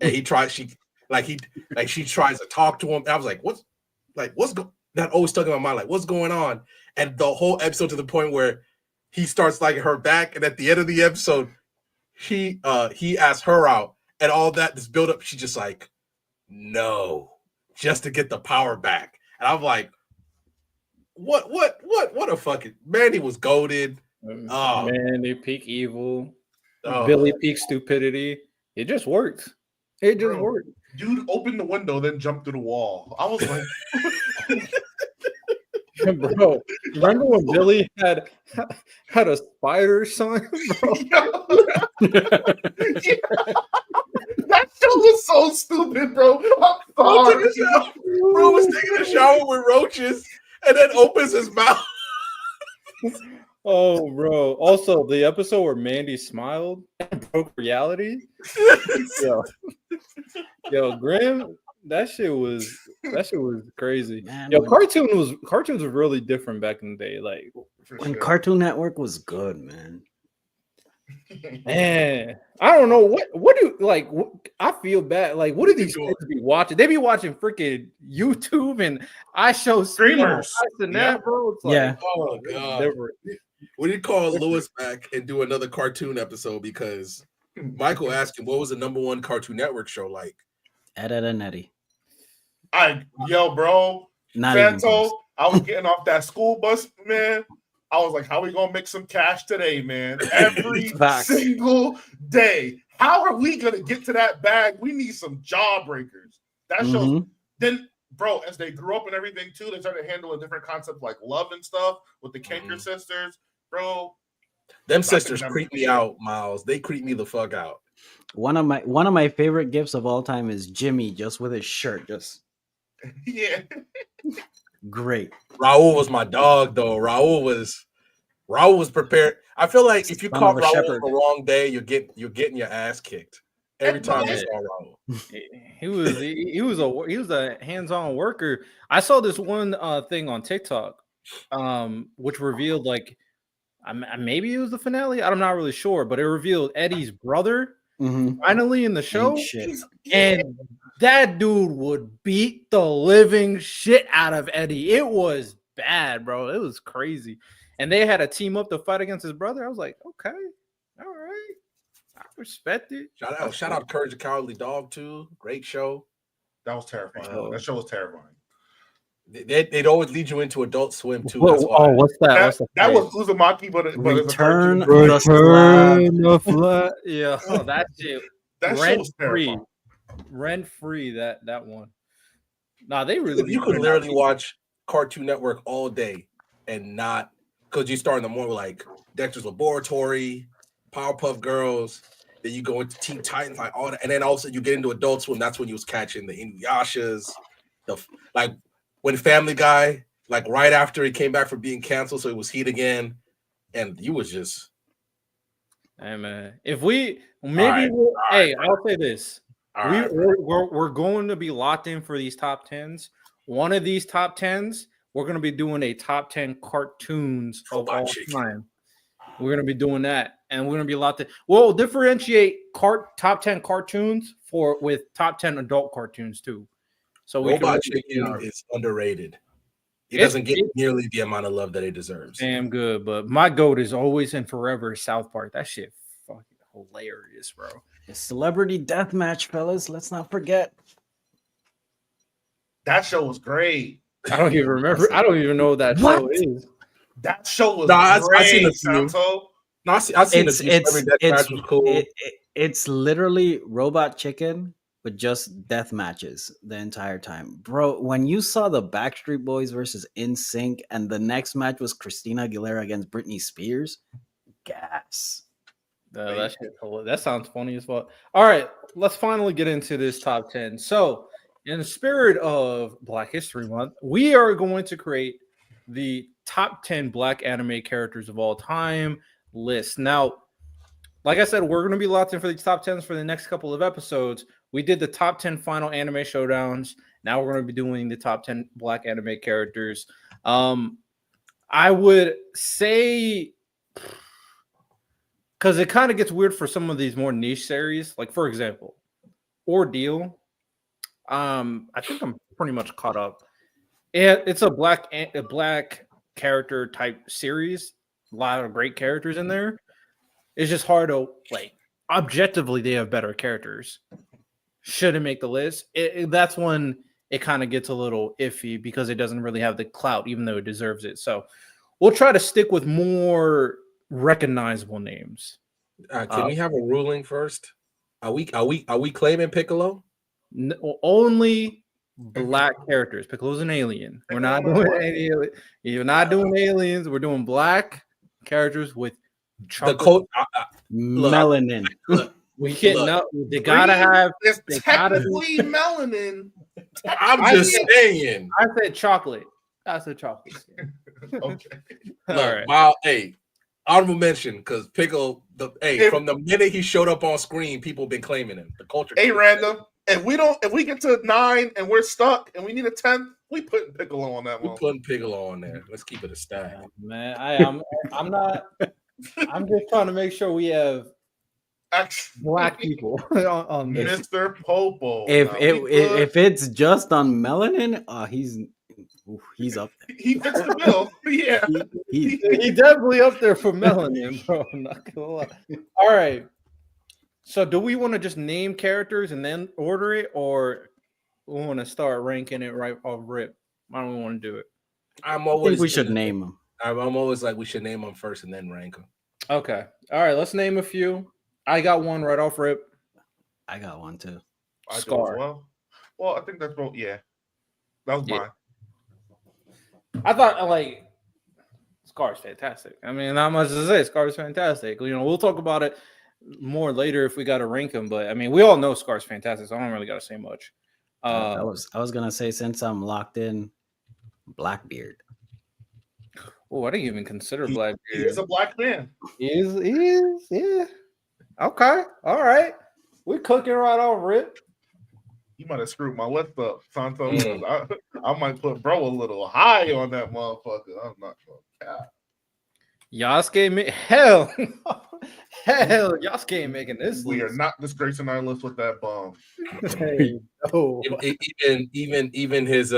Speaker 2: And she tries to talk to him. And I was like, that always stuck in my mind, like, what's going on? And the whole episode to the point where he starts liking her back, and at the end of the episode, he asks her out, and all that this build up, she's just like, no, just to get the power back. And I'm like, what a fucking Mandy was goated. Oh.
Speaker 1: Man, they peak evil.
Speaker 2: Oh.
Speaker 1: Billy peak stupidity. It just worked. It just
Speaker 4: Bro.
Speaker 1: worked.
Speaker 4: Dude opened the window, then jumped through the wall. I was like,
Speaker 1: Bro, remember when Billy had a spider sign, bro?
Speaker 4: yeah. That show was so stupid, bro. I'm sorry.
Speaker 2: Bro was taking a shower with roaches and then opens his mouth.
Speaker 1: Oh, bro. Also, the episode where Mandy smiled and broke reality. Yo, Grim, that shit was crazy.
Speaker 3: Man,
Speaker 1: Yo,
Speaker 3: when-
Speaker 1: cartoons were really different back in the day. Like,
Speaker 3: When Cartoon Network was good, man.
Speaker 1: man, I don't know what do like. I feel bad. Like, what do these kids be watching? They be watching freaking YouTube and I show
Speaker 4: Streamers.
Speaker 1: and
Speaker 4: Yeah.
Speaker 1: that, bro. It's like,
Speaker 3: Yeah.
Speaker 2: Oh
Speaker 1: it's
Speaker 2: god.
Speaker 1: different.
Speaker 2: We need to call Lewis back and do another cartoon episode because Michael asked him what was the number one Cartoon Network show like.
Speaker 3: Ed, Ed, and Eddie.
Speaker 4: Bro,
Speaker 3: Not even
Speaker 4: Santo,
Speaker 3: close.
Speaker 4: I was getting off that school bus, man. I was like, how we gonna make some cash today, man? Every
Speaker 3: Facts.
Speaker 4: single day. How are we gonna get to that bag? We need some jawbreakers. That shows.
Speaker 3: Mhm.
Speaker 4: Then, bro, as they grew up and everything too, they started handling different concepts like love and stuff with the Kanker sisters, bro.
Speaker 2: Them sisters creep me out, Miles. They creep me the fuck out.
Speaker 3: One of my favorite gifts of all time is Jimmy just with his shirt, just
Speaker 4: Yeah.
Speaker 3: great.
Speaker 2: Raul was my dog, though. Raul was prepared. I feel like if you
Speaker 3: Son
Speaker 2: caught
Speaker 3: of a
Speaker 2: Raul
Speaker 3: shepherd.
Speaker 2: on the wrong day, you're getting your ass kicked every time you saw Raul.
Speaker 1: He was a hands-on worker. I saw this one thing on TikTok, which revealed like maybe it was the finale. I'm not really sure, but it revealed Eddie's brother finally in the show,
Speaker 3: Shit.
Speaker 1: and that dude would beat the living shit out of Eddie. It was bad, bro. It was crazy, and they had to team up to fight against his brother. I was like, okay, all right, I respect it.
Speaker 2: Shout out Courage the Cowardly Dog too. Great show.
Speaker 4: That was terrifying.
Speaker 1: Wow.
Speaker 4: That show was terrifying.
Speaker 2: They'd always lead you into Adult Swim too.
Speaker 1: Whoa,
Speaker 2: That's why.
Speaker 1: oh, what's that? What's
Speaker 4: That was Uzumaki, but it's a
Speaker 3: Return
Speaker 4: cartoon.
Speaker 3: the slab.
Speaker 1: Flag. Yeah, oh, that shit.
Speaker 4: That show
Speaker 1: Rent
Speaker 4: was
Speaker 1: free,
Speaker 4: terrifying.
Speaker 1: rent free. That one. Nah, they really.
Speaker 2: You could literally watch Cartoon Network all day and not because you start in the morning with like Dexter's Laboratory, Powerpuff Girls. Then you go into Teen Titans, like all that, and then also you get into Adult Swim. That's when you was catching the Inuyashas, like when Family Guy, like right after he came back from being canceled, so it was heat again, and you was just.
Speaker 1: Hey man, if we maybe, I'll say this: we're going to be locked in for these top tens. One of these top tens, we're going to be doing a top 10 cartoons of all time. We're going to be doing that, and we're going to be locked in. We'll differentiate top 10 cartoons with top 10 adult cartoons too. So
Speaker 2: Robot Chicken is underrated. It doesn't get nearly the amount of love that it deserves.
Speaker 1: Damn good, but my goat is always and forever South Park. That shit fucking hilarious, bro.
Speaker 3: The Celebrity Deathmatch, fellas. Let's not forget.
Speaker 4: That show was great.
Speaker 1: I don't even remember. I don't even know what that show is.
Speaker 4: That show was
Speaker 2: great. I seen a few.
Speaker 4: Santo.
Speaker 2: No, I seen the Deathmatch was cool.
Speaker 3: It's literally Robot Chicken, but just death matches the entire time. Bro, when you saw the Backstreet Boys versus NSYNC and the next match was Christina Aguilera against Britney Spears, gas.
Speaker 1: That sounds funny as well. All right, let's finally get into this top 10. So, in the spirit of Black History Month, we are going to create the top 10 Black anime characters of all time list. Now, like I said, we're going to be locked in for these top 10s for the next couple of episodes. We did the top 10 final anime showdowns. Now we're going to be doing the top 10 Black anime characters. I would say, because it kind of gets weird for some of these more niche series. Like, for example, Ordeal. I think I'm pretty much caught up. It's a black character type series. A lot of great characters in there. It's just hard to, like, objectively, they have better characters. Shouldn't make the list. That's when it kind of gets a little iffy because it doesn't really have the clout, even though it deserves it. So we'll try to stick with more recognizable names.
Speaker 2: Can we have a ruling first? Are we claiming Piccolo?
Speaker 1: Only Black characters. Piccolo's an alien. We're not doing alien. You're not doing aliens. We're doing Black characters with
Speaker 2: the code
Speaker 3: melanin.
Speaker 1: We can't.
Speaker 2: Look,
Speaker 1: No, they gotta
Speaker 4: Green
Speaker 1: have.
Speaker 4: is
Speaker 1: They gotta
Speaker 4: technically melanin.
Speaker 2: I'm just saying.
Speaker 1: I said chocolate. I said chocolate.
Speaker 4: Okay.
Speaker 1: All
Speaker 2: Look,
Speaker 1: right.
Speaker 2: Miles, hey, honorable mention because Pickle, from the minute he showed up on screen, people been claiming him. The culture.
Speaker 4: Hey, random. If we get to 9 and we're stuck and we need a 10th, we putting Piccolo on that
Speaker 2: We're
Speaker 4: one.
Speaker 2: putting Piccolo on there. Let's keep it a stack.
Speaker 1: Man, I'm not. I'm just trying to make sure we have black people on this.
Speaker 4: Mr. Popo.
Speaker 3: If it's just on melanin, he's up there.
Speaker 4: He fits the bill. Yeah.
Speaker 1: He definitely up there for melanin, bro. I'm not gonna lie. All right. So, do we want to just name characters and then order it, or we want to start ranking it right off rip? Why don't we want to do it?
Speaker 3: I think we should name them.
Speaker 2: I'm always like we should name them first and then rank them.
Speaker 1: Okay. All right. Let's name a few. I got one right off rip.
Speaker 3: I got one too.
Speaker 1: Scar.
Speaker 4: Well, I think that's both. Yeah, that was mine.
Speaker 1: I thought Scar's fantastic. I mean, not much to say. Scar's fantastic. We'll talk about it more later if we got to rank him. But I mean, we all know Scar's fantastic, so I don't really got to say much.
Speaker 3: I was gonna say, since I'm locked in, Blackbeard.
Speaker 1: Oh, I didn't even consider Blackbeard.
Speaker 4: He is a black man.
Speaker 1: He is. Yeah. Okay. All right. We're cooking right off rip.
Speaker 4: You might have screwed my list up, Santo. I might put bro a little high on that motherfucker. I'm not gonna cap.
Speaker 1: Yasuke, hell, Yasuke ain't making this.
Speaker 4: We are not disgracing our list with that bomb.
Speaker 1: Hey, no.
Speaker 2: Even his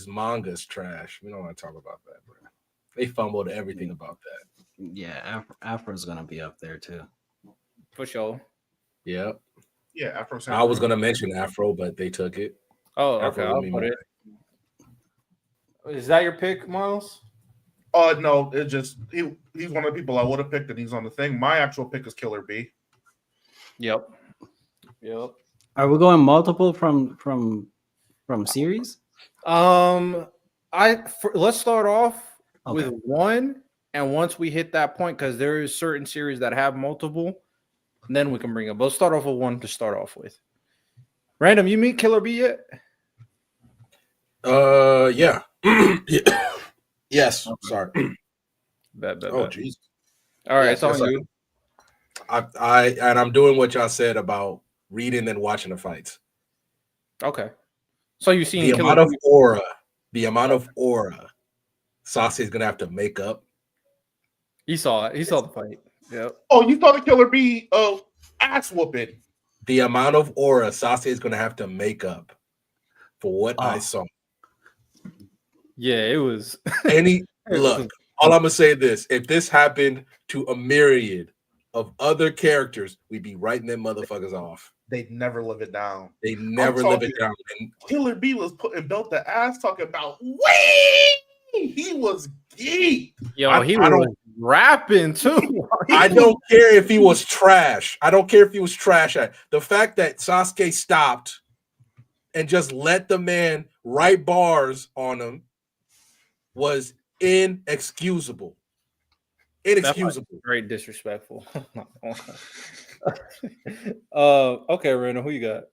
Speaker 2: manga's trash. We don't want to talk about that, bro. They fumbled everything about that.
Speaker 3: Yeah, Afro's gonna be up there too.
Speaker 1: For sure.
Speaker 2: Yep.
Speaker 4: Yeah, Afro.
Speaker 2: I was gonna mention Afro, but they took it.
Speaker 1: Oh, okay. I'll put it. Is that your pick, Miles?
Speaker 4: No, it just he's one of the people I would have picked, and he's on the thing. My actual pick is Killer B.
Speaker 1: Yep.
Speaker 3: Are we going multiple from series?
Speaker 1: Let's start off
Speaker 3: Okay.
Speaker 1: with one, and once we hit that point, because there is certain series that have multiple, then we can bring up. But let's start off with one to start off with. Random, you meet Killer B yet?
Speaker 2: Yeah. Yeah. Yes.
Speaker 1: Okay.
Speaker 2: Sorry.
Speaker 1: Bet.
Speaker 2: jeez.
Speaker 1: All right,
Speaker 2: Yeah,
Speaker 1: it's on
Speaker 2: yes,
Speaker 1: you.
Speaker 2: I'm doing what y'all said about reading and watching the fights.
Speaker 1: Okay. So you've seen
Speaker 2: The amount of aura Sasuke's gonna have to make up.
Speaker 1: He saw it. He saw the fight. Yep.
Speaker 4: Oh, you saw the Killer B ass whooping.
Speaker 2: The amount of aura Sasuke's gonna have to make up for what I saw.
Speaker 1: Yeah, it was.
Speaker 2: Look, all I'm gonna say this: if this happened to a myriad of other characters, we'd be writing them motherfuckers off.
Speaker 4: They'd never live it down.
Speaker 2: They never live it down.
Speaker 4: Killer B was putting belt the ass talking about wee. He was geek.
Speaker 1: Yo, he was rapping too.
Speaker 2: I don't care if he was trash. The fact that Sasuke stopped and just let the man write bars on him was inexcusable.
Speaker 1: Very disrespectful. Okay, Reno, who you got?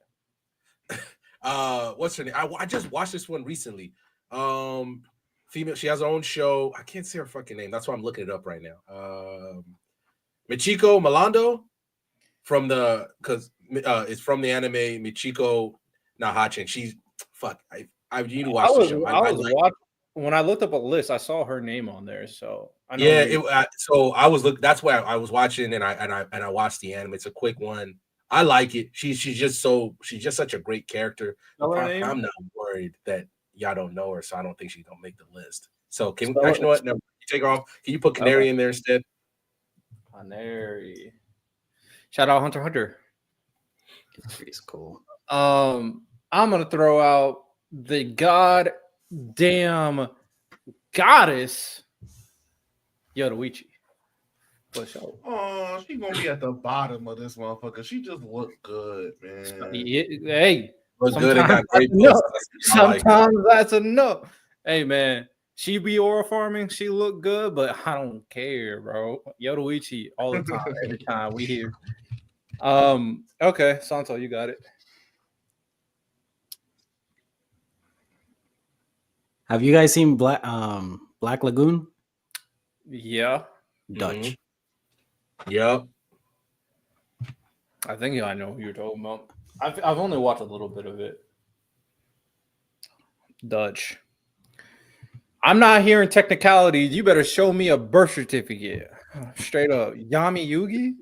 Speaker 2: What's her name? I just watched this one recently. Female, she has her own show. I can't say her fucking name. That's why I'm looking it up right now. Michiko Malando it's from the anime Michiko Nahachin. She's I need to watch the show.
Speaker 1: When I looked up a list, I saw her name on there. So I know
Speaker 2: that's why I was watching and I watched the anime. It's a quick one. I like it. She's just such a great character. I'm not worried that y'all don't know her, so I don't think she's gonna make the list. So can we actually, you know what? No, take her off. Can you put Canary in there instead?
Speaker 1: Canary. Shout out Hunter x Hunter.
Speaker 3: He's cool.
Speaker 1: I'm gonna throw out the goddamn goddess Yoruichi.
Speaker 4: Oh, she's gonna be at the bottom of this motherfucker. She just looked good, man.
Speaker 1: Hey,
Speaker 2: look good and got great
Speaker 1: sometimes that's enough. Hey, man, she be aura farming. She look good, but I don't care, bro. Yoruichi all the time, every time we hear. Okay, Santo, you got it.
Speaker 3: Have you guys seen Black Lagoon?
Speaker 1: Yeah,
Speaker 3: Dutch.
Speaker 2: Yep.
Speaker 1: I think I know who you're talking about. I've only watched a little bit of it. Dutch. I'm not hearing technicalities. You better show me a birth certificate. Straight up. Yami Yugi?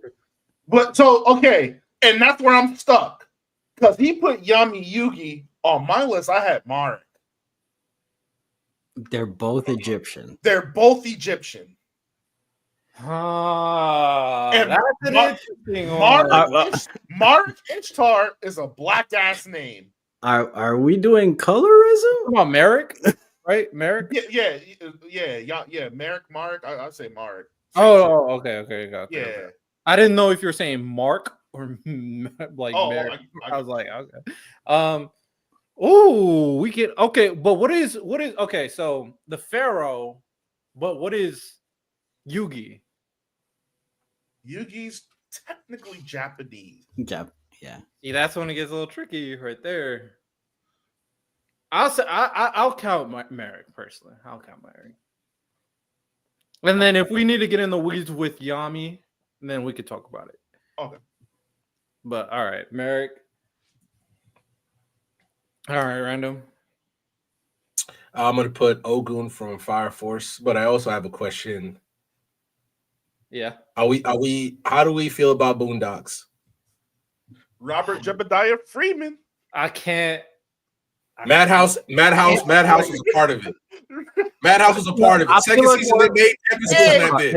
Speaker 4: But so okay, and that's where I'm stuck. Because he put Yami Yugi on my list. I had Mark.
Speaker 3: They're both Egyptian.
Speaker 4: They're both Egyptian.
Speaker 1: And
Speaker 4: And
Speaker 1: that's an interesting
Speaker 4: Mark,
Speaker 1: one.
Speaker 4: Mark Ishtar is a black ass name.
Speaker 3: Are we doing colorism?
Speaker 1: Come on, Merrick. Right? Merrick?
Speaker 4: Yeah. Mark. I say Mark.
Speaker 1: Oh, okay. Got
Speaker 4: Yeah.
Speaker 1: that. I didn't know if you were saying Mark or like Merrick. I was like, okay. Oh, we get okay, but what is okay? So the Pharaoh, but what is Yugi?
Speaker 4: Yugi's technically Japanese.
Speaker 3: Yeah.
Speaker 1: See, that's when it gets a little tricky right there. I'll say I'll count Merrick personally. I'll count Merrick, and then if we need to get in the weeds with Yami, then we could talk about it.
Speaker 4: Okay.
Speaker 1: But all right, Merrick. All right, random.
Speaker 2: I'm gonna put Ogun from Fire Force, but I also have a question.
Speaker 1: Yeah.
Speaker 2: Are we? How do we feel about Boondocks?
Speaker 4: Robert Jebediah Freeman.
Speaker 1: I can't.
Speaker 2: Madhouse was a part of it. Madhouse was a part of it. Second
Speaker 1: like
Speaker 2: season they made episodes on that bit.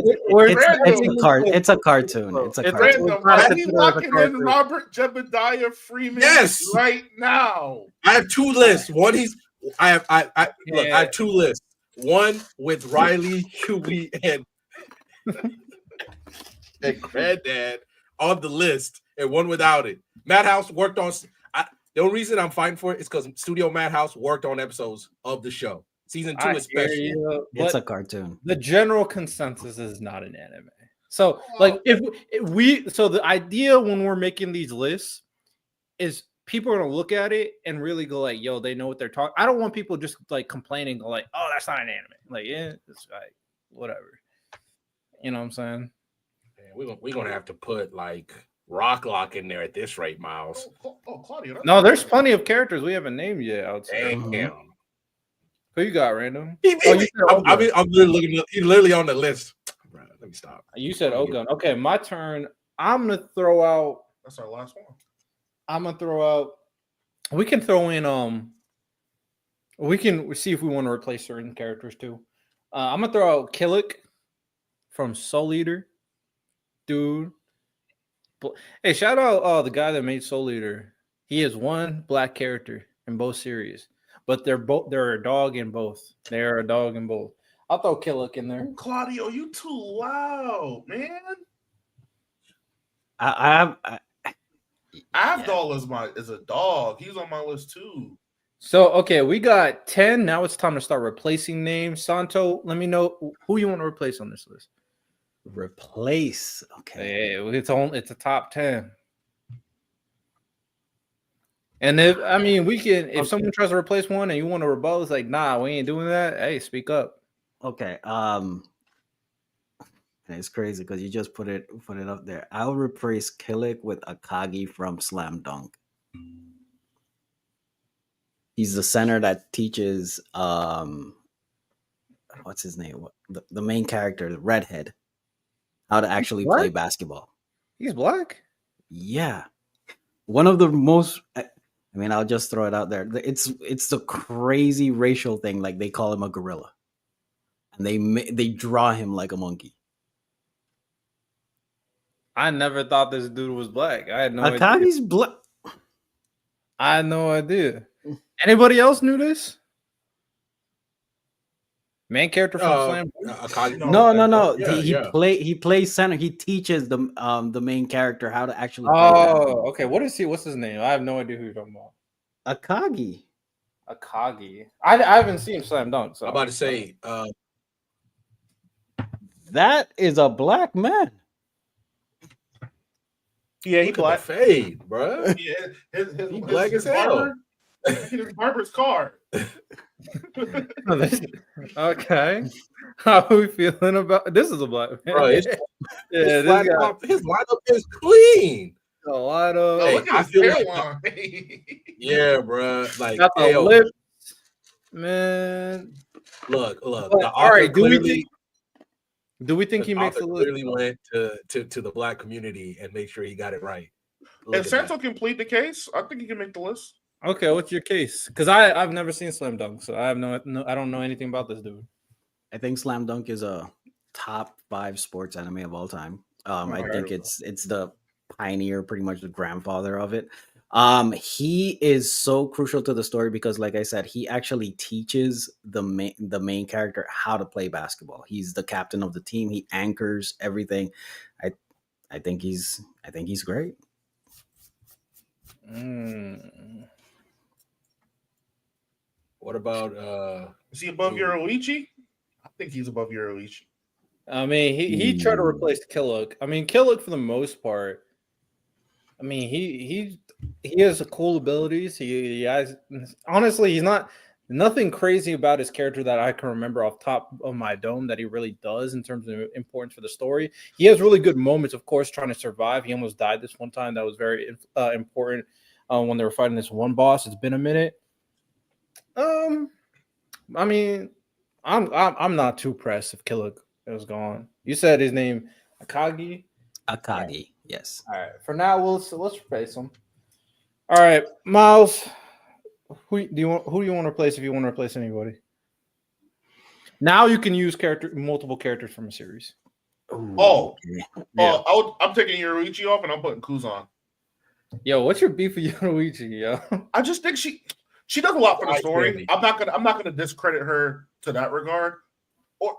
Speaker 3: It's a cartoon. It's a cartoon.
Speaker 4: Random. Are we locking in Robert Jebediah Freeman?
Speaker 2: Yes.
Speaker 4: Right now.
Speaker 2: I have two lists. One I have two lists. One with Riley, Huey, and Granddad on the list, and one without it. Madhouse worked on. The only reason I'm fighting for it is because Studio Madhouse worked on episodes of the show. Season 2 especially.
Speaker 3: It's a cartoon.
Speaker 1: The general consensus is not an anime. So, like, if the idea when we're making these lists is people are gonna look at it and really go like, "Yo, they know what they're talking." I don't want people just like complaining, like, "Oh, that's not an anime." Like, yeah, it's like whatever. You know what I'm saying?
Speaker 2: Yeah, we're gonna have to put like Rock Lock in there at this rate, Miles.
Speaker 4: Claudio.
Speaker 1: No, there's plenty of characters we haven't named yet. I would say.
Speaker 2: Damn.
Speaker 1: Who you got, random?
Speaker 2: I'm literally on the list. Bro, let me stop.
Speaker 1: You said Ogun. Okay, my turn. I'm gonna throw out.
Speaker 4: That's our last one.
Speaker 1: I'm gonna throw out. We can throw in. We can see if we want to replace certain characters too. I'm gonna throw out Killick from Soul Eater, dude. Hey, shout out the guy that made Soul Eater. He is one black character in both series, but they're a dog in both. They're a dog in both. I'll throw Killick in there.
Speaker 4: Claudio, you too loud, man. Avdol is a dog. He's on my list too.
Speaker 1: So okay, we got 10. Now it's time to start replacing names. Santo, let me know who you want to replace on this list.
Speaker 3: Replace. Okay.
Speaker 1: Hey, it's a top 10. And if someone tries to replace one and you want to rebel, it's like, nah, we ain't doing that. Hey, speak up.
Speaker 3: Okay. And it's crazy because you just put it up there. I'll replace Killick with Akagi from Slam Dunk. He's the center that teaches what's his name? The main character, the redhead, how to actually play basketball.
Speaker 1: He's black?
Speaker 3: Yeah. One of the most I'll just throw it out there. It's the crazy racial thing. Like they call him a gorilla. And they draw him like a monkey.
Speaker 1: I never thought this dude was black. I had no idea.
Speaker 3: Akagi's black.
Speaker 1: I had no idea. Anybody else knew this? Main character from Slam?
Speaker 3: No. He plays center. He teaches the main character how to actually play.
Speaker 1: Oh, okay. What is he? What's his name? I have no idea who you're talking about.
Speaker 3: Akagi.
Speaker 1: I haven't seen Slam Dunk. So
Speaker 2: I'm about to say
Speaker 3: that is a black man.
Speaker 4: Yeah, he
Speaker 2: Look at
Speaker 4: black.
Speaker 2: the fade, bruh.
Speaker 4: Yeah,
Speaker 2: He black as hell.
Speaker 4: His barber's car.
Speaker 1: Okay. How are we feeling about this? Is a black man.
Speaker 2: Bro,
Speaker 1: yeah,
Speaker 2: his,
Speaker 1: this guy
Speaker 2: his lineup is clean.
Speaker 1: a lot of
Speaker 4: Oh,
Speaker 2: Hey,
Speaker 4: look
Speaker 2: I
Speaker 4: at his
Speaker 2: feel like-
Speaker 4: hairline.
Speaker 2: Yeah, bruh. Like,
Speaker 1: got the
Speaker 2: hell,
Speaker 1: lips, man.
Speaker 2: look.
Speaker 1: But,
Speaker 2: The
Speaker 1: all right,
Speaker 2: author clearly,
Speaker 1: do we think he makes the list?
Speaker 2: clearly went to the black community and made sure he got it right. Look
Speaker 4: If
Speaker 2: at
Speaker 4: Santo
Speaker 2: that.
Speaker 4: can plead the case, I think he can make the list.
Speaker 1: Okay, what's your case? Because I've never seen Slam Dunk, so I have no I don't know anything about this dude.
Speaker 3: I think Slam Dunk is a top 5 sports anime of all time. I think it's the pioneer, pretty much the grandfather of it. He is so crucial to the story because, like I said, he actually teaches the main character how to play basketball. He's the captain of the team. He anchors everything. I think he's great.
Speaker 2: What about
Speaker 4: Is he above
Speaker 2: Ooh.
Speaker 4: Yoruichi? I think he's above Yoruichi.
Speaker 1: I mean, he tried to replace Killuck. I mean, Killuck for the most part. I mean, he has cool abilities. He has, honestly, he's not nothing crazy about his character that I can remember off top of my dome that he really does in terms of importance for the story. He has really good moments, of course, trying to survive. He almost died this one time. That was very important when they were fighting this one boss. It's been a minute. I mean, I'm not too pressed if Killuck is gone. You said his name Akagi.
Speaker 3: Akagi, yes.
Speaker 1: All right. For now, let's replace him. All right, Miles. Who do you want to replace if you want to replace anybody? Now you can use multiple characters from a series.
Speaker 4: Oh,
Speaker 3: okay.
Speaker 1: Yeah.
Speaker 4: I'm taking Yoruichi off and I'm putting Kuzan.
Speaker 1: Yo, what's your beef with Yoruichi, yo?
Speaker 4: I just think she does a lot for the
Speaker 2: I
Speaker 4: story.
Speaker 2: agree.
Speaker 4: I'm not gonna discredit her to that regard.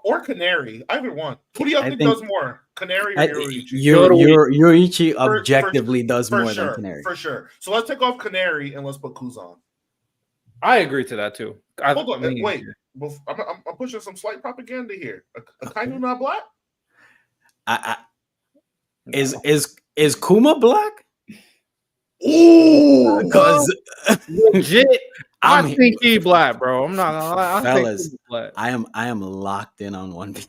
Speaker 4: Or Canary, either one. Who do you think does more, Canary or Yoruichi?
Speaker 3: Yoruichi objectively does more
Speaker 4: sure,
Speaker 3: than Canary.
Speaker 4: for sure. So let's take off Canary and let's put Kuzan.
Speaker 1: I agree to that too.
Speaker 4: Hold on, wait. I'm pushing some slight propaganda here. A Kainu not black?
Speaker 3: Is Kuma black?
Speaker 4: Ooh,
Speaker 3: Because
Speaker 1: legit, I think he black, bro. I'm not gonna lie. I
Speaker 3: fellas,
Speaker 1: think he's black.
Speaker 3: I am locked in on One Piece.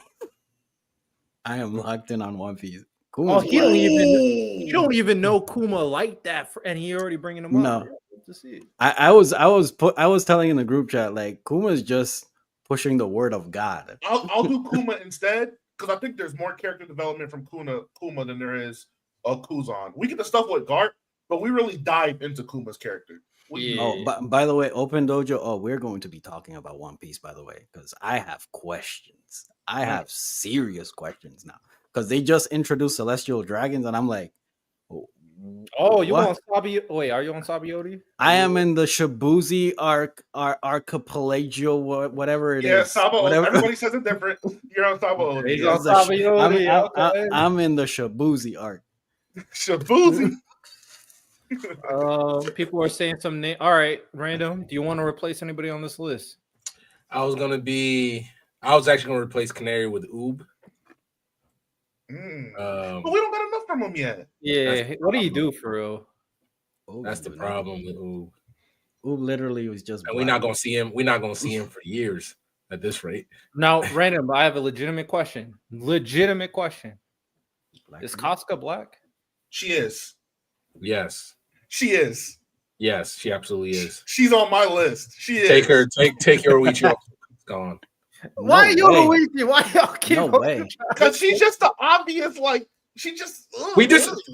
Speaker 3: I am locked in on One Piece.
Speaker 1: Oh,
Speaker 3: Kuma's
Speaker 1: he don't
Speaker 3: black.
Speaker 1: don't even know Kuma like that, and he already bringing him up.
Speaker 3: No.
Speaker 1: To see.
Speaker 3: I was telling in the group chat, like, Kuma's just pushing the word of God.
Speaker 4: I'll do Kuma instead because I think there's more character development from Kuma than there is Kuzan. We get the stuff with Gart, but we really dive into Kuma's character.
Speaker 3: Oh, by the way, Open Dojo. Oh, we're going to be talking about One Piece, by the way, because I have questions. I have serious questions now because they just introduced Celestial Dragons, and I'm like,
Speaker 1: oh, you
Speaker 3: what?
Speaker 1: on Sabi? Wait, are you on Sabioti?
Speaker 3: I am in the Shibuzi archipelago, whatever it is.
Speaker 4: Yeah, Sabo.
Speaker 3: Whatever.
Speaker 4: Everybody says it different. You're on Sabo.
Speaker 1: He's
Speaker 4: Yeah.
Speaker 1: on Sabioti. Okay.
Speaker 3: I'm in the Shibuzi arc.
Speaker 4: Shabuzi.
Speaker 1: People are saying some name. All right, random. Do you want to replace anybody on this list?
Speaker 2: I was actually gonna replace Canary with Oob.
Speaker 4: But we don't got enough from him yet.
Speaker 1: Yeah. What do you do for real?
Speaker 2: That's the problem with Oob.
Speaker 3: Oob literally was just.
Speaker 2: And we're not gonna see him. We're not gonna see him for years at this rate.
Speaker 1: Now, random. I have a legitimate question. Is Casca black?
Speaker 4: She is.
Speaker 2: Yes.
Speaker 4: She is.
Speaker 2: Yes, she absolutely is.
Speaker 4: She's on my list. She is.
Speaker 2: Take Yoruichi off. It's gone.
Speaker 1: Why Yoruichi? Why y'all keep?
Speaker 3: No way.
Speaker 4: Because she's just the obvious, like, she just.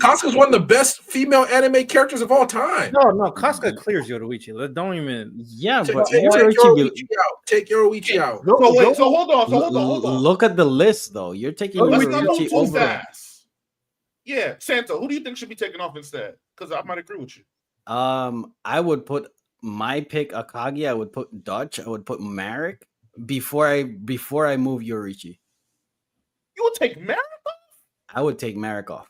Speaker 2: Casca's one of the best female anime characters of all time.
Speaker 1: No, Casca clears Yoruichi. Don't even.
Speaker 3: Yeah,
Speaker 2: Take
Speaker 3: but
Speaker 2: Yoruichi out. Take Yoruichi out.
Speaker 4: So hold on.
Speaker 3: Look at the list, though. You're taking
Speaker 4: Let's not move
Speaker 3: Yoruichi
Speaker 4: too
Speaker 3: over.
Speaker 4: fast. Yeah, Santa, who do you think should be taken off instead? Because I might agree with you.
Speaker 3: I would put my pick Akagi. I would put Dutch. I would put Marek before I move Yoruichi.
Speaker 4: You would take Marek off?
Speaker 3: I would take Marek off.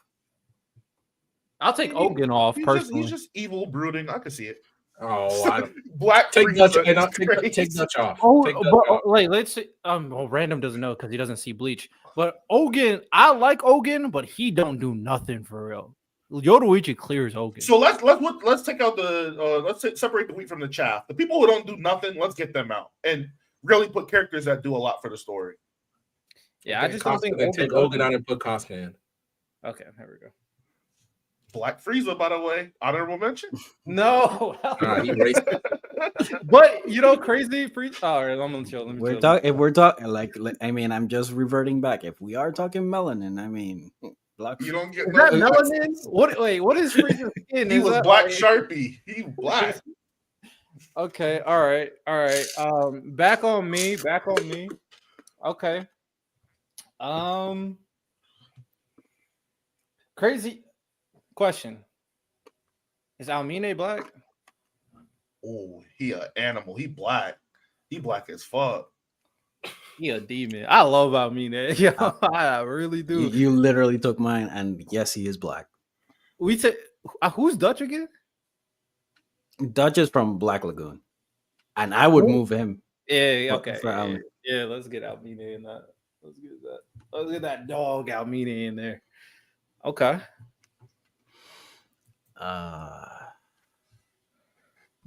Speaker 1: I'll take Ogun off personally.
Speaker 4: He's just evil, brooding. I can see it.
Speaker 2: Oh, I don't.
Speaker 4: Black.
Speaker 2: Take Dutch
Speaker 4: Frieza is
Speaker 2: take Dutch off.
Speaker 1: Oh,
Speaker 2: Take Dutch
Speaker 1: but
Speaker 2: off.
Speaker 1: like, let's see. Well, random doesn't know because he doesn't see Bleach. But Ogun, I like Ogun, but he don't do nothing for real. Yoruichi clears Hogan.
Speaker 4: So let's take out the separate the wheat from the chaff. The people who don't do nothing, let's get them out and really put characters that do a lot for the story.
Speaker 1: Yeah, I just don't think
Speaker 2: then take Hogan out and put Costman.
Speaker 1: Okay, there we go.
Speaker 4: Black Frieza, by the way, honorable mention.
Speaker 1: No,
Speaker 2: He raced.
Speaker 1: but you know, crazy Frieza. All right, I'm gonna chill. Let me
Speaker 3: We're
Speaker 1: chill.
Speaker 3: talking. If we're talking, I mean, I'm just reverting back. If we are talking melanin, I mean, black.
Speaker 4: You don't get
Speaker 1: Is that melanin? What? Wait, what is Frieza's skin?
Speaker 4: He
Speaker 1: Is
Speaker 4: was
Speaker 1: that
Speaker 4: Black
Speaker 1: like-
Speaker 4: Sharpie. He was black.
Speaker 1: Okay, all right. Back on me. Okay. Crazy question. Is Almine black?
Speaker 4: Oh, he an animal. He black. He black as fuck.
Speaker 1: He a demon. I love Almine. Yeah, I really do.
Speaker 3: You literally took mine, and yes, he is black.
Speaker 1: We take who's Dutch again?
Speaker 3: Dutch is from Black Lagoon, and I would move him.
Speaker 1: Yeah,
Speaker 3: But
Speaker 1: okay.
Speaker 3: for
Speaker 1: Yeah,
Speaker 3: Almine.
Speaker 1: yeah, let's get Almine in that. Let's get that dog Almine in there. Okay.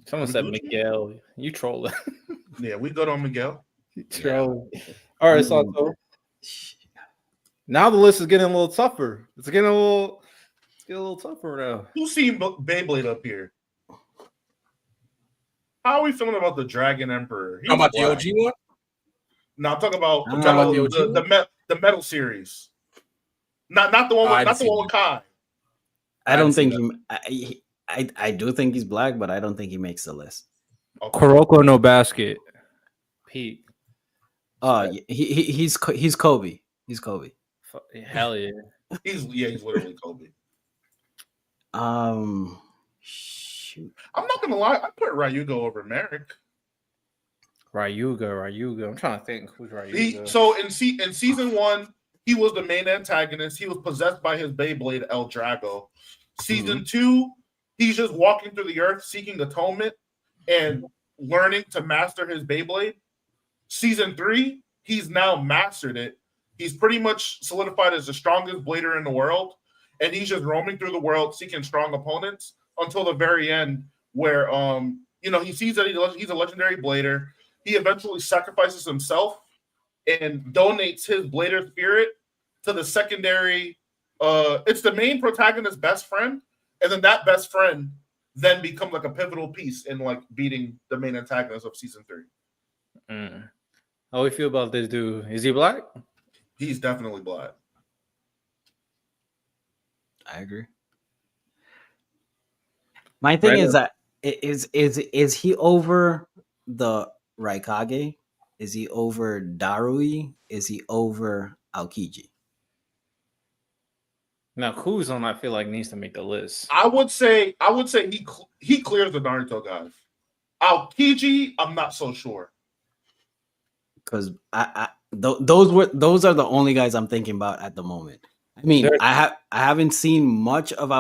Speaker 1: Someone said
Speaker 4: Gucci?
Speaker 1: Miguel. You trolling.
Speaker 4: Yeah, we good on Miguel.
Speaker 1: Troll. All right, so now the list is getting a little tougher. It's getting a little tougher now.
Speaker 4: Who's seen Beyblade up here? How are we feeling about the Dragon Emperor? He's
Speaker 2: How about the
Speaker 4: black.
Speaker 2: OG one?
Speaker 4: No, I'm talking about,
Speaker 2: the
Speaker 4: the metal series. Not the one with, not the one with Kai.
Speaker 3: I don't
Speaker 2: see
Speaker 3: think I do think he's black, but I don't think he makes the list.
Speaker 4: Okay.
Speaker 1: Kuroko no basket. Pete.
Speaker 3: He's Kobe. He's Kobe.
Speaker 1: Hell yeah.
Speaker 4: He's literally Kobe.
Speaker 3: Shoot.
Speaker 4: I'm not gonna lie, I put Ryuga over Merrick.
Speaker 1: Ryuga. I'm trying to think who's Ryuga.
Speaker 4: So in season 1, he was the main antagonist. He was possessed by his Beyblade El Drago. Season 2, he's just walking through the earth seeking atonement and learning to master his Beyblade. Season 3, he's now mastered it. He's pretty much solidified as the strongest blader in the world, and he's just roaming through the world seeking strong opponents until the very end, where he sees that he's a legendary blader. He eventually sacrifices himself and donates his blader spirit to the secondary. It's the main protagonist's best friend, and then that best friend then becomes like a pivotal piece in like beating the main antagonist of season 3.
Speaker 1: How do we feel about this dude? Is he black?
Speaker 4: He's definitely black.
Speaker 3: I agree. My thing is that is he over the Raikage? Is he over Darui? Is he over Aokiji?
Speaker 1: Now, Kuzan, I feel like needs to make the list.
Speaker 4: I would say he clears the Naruto guys. Aokiji, I'm not so sure.
Speaker 3: Because those are the only guys I'm thinking about at the moment. I mean, I haven't seen much of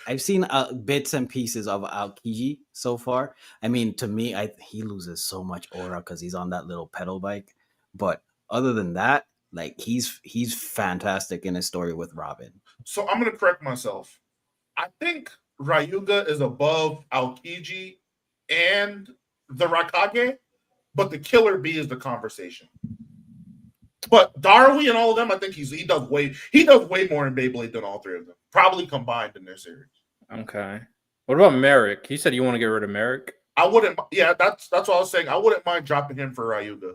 Speaker 3: I've seen bits and pieces of Aokiji so far. I mean, to me, he loses so much aura because he's on that little pedal bike. But other than that, like he's fantastic in his story with Robin.
Speaker 4: So I'm gonna correct myself. I think Ryuga is above Aokiji and the Raikage, but the Killer Bee is the conversation. But Darui and all of them, I think he does way more in Beyblade than all three of them, probably combined in their series.
Speaker 1: Okay. What about Merrick? You said you want to get rid of Merrick?
Speaker 4: I wouldn't. Yeah, that's what I was saying. I wouldn't mind dropping him for Ryuga.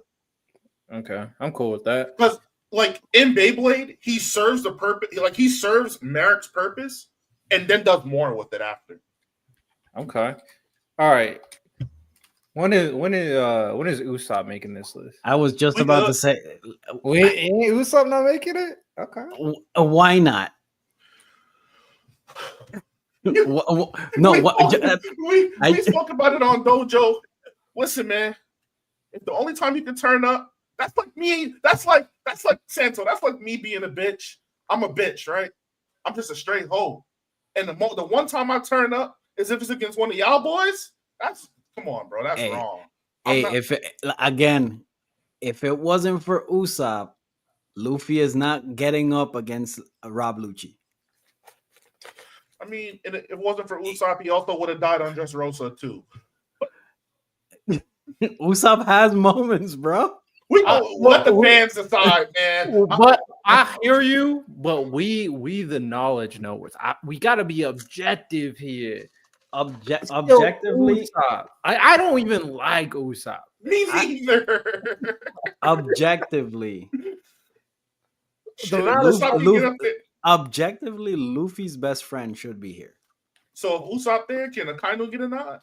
Speaker 1: Okay, I'm cool with that.
Speaker 4: Because like in Beyblade, he serves the purpose. Like he serves Merrick's purpose, and then does more with it after.
Speaker 1: Okay. All right. When is Usopp making this list?
Speaker 3: I was just about to say,
Speaker 1: Wait, ain't Usopp not making it? Okay.
Speaker 3: Why not? No,
Speaker 4: we spoke about it on Dojo. Listen, man, if the only time you can turn up, that's like me. That's like Santo. That's like me being a bitch. I'm a bitch, right? I'm just a straight hoe. And the one time I turn up is if it's against one of y'all boys. Come on, bro. That's wrong.
Speaker 3: If it wasn't for Usopp, Luffy is not getting up against Rob Lucci.
Speaker 4: I mean, if it wasn't for Usopp, he also would have died on Dressrosa too.
Speaker 3: Usopp has moments, bro.
Speaker 4: We let the fans decide, man.
Speaker 1: But I hear you. But we the knowledge knowers. We got to be objective here.
Speaker 3: Objectively,
Speaker 1: Usopp. I don't even like Usopp.
Speaker 4: Me neither.
Speaker 3: Objectively,
Speaker 4: Shit,
Speaker 1: matter-
Speaker 4: Usopp can get up there.
Speaker 3: objectively, Luffy's best friend should be here.
Speaker 4: So if Usopp there, can Akainu get a nod?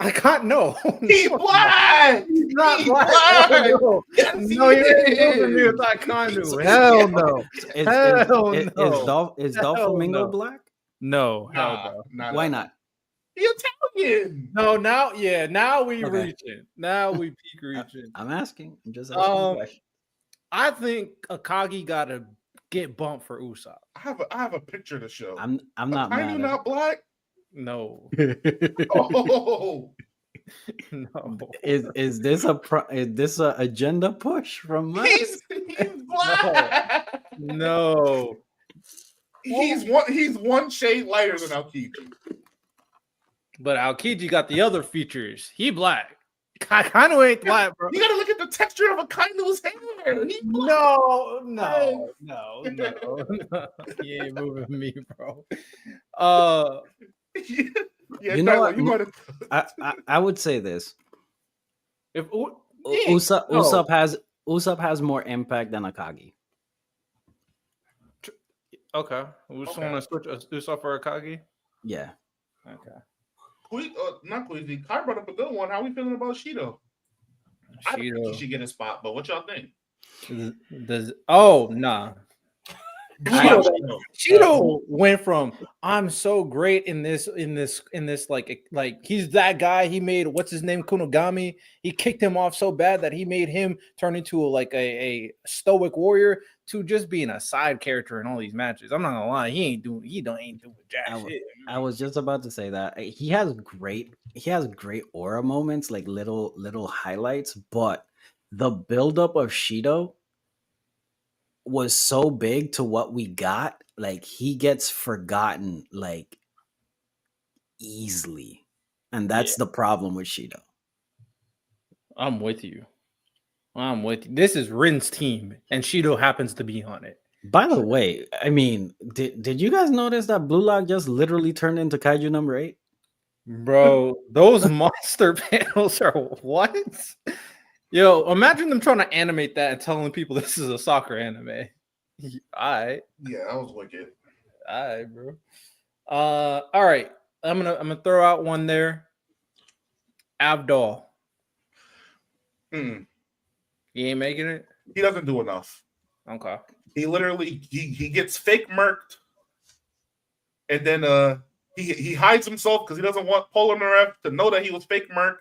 Speaker 1: I can't know.
Speaker 4: He black.
Speaker 1: He's not
Speaker 4: He
Speaker 1: black.
Speaker 4: black.
Speaker 1: No,
Speaker 4: Yes,
Speaker 1: no,
Speaker 4: he
Speaker 1: you ain't
Speaker 4: is.
Speaker 1: moving me with that kind of. Hell no. Hell no.
Speaker 3: Is
Speaker 1: Hell
Speaker 3: Doflamingo
Speaker 1: no.
Speaker 3: black?
Speaker 1: No. Hell
Speaker 4: Nah,
Speaker 1: no.
Speaker 4: nah,
Speaker 3: Why
Speaker 4: nah.
Speaker 3: not?
Speaker 4: He Italian.
Speaker 1: No, now we
Speaker 3: Okay.
Speaker 1: reaching. Now we peak reaching.
Speaker 3: I'm asking. I'm just asking a question.
Speaker 1: I think Akagi gotta get bumped for Usopp.
Speaker 4: I have a picture to show.
Speaker 3: I'm not mad.
Speaker 4: Akainu
Speaker 3: At
Speaker 4: not black.
Speaker 1: No.
Speaker 3: it.
Speaker 4: Oh,
Speaker 1: No.
Speaker 3: Is this a agenda push from us?
Speaker 4: he's black.
Speaker 1: No.
Speaker 4: He's one shade lighter than Aokiji.
Speaker 1: But Aokiji got the other features. He black. Akainu ain't black, bro.
Speaker 4: You gotta look at the texture of Akainu's hair. He's black.
Speaker 1: No. You ain't moving me, bro.
Speaker 4: Yeah,
Speaker 3: You know what?
Speaker 4: You might have.
Speaker 3: I would say this.
Speaker 1: If
Speaker 3: Usopp has more impact than Akagi.
Speaker 1: okay, we just want to switch Usopp for Akagi.
Speaker 3: Yeah.
Speaker 1: Okay.
Speaker 4: Not Queasy. Kai brought up a good one. How we feeling about Shido? I think he
Speaker 1: Shido.
Speaker 4: should get a spot, but what y'all think?
Speaker 1: Nah.
Speaker 4: Shido.
Speaker 1: Shido went from I'm so great in this like he's that guy. He made what's his name Kunogami. He kicked him off so bad that he made him turn into a stoic warrior to just being a side character in all these matches. I'm not gonna lie, he ain't doing jack shit.
Speaker 3: I was just about to say that he has great aura moments, like little highlights, but the buildup of Shido was so big to what we got, like he gets forgotten like easily, and that's the problem with Shido.
Speaker 1: I'm with you. This is Rin's team, and Shido happens to be on it.
Speaker 3: By the way, I mean, did you guys notice that Blue Lock just literally turned into Kaiju number 8?
Speaker 1: Bro, those monster panels are what? Yo, imagine them trying to animate that and telling people this is a soccer anime. All right.
Speaker 4: Yeah, that was wicked.
Speaker 1: All right, bro. All right. I'm gonna throw out one there. Abdul.
Speaker 4: Mm.
Speaker 1: He ain't making it?
Speaker 4: He doesn't do enough.
Speaker 1: Okay.
Speaker 4: He literally he gets fake murked, and then he hides himself because he doesn't want Polnareff to know that he was fake murked.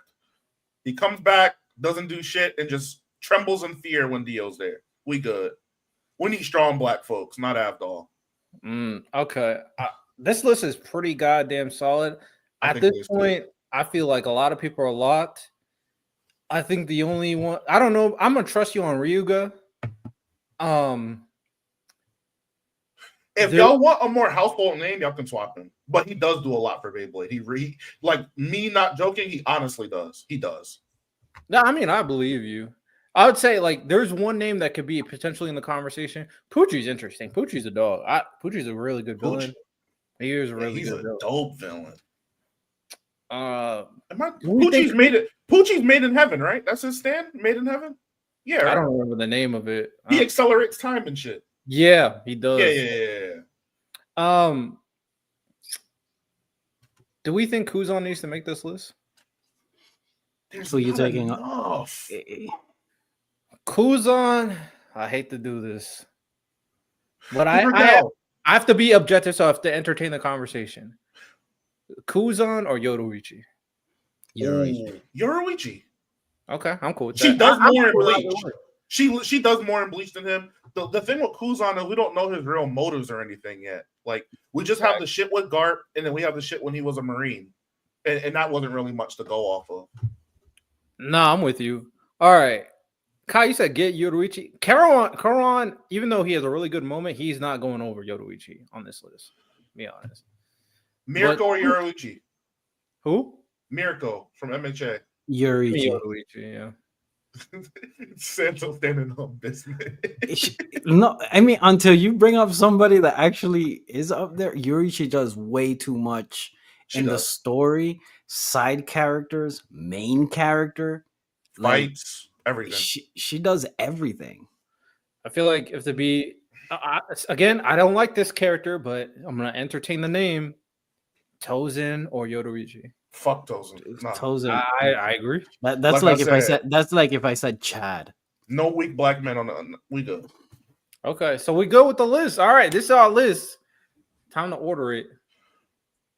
Speaker 4: He comes back, doesn't do shit, and just trembles in fear when Dio's there. We good. We need strong black folks, not Abdul.
Speaker 1: Okay. This list is pretty goddamn solid. At this point, I feel like a lot of people are locked. I think the only one I don't know. I'm gonna trust you on Ryuga.
Speaker 4: If y'all want a more household name, y'all can swap him. But he does do a lot for Beyblade. He like me not joking, he honestly does. He does.
Speaker 1: No, I mean I believe you. I would say like there's one name that could be potentially in the conversation. Poochie's interesting. Poochie's a dog. Poochie's a really good villain. He is a really good villain.
Speaker 4: Dope villain.
Speaker 1: Poochie's
Speaker 4: Poochie's made in heaven, right? That's his stand? Made in heaven? Yeah. Right?
Speaker 1: I don't remember the name of it.
Speaker 4: He accelerates time and shit.
Speaker 1: Yeah, he does.
Speaker 4: Yeah.
Speaker 1: Do we think Kuzan needs to make this list?
Speaker 3: So you're taking
Speaker 4: off.
Speaker 1: Kuzan, I hate to do this, but I have to be objective, so I have to entertain the conversation. Kuzan or Yoruichi?
Speaker 4: Yoruichi.
Speaker 1: Okay, I'm cool with that.
Speaker 4: She does more in Bleach. She does more in Bleach than him. The thing with Kuzan is we don't know his real motives or anything yet. Like we just have the shit with Garp, and then we have the shit when he was a Marine, and that wasn't really much to go off of.
Speaker 1: No, I'm with you. All right. Kai, you said get Yoruichi. Karan, even though he has a really good moment, he's not going over Yoruichi on this list. Be honest.
Speaker 4: Mirko
Speaker 1: But-
Speaker 4: or Yoruichi?
Speaker 1: Who?
Speaker 4: Mirko from MHA.
Speaker 3: Yurichi.
Speaker 1: Yoruichi, yeah.
Speaker 4: Santo standing on business.
Speaker 3: No, I mean, until you bring up somebody that actually is up there, Yurichi does way too much
Speaker 4: She
Speaker 3: in the
Speaker 4: does.
Speaker 3: story, side characters, main character. Like
Speaker 4: Fights, everything.
Speaker 3: she does everything.
Speaker 1: I feel like if to be again, I don't like this character, but I'm gonna entertain the name Tozen or Yoruichi.
Speaker 4: Fuck Tozen. Nah.
Speaker 3: Tozen.
Speaker 1: I agree.
Speaker 3: That's
Speaker 4: Like
Speaker 3: like,
Speaker 4: I
Speaker 3: if
Speaker 4: said-
Speaker 3: I said Chad.
Speaker 4: No weak black men on the. We good.
Speaker 1: Okay, so we go with the list. All right, this is our list. Time to order it.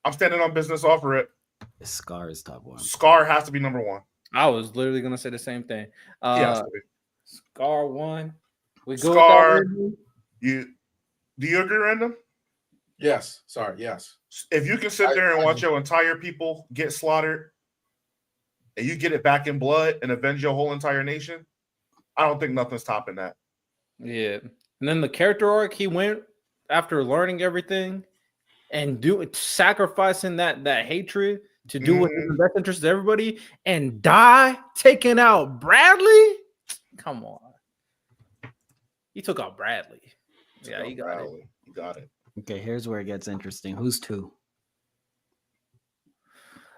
Speaker 4: I'm standing on business. Offer it.
Speaker 3: Scar is top one.
Speaker 4: Scar has to be number one.
Speaker 1: I was literally gonna say the same thing.
Speaker 4: He has to be.
Speaker 1: Scar 1. We go
Speaker 4: Scar.
Speaker 1: with that one.
Speaker 4: Do you agree, Random?
Speaker 2: Yes. Sorry. Yes.
Speaker 4: If you can sit there and watch your entire people get slaughtered, and you get it back in blood and avenge your whole entire nation, I don't think nothing's topping that.
Speaker 1: Yeah. And then the character arc he went after learning everything and sacrificing that hatred to do what's in the best interest of everybody and die taking out Bradley. Come on. He took out Bradley. Yeah, he got it.
Speaker 4: You got it.
Speaker 3: Okay, here's where it gets interesting. Who's two?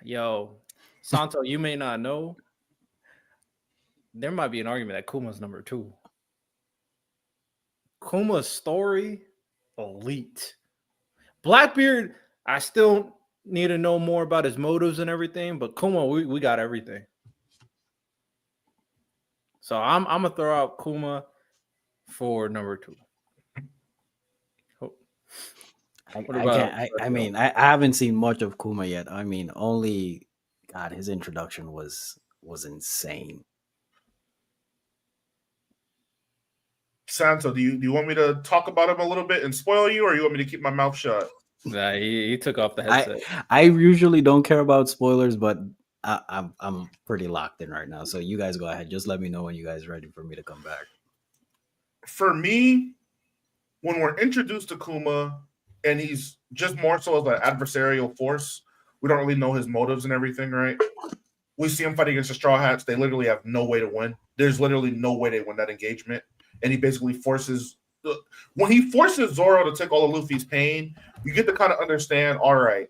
Speaker 1: Yo, Santo, you may not know. There might be an argument that Kuma's number 2. Kuma's story, elite. Blackbeard, I still need to know more about his motives and everything, but Kuma, we got everything. So I'm gonna throw out Kuma for number 2.
Speaker 3: I mean, I haven't seen much of Kuma yet. I mean, only God, his introduction was insane.
Speaker 4: Santo, do you want me to talk about him a little bit and spoil you, or you want me to keep my mouth shut?
Speaker 1: Nah, he took off the headset.
Speaker 3: I usually don't care about spoilers, but I'm pretty locked in right now. So you guys go ahead. Just let me know when you guys are ready for me to come back.
Speaker 4: For me, when we're introduced to Kuma and he's just more so as an adversarial force, we don't really know his motives and everything, right? We see him fight against the Straw Hats. They literally have no way to win. There's literally no way they win that engagement. And he basically forces when he forces Zoro to take all of Luffy's pain, you get to kind of understand, all right,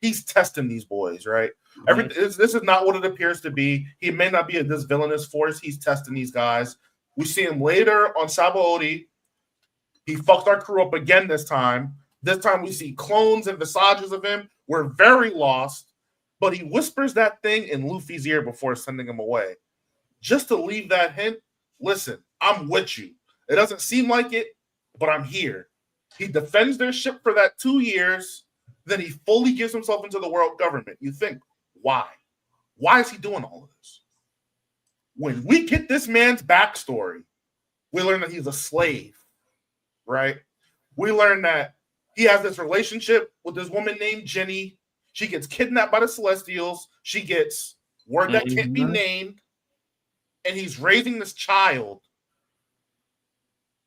Speaker 4: he's testing these boys, right? This is not what it appears to be. He may not be this villainous force. He's testing these guys. We see him later on Sabaody. He fucked our crew up again this time. This time we see clones and visages of him. We're very lost, but he whispers that thing in Luffy's ear before sending him away. Just to leave that hint, listen, I'm with you. It doesn't seem like it, but I'm here. He defends their ship for that 2 years. Then he fully gives himself into the world government. You think, why? Why is he doing all of this? When we get this man's backstory, we learn that he's a slave, right? We learn that he has this relationship with this woman named Jenny. She gets kidnapped by the Celestials. She gets word that can't be named. And he's raising this child.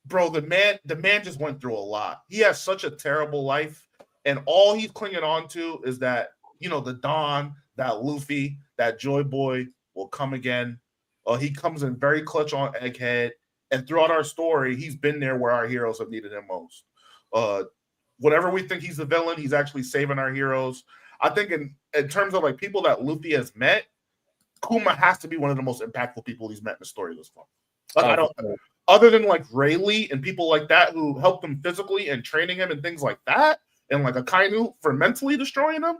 Speaker 4: Bro, the man just went through a lot. He has such a terrible life. And all he's clinging on to is that, the Don, that Luffy, that Joy Boy will come again. He comes in very clutch on Egghead. And throughout our story, he's been there where our heroes have needed him most. Whatever we think he's the villain, he's actually saving our heroes. I think in terms of like people that Luffy has met, Kuma has to be one of the most impactful people he's met in the story this far. Other than like Rayleigh and people like that who helped him physically and training him and things like that, and like Akainu for mentally destroying him,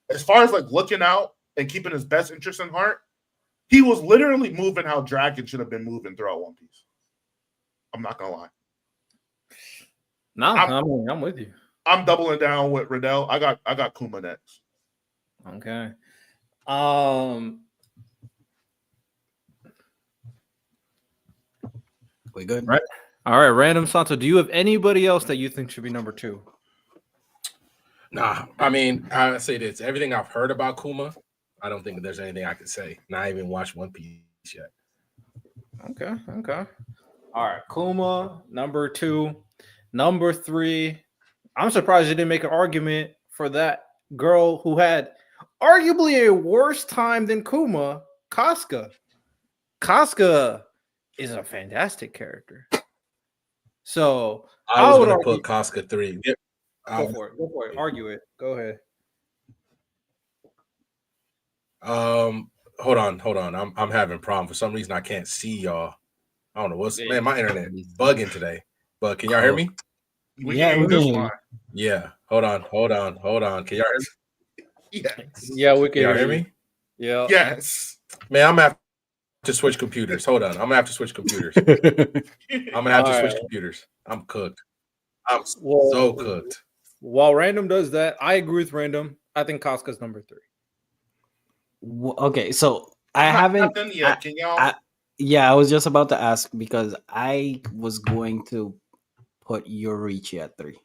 Speaker 4: as far as like looking out and keeping his best interest in heart, he was literally moving how Dragon should have been moving throughout One Piece. I'm not gonna lie.
Speaker 1: No, I'm with you.
Speaker 4: I'm doubling down with Riddell. I got Kuma next.
Speaker 1: Okay.
Speaker 3: We good?
Speaker 1: Right. All right, Random Santo, do you have anybody else that you think should be number 2?
Speaker 2: Nah, I mean, I say this. Everything I've heard about Kuma, I don't think there's anything I could say. Not even watched One Piece yet.
Speaker 1: Okay. All right, Kuma, number 2. Number 3, I'm surprised you didn't make an argument for that girl who had arguably a worse time than Kuma, Casca. Casca is a fantastic character. So
Speaker 2: I was
Speaker 1: would
Speaker 2: gonna
Speaker 1: argue.
Speaker 2: put Casca 3. Yeah,
Speaker 1: Go for it. Go for it. Argue it. Go ahead.
Speaker 2: Hold on. I'm having a problem. For some reason I can't see y'all. I don't know what's
Speaker 1: Yeah.
Speaker 2: man, my internet bugging today. But can y'all hear me?
Speaker 4: We
Speaker 3: Yeah,
Speaker 4: can hear
Speaker 3: we
Speaker 4: you
Speaker 3: can
Speaker 4: just
Speaker 3: hear you.
Speaker 4: fine.
Speaker 2: Yeah. Hold on. Can y'all hear me?
Speaker 4: Yes.
Speaker 1: Yeah, we
Speaker 2: Can y'all
Speaker 1: can
Speaker 2: hear
Speaker 1: hear
Speaker 2: me?
Speaker 1: you. Yeah.
Speaker 4: Yes.
Speaker 2: Man, I'm gonna have to switch computers. Hold on. I'm gonna have to switch computers. I'm gonna have to switch
Speaker 1: Alright.
Speaker 2: computers. I'm cooked. I'm
Speaker 1: Well,
Speaker 2: so cooked.
Speaker 1: while Random does that, I agree with Random. I think Casca's number 3.
Speaker 3: Okay, so I haven't.
Speaker 4: Nothing yet. Can y'all?
Speaker 3: Yeah, I was just about to ask because I was going to put Yorichi at 3.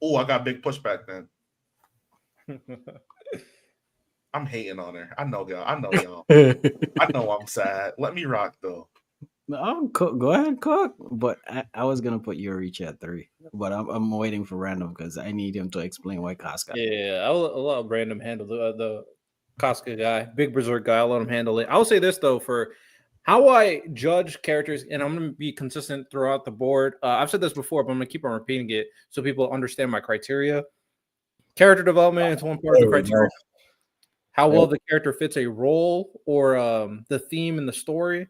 Speaker 4: Oh, I got big pushback then. I'm hating on her. I know y'all. I know I'm sad. Let me rock though.
Speaker 3: No, cook. Go ahead, cook. But I was gonna put Yorichi at 3, but I'm waiting for Random because I need him to explain why Casca.
Speaker 1: Yeah, I'll let Random handle the Casca guy, big berserk guy. I'll let him handle it. I'll say this though, for how I judge characters, and I'm going to be consistent throughout the board. I've said this before, but I'm going to keep on repeating it so people understand my criteria. Character development is one part of the criteria. How well the character fits a role or the theme in the story.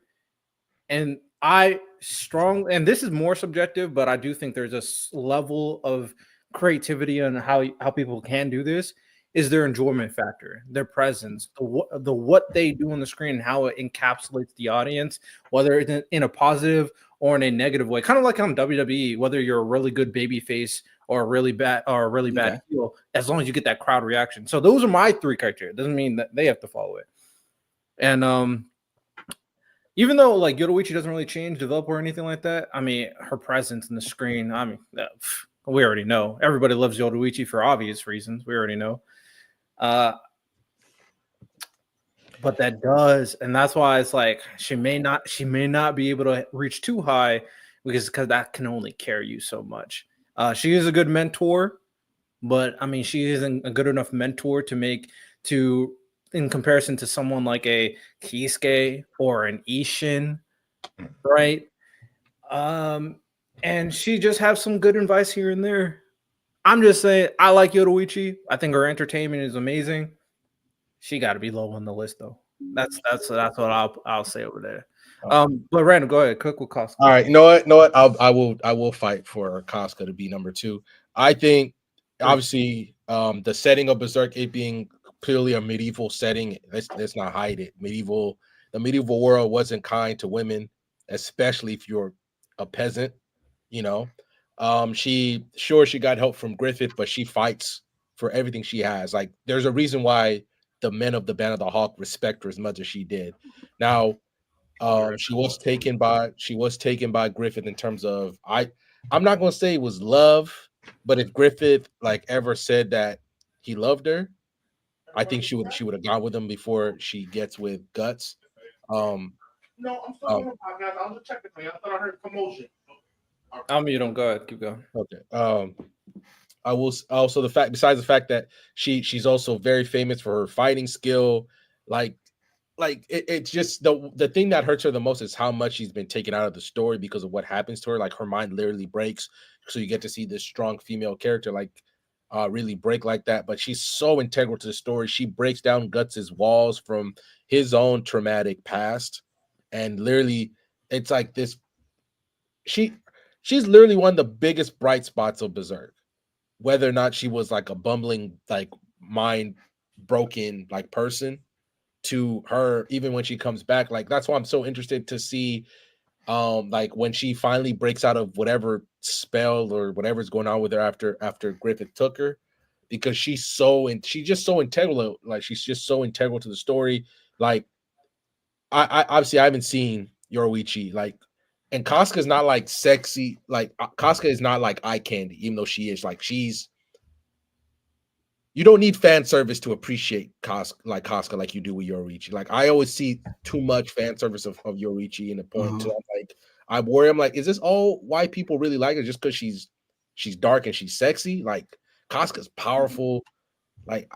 Speaker 1: And and this is more subjective, but I do think there's a level of creativity on how people can do this, is their enjoyment factor, their presence, the what they do on the screen, and how it encapsulates the audience, whether it's in a positive or in a negative way. Kind of like on WWE, whether you're a really good baby face or a really bad heel, as long as you get that crowd reaction. So those are my 3 criteria. Doesn't mean that they have to follow it. And even though like Yoruichi doesn't really change, develop, or anything like that, I mean, her presence in the screen, I mean, we already know. Everybody loves Yoruichi for obvious reasons. We already know. But that does, and that's why it's like she may not be able to reach too high because that can only carry you so much. She is a good mentor, but I mean, she isn't a good enough mentor in comparison to someone like a Kisuke or an Ishin, right? And she just has some good advice here and there. I'm just saying, I like Yoruichi. I think her entertainment is amazing. She got to be low on the list, though. That's what I'll say over there. But Randall, go ahead. Cook with Casca.
Speaker 2: All right, you know what? I will fight for Casca to be number 2. I think obviously the setting of Berserk, it being clearly a medieval setting, let's not hide it. The medieval world wasn't kind to women, especially if you're a peasant. You know, she got help from Griffith, but she fights for everything she has. Like, there's a reason why the men of the Band of the Hawk respect her as much as she did. Now, she was taken by Griffith in terms of I'm not gonna say it was love, but if Griffith like ever said that he loved her, I think she would have gone with him before she gets with Guts.
Speaker 4: No, I'm still on the podcast. I was just checking. I thought I heard commotion.
Speaker 1: You don't go ahead. Keep going.
Speaker 2: Okay. I will also besides the fact that she's also very famous for her fighting skill, like it's just the thing that hurts her the most is how much she's been taken out of the story because of what happens to her. Like, her mind literally breaks, so you get to see this strong female character like really break like that. But she's so integral to the story. She breaks down Guts's walls from his own traumatic past, and literally, it's like this. She's literally one of the biggest bright spots of Berserk. Whether or not she was like a bumbling, like mind broken, like person, to her, even when she comes back, like that's why I'm so interested to see like when she finally breaks out of whatever spell or whatever's going on with her after Griffith took her, because she's just so integral, like she's just so integral to the story. Like, I obviously I haven't seen Yoruichi, like, and Casca's not like sexy, like Casca is not like eye candy, even though she is like you don't need fan service to appreciate Casca like you do with Yoruichi. Like, I always see too much fan service of Yoruichi in the point to like I worry. I'm like, is this all why people really like her just because she's she's dark and she's sexy. Like Casca's powerful. Like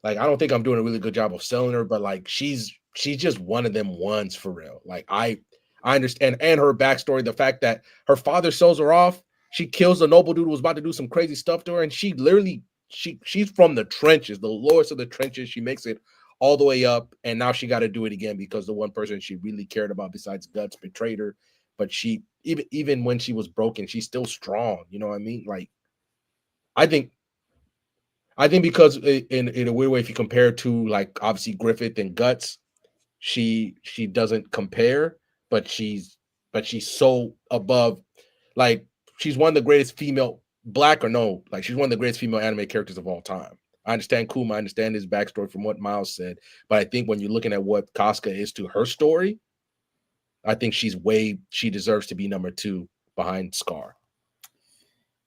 Speaker 2: I don't think I'm doing a really good job of selling her, but like she's just one of them ones for real. Like I understand, and her backstory, the fact that her father sells her off, she kills a noble dude who was about to do some crazy stuff to her, and she literally she's from the trenches, the lowest of the trenches. She makes it all the way up, and now she got to do it again because the one person she really cared about besides Guts betrayed her. But she even when she was broken, she's still strong. You know what I mean? Like I think because in a weird way, if you compare to like obviously Griffith and Guts, she doesn't compare, but she's so above. Like she's one of the greatest female, black or no, like she's one of the greatest female anime characters of all time. I understand Kuma, I understand his backstory from what Miles said, but I think when you're looking at what Casca is to her story, I think she deserves to be number 2 behind Scar.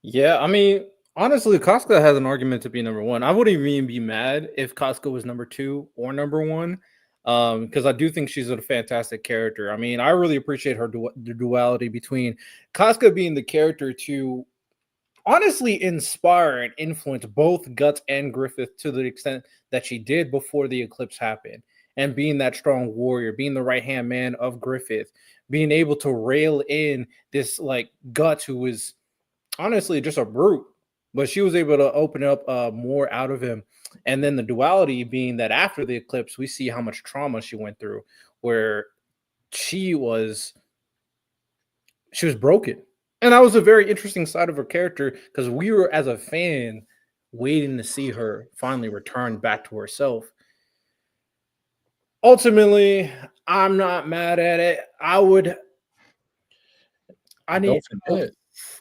Speaker 1: Yeah, I mean, honestly, Casca has an argument to be number 1. I wouldn't even be mad if Casca was number 2 or number 1, because I do think she's a fantastic character. I mean, I really appreciate her the duality between Casca being the character to honestly inspire and influence both Guts and Griffith to the extent that she did before the eclipse happened, and being that strong warrior, being the right hand man of Griffith, being able to rail in this like Guts who was honestly just a brute, but she was able to open up more out of him. And then the duality being that after the eclipse, we see how much trauma she went through, where she was broken. And that was a very interesting side of her character because we were, as a fan, waiting to see her finally return back to herself. Ultimately, I'm not mad at it.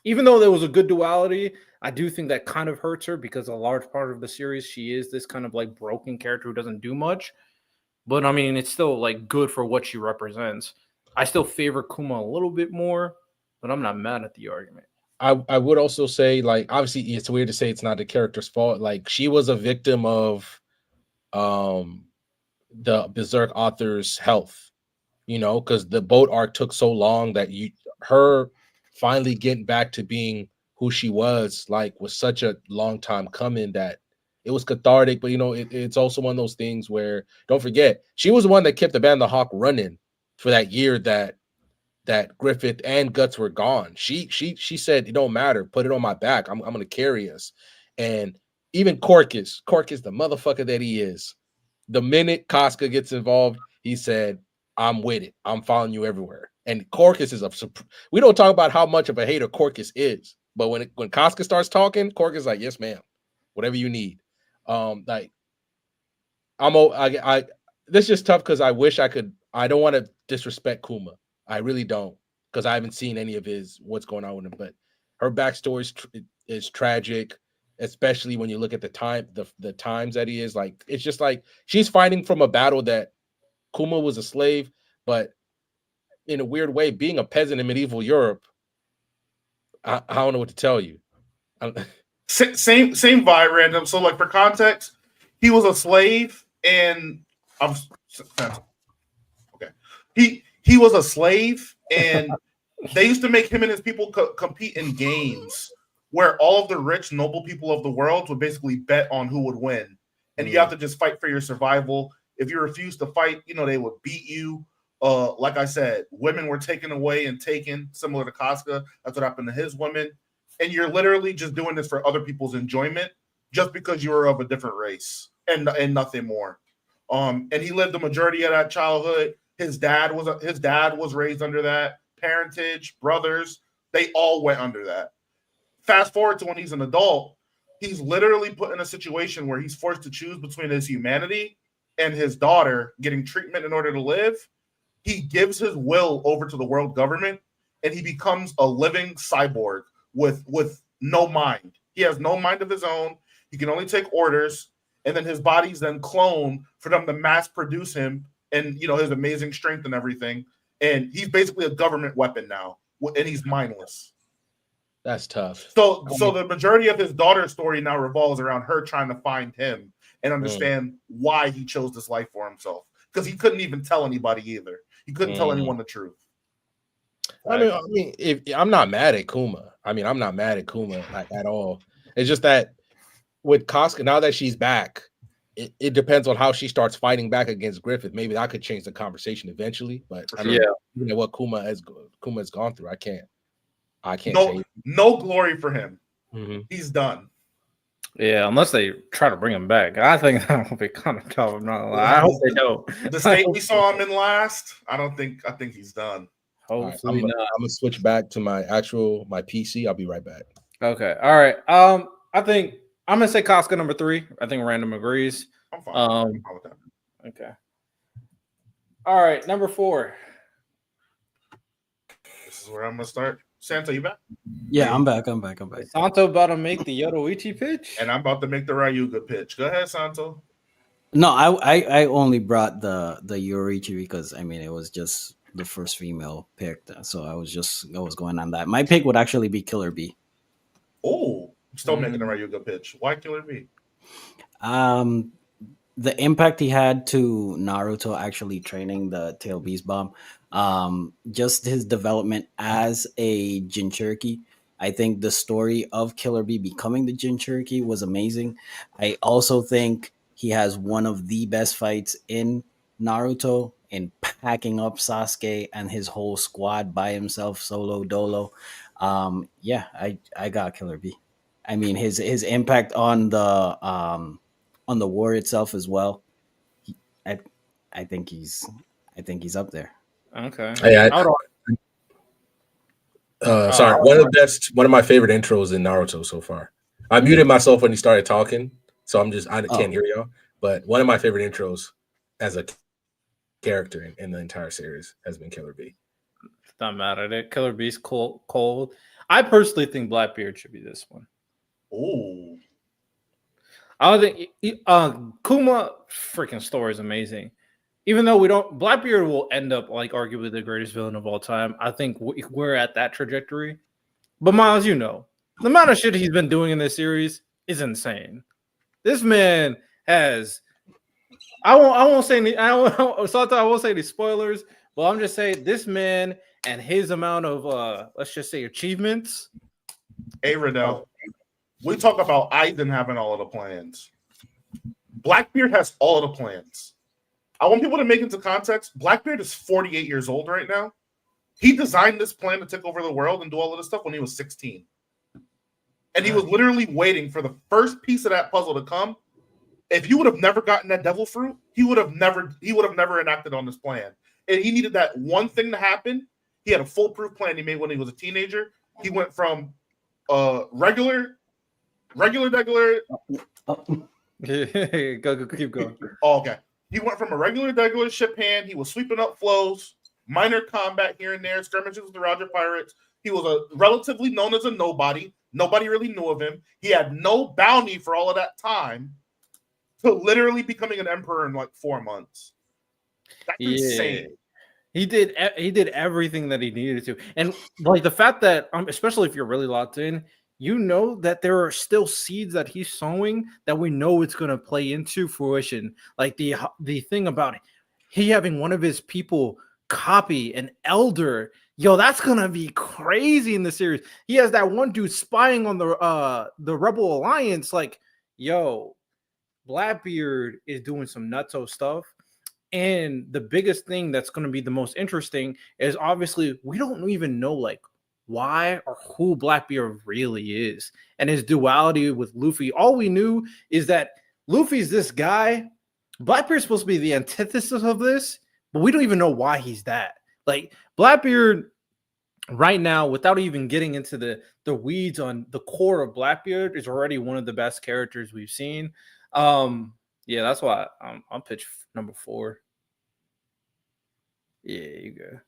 Speaker 1: Even though there was a good duality, I do think that kind of hurts her because a large part of the series, she is this kind of like broken character who doesn't do much. But I mean, it's still like good for what she represents. I still favor Kuma a little bit more, but I'm not mad at the argument.
Speaker 2: I would also say, like, obviously it's weird to say it's not the character's fault. Like she was a victim of the Berserk author's health, you know, because the boat arc took so long that her finally getting back to being who she was such a long time coming that it was cathartic. But you know, it's also one of those things where, don't forget, she was the one that kept the Band of Hawk running for that year that Griffith and Guts were gone. She said, it don't matter, put it on my back. I'm gonna carry us. And even Corcus, the motherfucker that he is, the minute Casca gets involved, he said, I'm with it. I'm following you everywhere. And Corcus is we don't talk about how much of a hater Corcus is, but when Casca starts talking, Corcus is like, yes, ma'am, whatever you need. Like this is just tough because I wish I could. I don't want to disrespect Kuma. I really don't, because I haven't seen any of what's going on with him. But her backstory is tragic, especially when you look at the times that he is. Like, it's just like she's fighting from a battle that Kuma was a slave, but in a weird way, being a peasant in medieval Europe, I don't know what to tell you.
Speaker 4: Same vibe, random. So, like, for context, he was a slave, and he was a slave, and they used to make him and his people compete in games where all of the rich, noble people of the world would basically bet on who would win, and you have to just fight for your survival. If you refuse to fight, you know, they would beat you. Like I said, women were taken away and taken, similar to Casca. That's what happened to his women. And you're literally just doing this for other people's enjoyment, just because you were of a different race and nothing more. And he lived the majority of that childhood. His dad was raised under that parentage. Brothers, they all went under that. Fast forward to when he's an adult, he's literally put in a situation where he's forced to choose between his humanity and his daughter getting treatment in order to live. He gives his will over to the world government, and he becomes a living cyborg with no mind. He has no mind of his own. He can only take orders, and then his body's then cloned for them to mass produce him, and you know, his amazing strength and everything. And he's basically a government weapon now, and he's mindless.
Speaker 2: That's tough.
Speaker 4: So the majority of his daughter's story now revolves around her trying to find him and understand why he chose this life for himself, because he couldn't even tell anybody either. He couldn't tell anyone the truth.
Speaker 2: I mean, if I'm not mad at Kuma, I mean, I'm not mad at Kuma like at all. It's just that with Casca, now that she's back, it depends on how she starts fighting back against Griffith. Maybe that could change the conversation eventually. But I mean, you know what Kuma has gone through. I can't say
Speaker 4: no glory for him.
Speaker 2: Mm-hmm.
Speaker 4: He's done.
Speaker 1: Yeah, unless they try to bring him back. I think that will be kind of tough. I'm not gonna lie. I hope they don't.
Speaker 4: The state we saw him in last, I think he's done.
Speaker 1: Hopefully
Speaker 2: right,
Speaker 1: not.
Speaker 2: I'm gonna switch back to my PC. I'll be right back.
Speaker 1: Okay. All right. I think I'm gonna say Casca number 3. I think random agrees.
Speaker 4: I'm fine. I'm fine with that.
Speaker 1: Okay. All right, number 4.
Speaker 4: This is where I'm gonna start. Santa, you back?
Speaker 3: Yeah, I'm back.
Speaker 1: Santo about to make the Yoruichi pitch,
Speaker 4: and I'm about to make the Ryuga pitch. Go ahead, Santo.
Speaker 3: No, I only brought the Yoruichi because I mean it was just the first female picked, so I was going on that. My pick would actually be Killer Bee.
Speaker 4: Oh, still making the Ryuga pitch. Why Killer Bee?
Speaker 3: The impact he had to Naruto actually training the Tail Beast Bomb, just his development as a Jinchuriki. I think the story of Killer Bee becoming the Jinchuriki was amazing. I also think he has one of the best fights in Naruto in packing up Sasuke and his whole squad by himself, solo dolo. Yeah, I got Killer Bee. I mean his impact on the war itself as well. I think he's up there.
Speaker 1: Okay.
Speaker 2: Hey, sorry. One of my favorite intros in Naruto so far. I muted myself when he started talking, so I can't hear y'all. But one of my favorite intros as a character in the entire series has been Killer Bee.
Speaker 1: It's not mad at it. Killer Bee's cold. I personally think Blackbeard should be this one.
Speaker 4: Oh.
Speaker 1: I don't think Kuma freaking story is amazing. Even though Blackbeard will end up like arguably the greatest villain of all time. I think we're at that trajectory. But Miles, the amount of shit he's been doing in this series is insane. This man has. I won't say any spoilers, but I'm just saying this man and his amount of let's just say achievements.
Speaker 4: Hey, Riddell. We talk about Aiden having all of the plans. Blackbeard has all of the plans. I want people to make into context. Blackbeard is 48 years old right now. He designed this plan to take over the world and do all of this stuff when he was 16. And he was literally waiting for the first piece of that puzzle to come. If you would have never gotten that devil fruit, he would have never enacted on this plan. And he needed that one thing to happen. He had a foolproof plan he made when he was a teenager. He went from regular.
Speaker 1: Go, keep going.
Speaker 4: Oh, okay. He went from a regular ship hand. He was sweeping up flows, minor combat here and there, skirmishes with the Roger Pirates. He was relatively known as a nobody. Nobody really knew of him. He had no bounty for all of that time to literally becoming an emperor in like 4 months. That's insane.
Speaker 1: He did everything that he needed to. And like the fact that, especially if you're really locked in, that there are still seeds that he's sowing that we know it's going to play into fruition. Like the thing about he having one of his people copy an elder. Yo, that's going to be crazy in the series. He has that one dude spying on the Rebel Alliance. Like, yo, Blackbeard is doing some nutso stuff. And the biggest thing that's going to be the most interesting is obviously we don't even know like why or who Blackbeard really is and his duality with Luffy. All we knew is that Luffy's this guy. Blackbeard's supposed to be the antithesis of this, but we don't even know why he's that. Like Blackbeard right now, without even getting into the weeds on the core of Blackbeard, is already one of the best characters we've seen. Yeah, that's why I'll pitch number 4. Yeah, you go.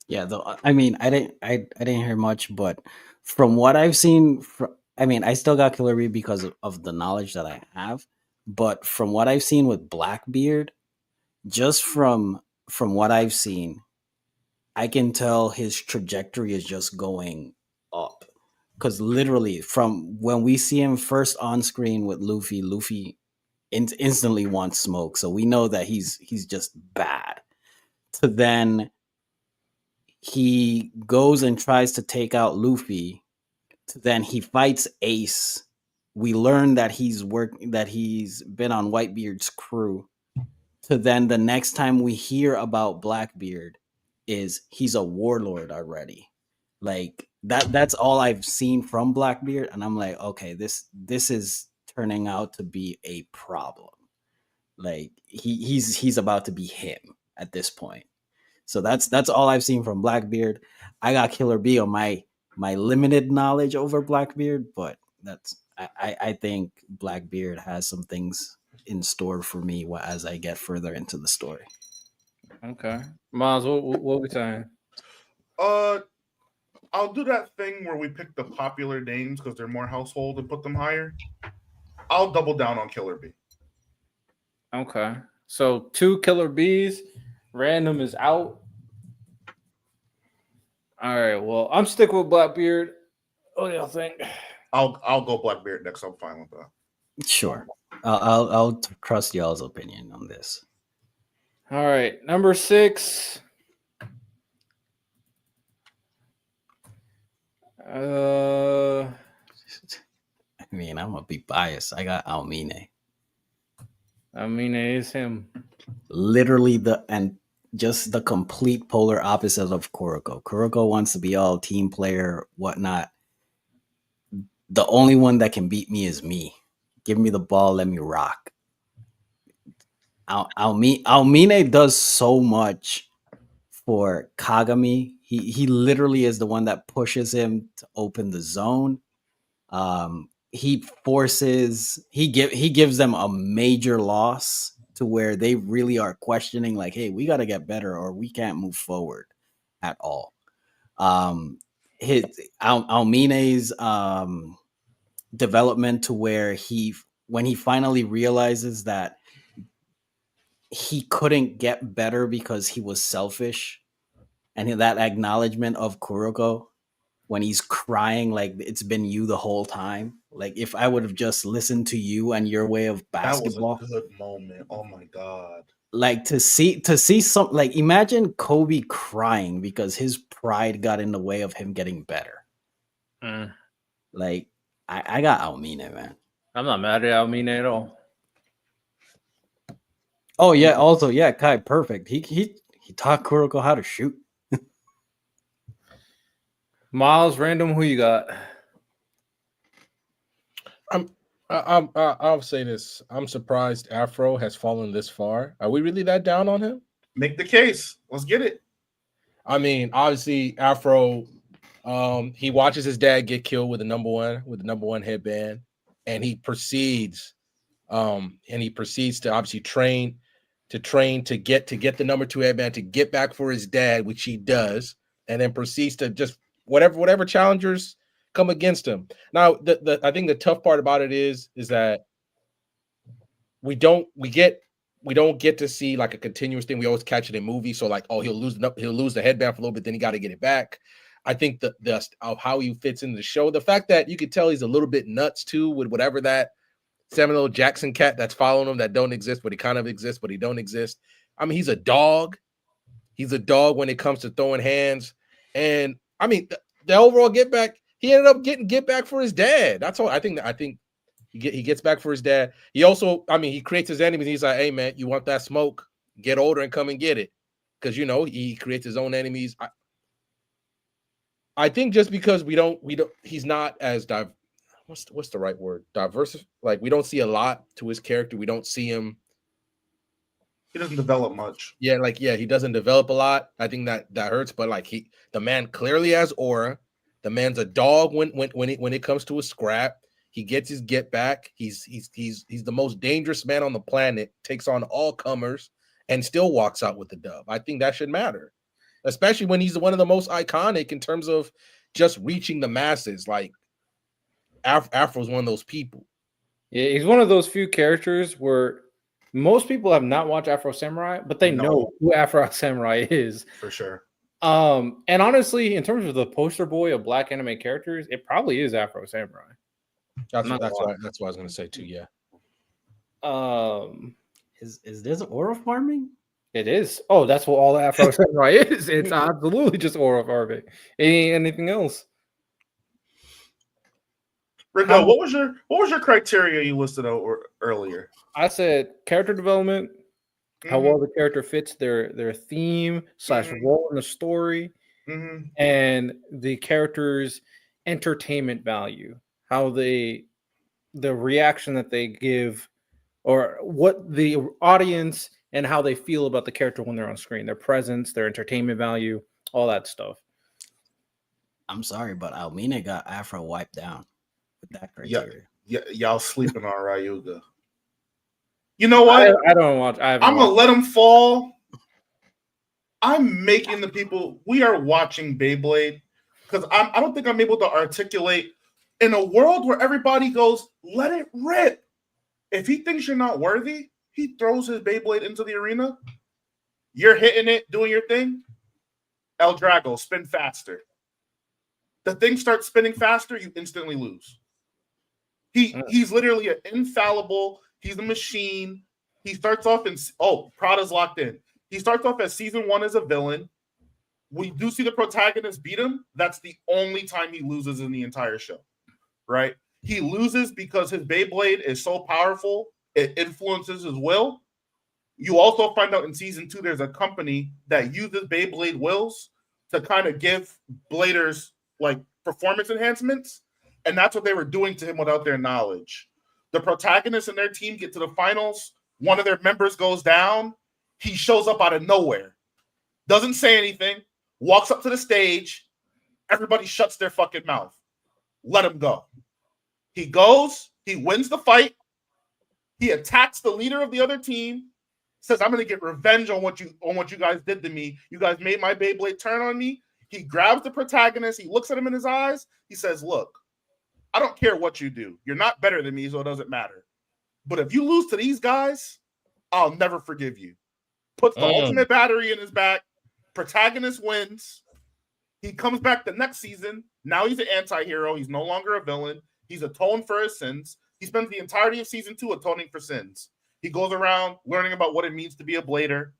Speaker 3: Yeah, though I mean, I didn't hear much, but from what I've seen, I still got Killer Bee because of the knowledge that I have. But from what I've seen with Blackbeard, just from what I've seen, I can tell his trajectory is just going up. Because literally, from when we see him first on screen with Luffy instantly wants smoke. So we know that he's just bad. To then he goes and tries to take out Luffy, Then he fights Ace. We learn that he's been on Whitebeard's crew. To then the next time we hear about Blackbeard is he's a warlord already. Like that's all I've seen from Blackbeard, and I'm like, okay, this is turning out to be a problem. Like he's about to be him at this point. So that's all I've seen from Blackbeard. I got Killer B on my limited knowledge over Blackbeard, but I think Blackbeard has some things in store for me as I get further into the story.
Speaker 1: Okay, Miles, what we saying?
Speaker 4: I'll do that thing where we pick the popular names because they're more household and put them higher. I'll double down on Killer B.
Speaker 1: Okay, so 2 Killer Bees. Random is out. All right. Well, I'm sticking with Blackbeard. What do y'all think?
Speaker 4: I'll go Blackbeard next. I'm fine with that.
Speaker 3: Sure, I'll trust y'all's opinion on this.
Speaker 1: All right, number 6.
Speaker 3: I mean, I'm gonna be biased. I got Almine.
Speaker 1: I mean, it is him.
Speaker 3: Literally just the complete polar opposite of Kuroko. Kuroko wants to be all team player, whatnot. The only one that can beat me is me. Give me the ball, let me rock. Almine does so much for Kagami. He literally is the one that pushes him to open the zone. He gives them a major loss to where they really are questioning, like, hey, we got to get better or we can't move forward at all. Almine's development to where when he finally realizes that he couldn't get better because he was selfish, and that acknowledgement of Kuroko when he's crying like it's been you the whole time. Like if I would have just listened to you and your way of basketball.
Speaker 4: That was a good moment. Oh my god.
Speaker 3: Like to see some, like imagine Kobe crying because his pride got in the way of him getting better. Like I got Almine, man.
Speaker 1: I'm not mad at Almine at all.
Speaker 3: Oh yeah, also yeah, Kai, perfect. He taught Kuroko how to shoot.
Speaker 1: Miles, random, who you got?
Speaker 2: I'll say this. I'm surprised Afro has fallen this far. Are we really that down on him?
Speaker 4: Make the case. Let's get it.
Speaker 2: I mean, obviously, Afro, he watches his dad get killed with the number one headband, and he proceeds to obviously train to get the number 2 headband to get back for his dad, which he does, and then proceeds to just whatever challengers come against him. Now, I think the tough part about it is that we don't get to see like a continuous thing. We always catch it in movies. So like, oh, he'll lose the headband for a little bit, then he got to get it back. I think the of how he fits in the show, the fact that you could tell he's a little bit nuts too with whatever that Samuel Jackson cat that's following him that don't exist, but he kind of exists, but he don't exist. I mean, he's a dog. He's a dog when it comes to throwing hands. And I mean, the overall get back, he ended up getting get back for his dad. That's all. I think he gets back for his dad. He also, I mean, he creates his enemies. He's like, hey man, you want that smoke? Get older and come and get it. Because he creates his own enemies. I think just because we don't he's not as what's the right word? Diverse. Like we don't see a lot to his character. We don't see him.
Speaker 4: He doesn't develop much.
Speaker 2: Yeah, he doesn't develop a lot. I think that hurts. But like the man clearly has aura. The man's a dog when it comes to a scrap. He gets his get back. He's the most dangerous man on the planet. Takes on all comers and still walks out with the dub. I think that should matter, especially when he's one of the most iconic in terms of just reaching the masses. Like Afro's one of those people.
Speaker 1: Yeah, he's one of those few characters where most people have not watched Afro Samurai, but they know who Afro Samurai is.
Speaker 4: For sure.
Speaker 1: And honestly, in terms of the poster boy of black anime characters, it probably is Afro Samurai.
Speaker 2: That's what I was going to say too. Yeah.
Speaker 3: Is this aura farming?
Speaker 1: It is. Oh, that's what all Afro Samurai is. It's absolutely just aura farming. It ain't anything else.
Speaker 4: Rigo, what was your criteria you listed out earlier?
Speaker 1: I said character development, how
Speaker 4: Mhm.
Speaker 1: well the character fits their theme / role in the story, and the character's entertainment value, how the reaction that they give, or what the audience and how they feel about the character when they're on screen, their presence, their entertainment value, all that stuff.
Speaker 3: I'm sorry, but Almina got Afro wiped down with that
Speaker 4: Yeah,
Speaker 3: criteria.
Speaker 4: y'all sleeping on Ryuga. You know what?
Speaker 1: I don't watch.
Speaker 4: I'm gonna let him fall. I'm making the people. We are watching Beyblade because I don't think I'm able to articulate in a world where everybody goes, "Let it rip." If he thinks you're not worthy, he throws his Beyblade into the arena. You're hitting it, doing your thing. El Drago, spin faster. The thing starts spinning faster, you instantly lose. He's literally an infallible. He's a machine. He starts off in Prada's locked in. He starts off as season 1 as a villain. We do see the protagonist beat him. That's the only time he loses in the entire show, right? He loses because his Beyblade is so powerful, it influences his will. You also find out in season 2, there's a company that uses Beyblade wills to kind of give bladers like performance enhancements. And that's what they were doing to him without their knowledge. The protagonists and their team get to the finals. One of their members goes down. He shows up out of nowhere. Doesn't say anything. Walks up to the stage. Everybody shuts their fucking mouth. Let him go. He goes. He wins the fight. He attacks the leader of the other team. Says, "I'm going to get revenge on what you guys did to me. You guys made my Beyblade turn on me." He grabs the protagonist. He looks at him in his eyes. He says, "Look, I don't care what you do. You're not better than me, so it doesn't matter. But if you lose to these guys, I'll never forgive you." Puts the ultimate battery in his back. Protagonist wins. He comes back the next season. Now he's an anti-hero. He's no longer a villain. He's atoned for his sins. He spends the entirety of season 2 atoning for sins. He goes around learning about what it means to be a blader,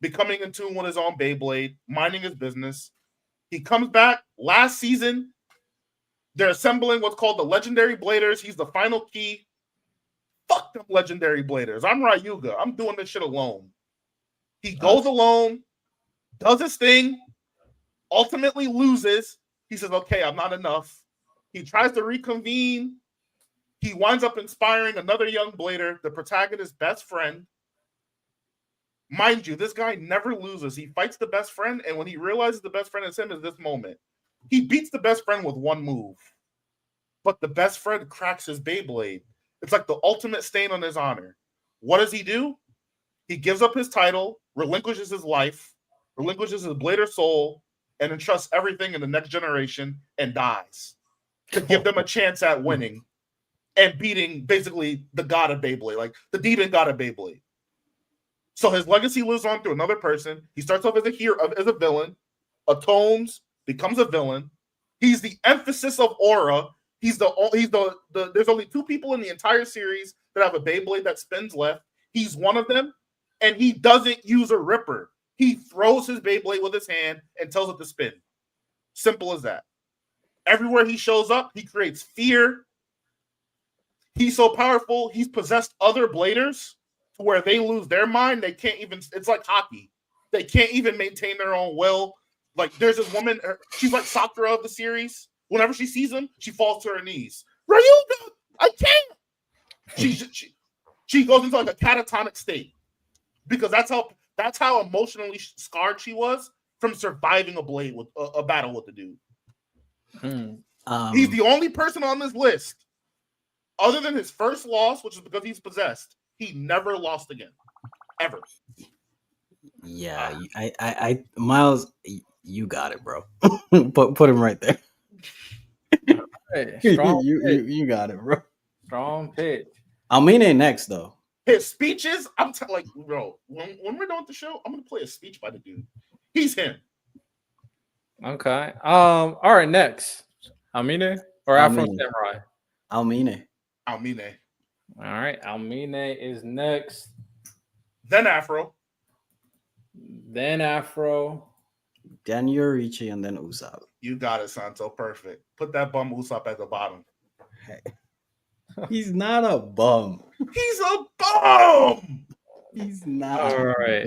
Speaker 4: becoming in tune with his own Beyblade, minding his business. He comes back last season. They're assembling what's called the Legendary Bladers. He's the final key. Fuck them Legendary Bladers. I'm Ryuga. I'm doing this shit alone. He goes alone, does his thing, ultimately loses. He says, "Okay, I'm not enough." He tries to reconvene. He winds up inspiring another young blader, the protagonist's best friend. Mind you, this guy never loses. He fights the best friend, and when he realizes the best friend is him, is this moment. He beats the best friend with one move. But the best friend cracks his Beyblade. It's like the ultimate stain on his honor. What does he do? He gives up his title, relinquishes his life, relinquishes his blader soul, and entrusts everything in the next generation and dies to give them a chance at winning and beating basically the god of Beyblade, like the demon god of Beyblade. So his legacy lives on through another person. He starts off as a hero, as a villain, atones, becomes a villain. He's the emphasis of aura. He's the there's only 2 people in the entire series that have a Beyblade that spins left. He's one of them, and he doesn't use a ripper. He throws his Beyblade with his hand and tells it to spin. Simple as that. Everywhere he shows up, he creates fear. He's so powerful, he's possessed other bladers to where they lose their mind. They can't even, it's like hockey. They can't even maintain their own will. Like there's this woman, she's like Sakura of the series. Whenever she sees him, she falls to her knees. Ryuga, I can't. She goes into like a catatonic state because that's how emotionally scarred she was from surviving a battle with the dude. He's the only person on this list, other than his first loss, which is because he's possessed. He never lost again, ever.
Speaker 3: Yeah, I Miles, you got it, bro. put him right there.
Speaker 1: Hey, strong
Speaker 3: you got it, bro.
Speaker 1: Strong pitch.
Speaker 3: Almina next though.
Speaker 4: His speeches, I'm like, bro, when we're done with the show, I'm gonna play a speech by the dude. He's him.
Speaker 1: Okay. All right, next. Almine or Afro Samurai?
Speaker 3: Almine.
Speaker 1: All right, Almine is next.
Speaker 4: Then Afro.
Speaker 1: Then Afro.
Speaker 3: Then Yorichi, and then Usopp.
Speaker 4: You got it, Santo. Perfect. Put that bum Usopp at the bottom.
Speaker 3: He's not a bum.
Speaker 4: He's a bum.
Speaker 3: He's not.
Speaker 1: All right.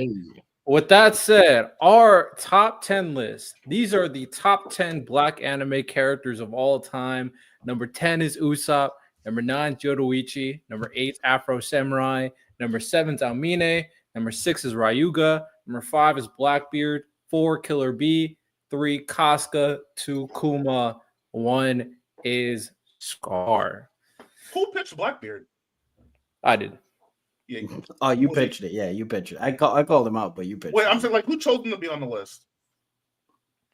Speaker 1: With that said, our top 10 list. These are the top 10 black anime characters of all time. Number 10 is Usopp. Number 9 is Yoruichi. Number 8 is Afro Samurai. Number 7 is Almine. Number 6 is Ryuga. Number 5 is Blackbeard. 4 Killer Bee. 3 Casca. 2 Kuma. 1 is Scar.
Speaker 4: Who pitched Blackbeard?
Speaker 1: I did.
Speaker 4: Yeah.
Speaker 3: Oh, you pitched it. Yeah, you pitched it. I called him out, but you pitched
Speaker 4: Wait,
Speaker 3: it.
Speaker 4: I'm saying, like, who chose him to be on the list?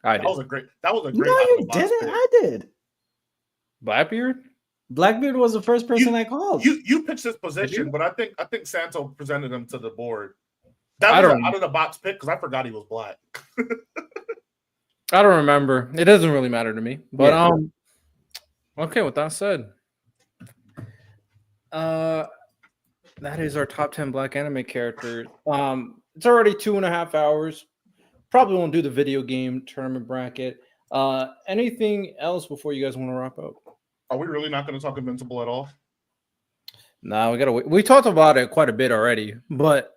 Speaker 1: I
Speaker 4: That
Speaker 1: did.
Speaker 4: was a great. That was a
Speaker 3: No,
Speaker 4: great. out of
Speaker 3: you
Speaker 4: the box
Speaker 3: didn't.
Speaker 4: pick.
Speaker 3: I did.
Speaker 1: Blackbeard?
Speaker 3: Blackbeard was the first person I called.
Speaker 4: You pitched this position,
Speaker 1: you?
Speaker 4: but I think Santo presented him to the board.
Speaker 1: I
Speaker 4: That was
Speaker 1: don't-
Speaker 4: an out of the box pick because I forgot he was black.
Speaker 1: I don't remember. It doesn't really matter to me. But okay, with that said. That is our top 10 black anime characters. It's already 2.5 hours. Probably won't do the video game tournament bracket. Anything else before you guys want to wrap up?
Speaker 4: Are we really not going to talk Invincible at all?
Speaker 1: No, we gotta wait. We talked about it quite a bit already, but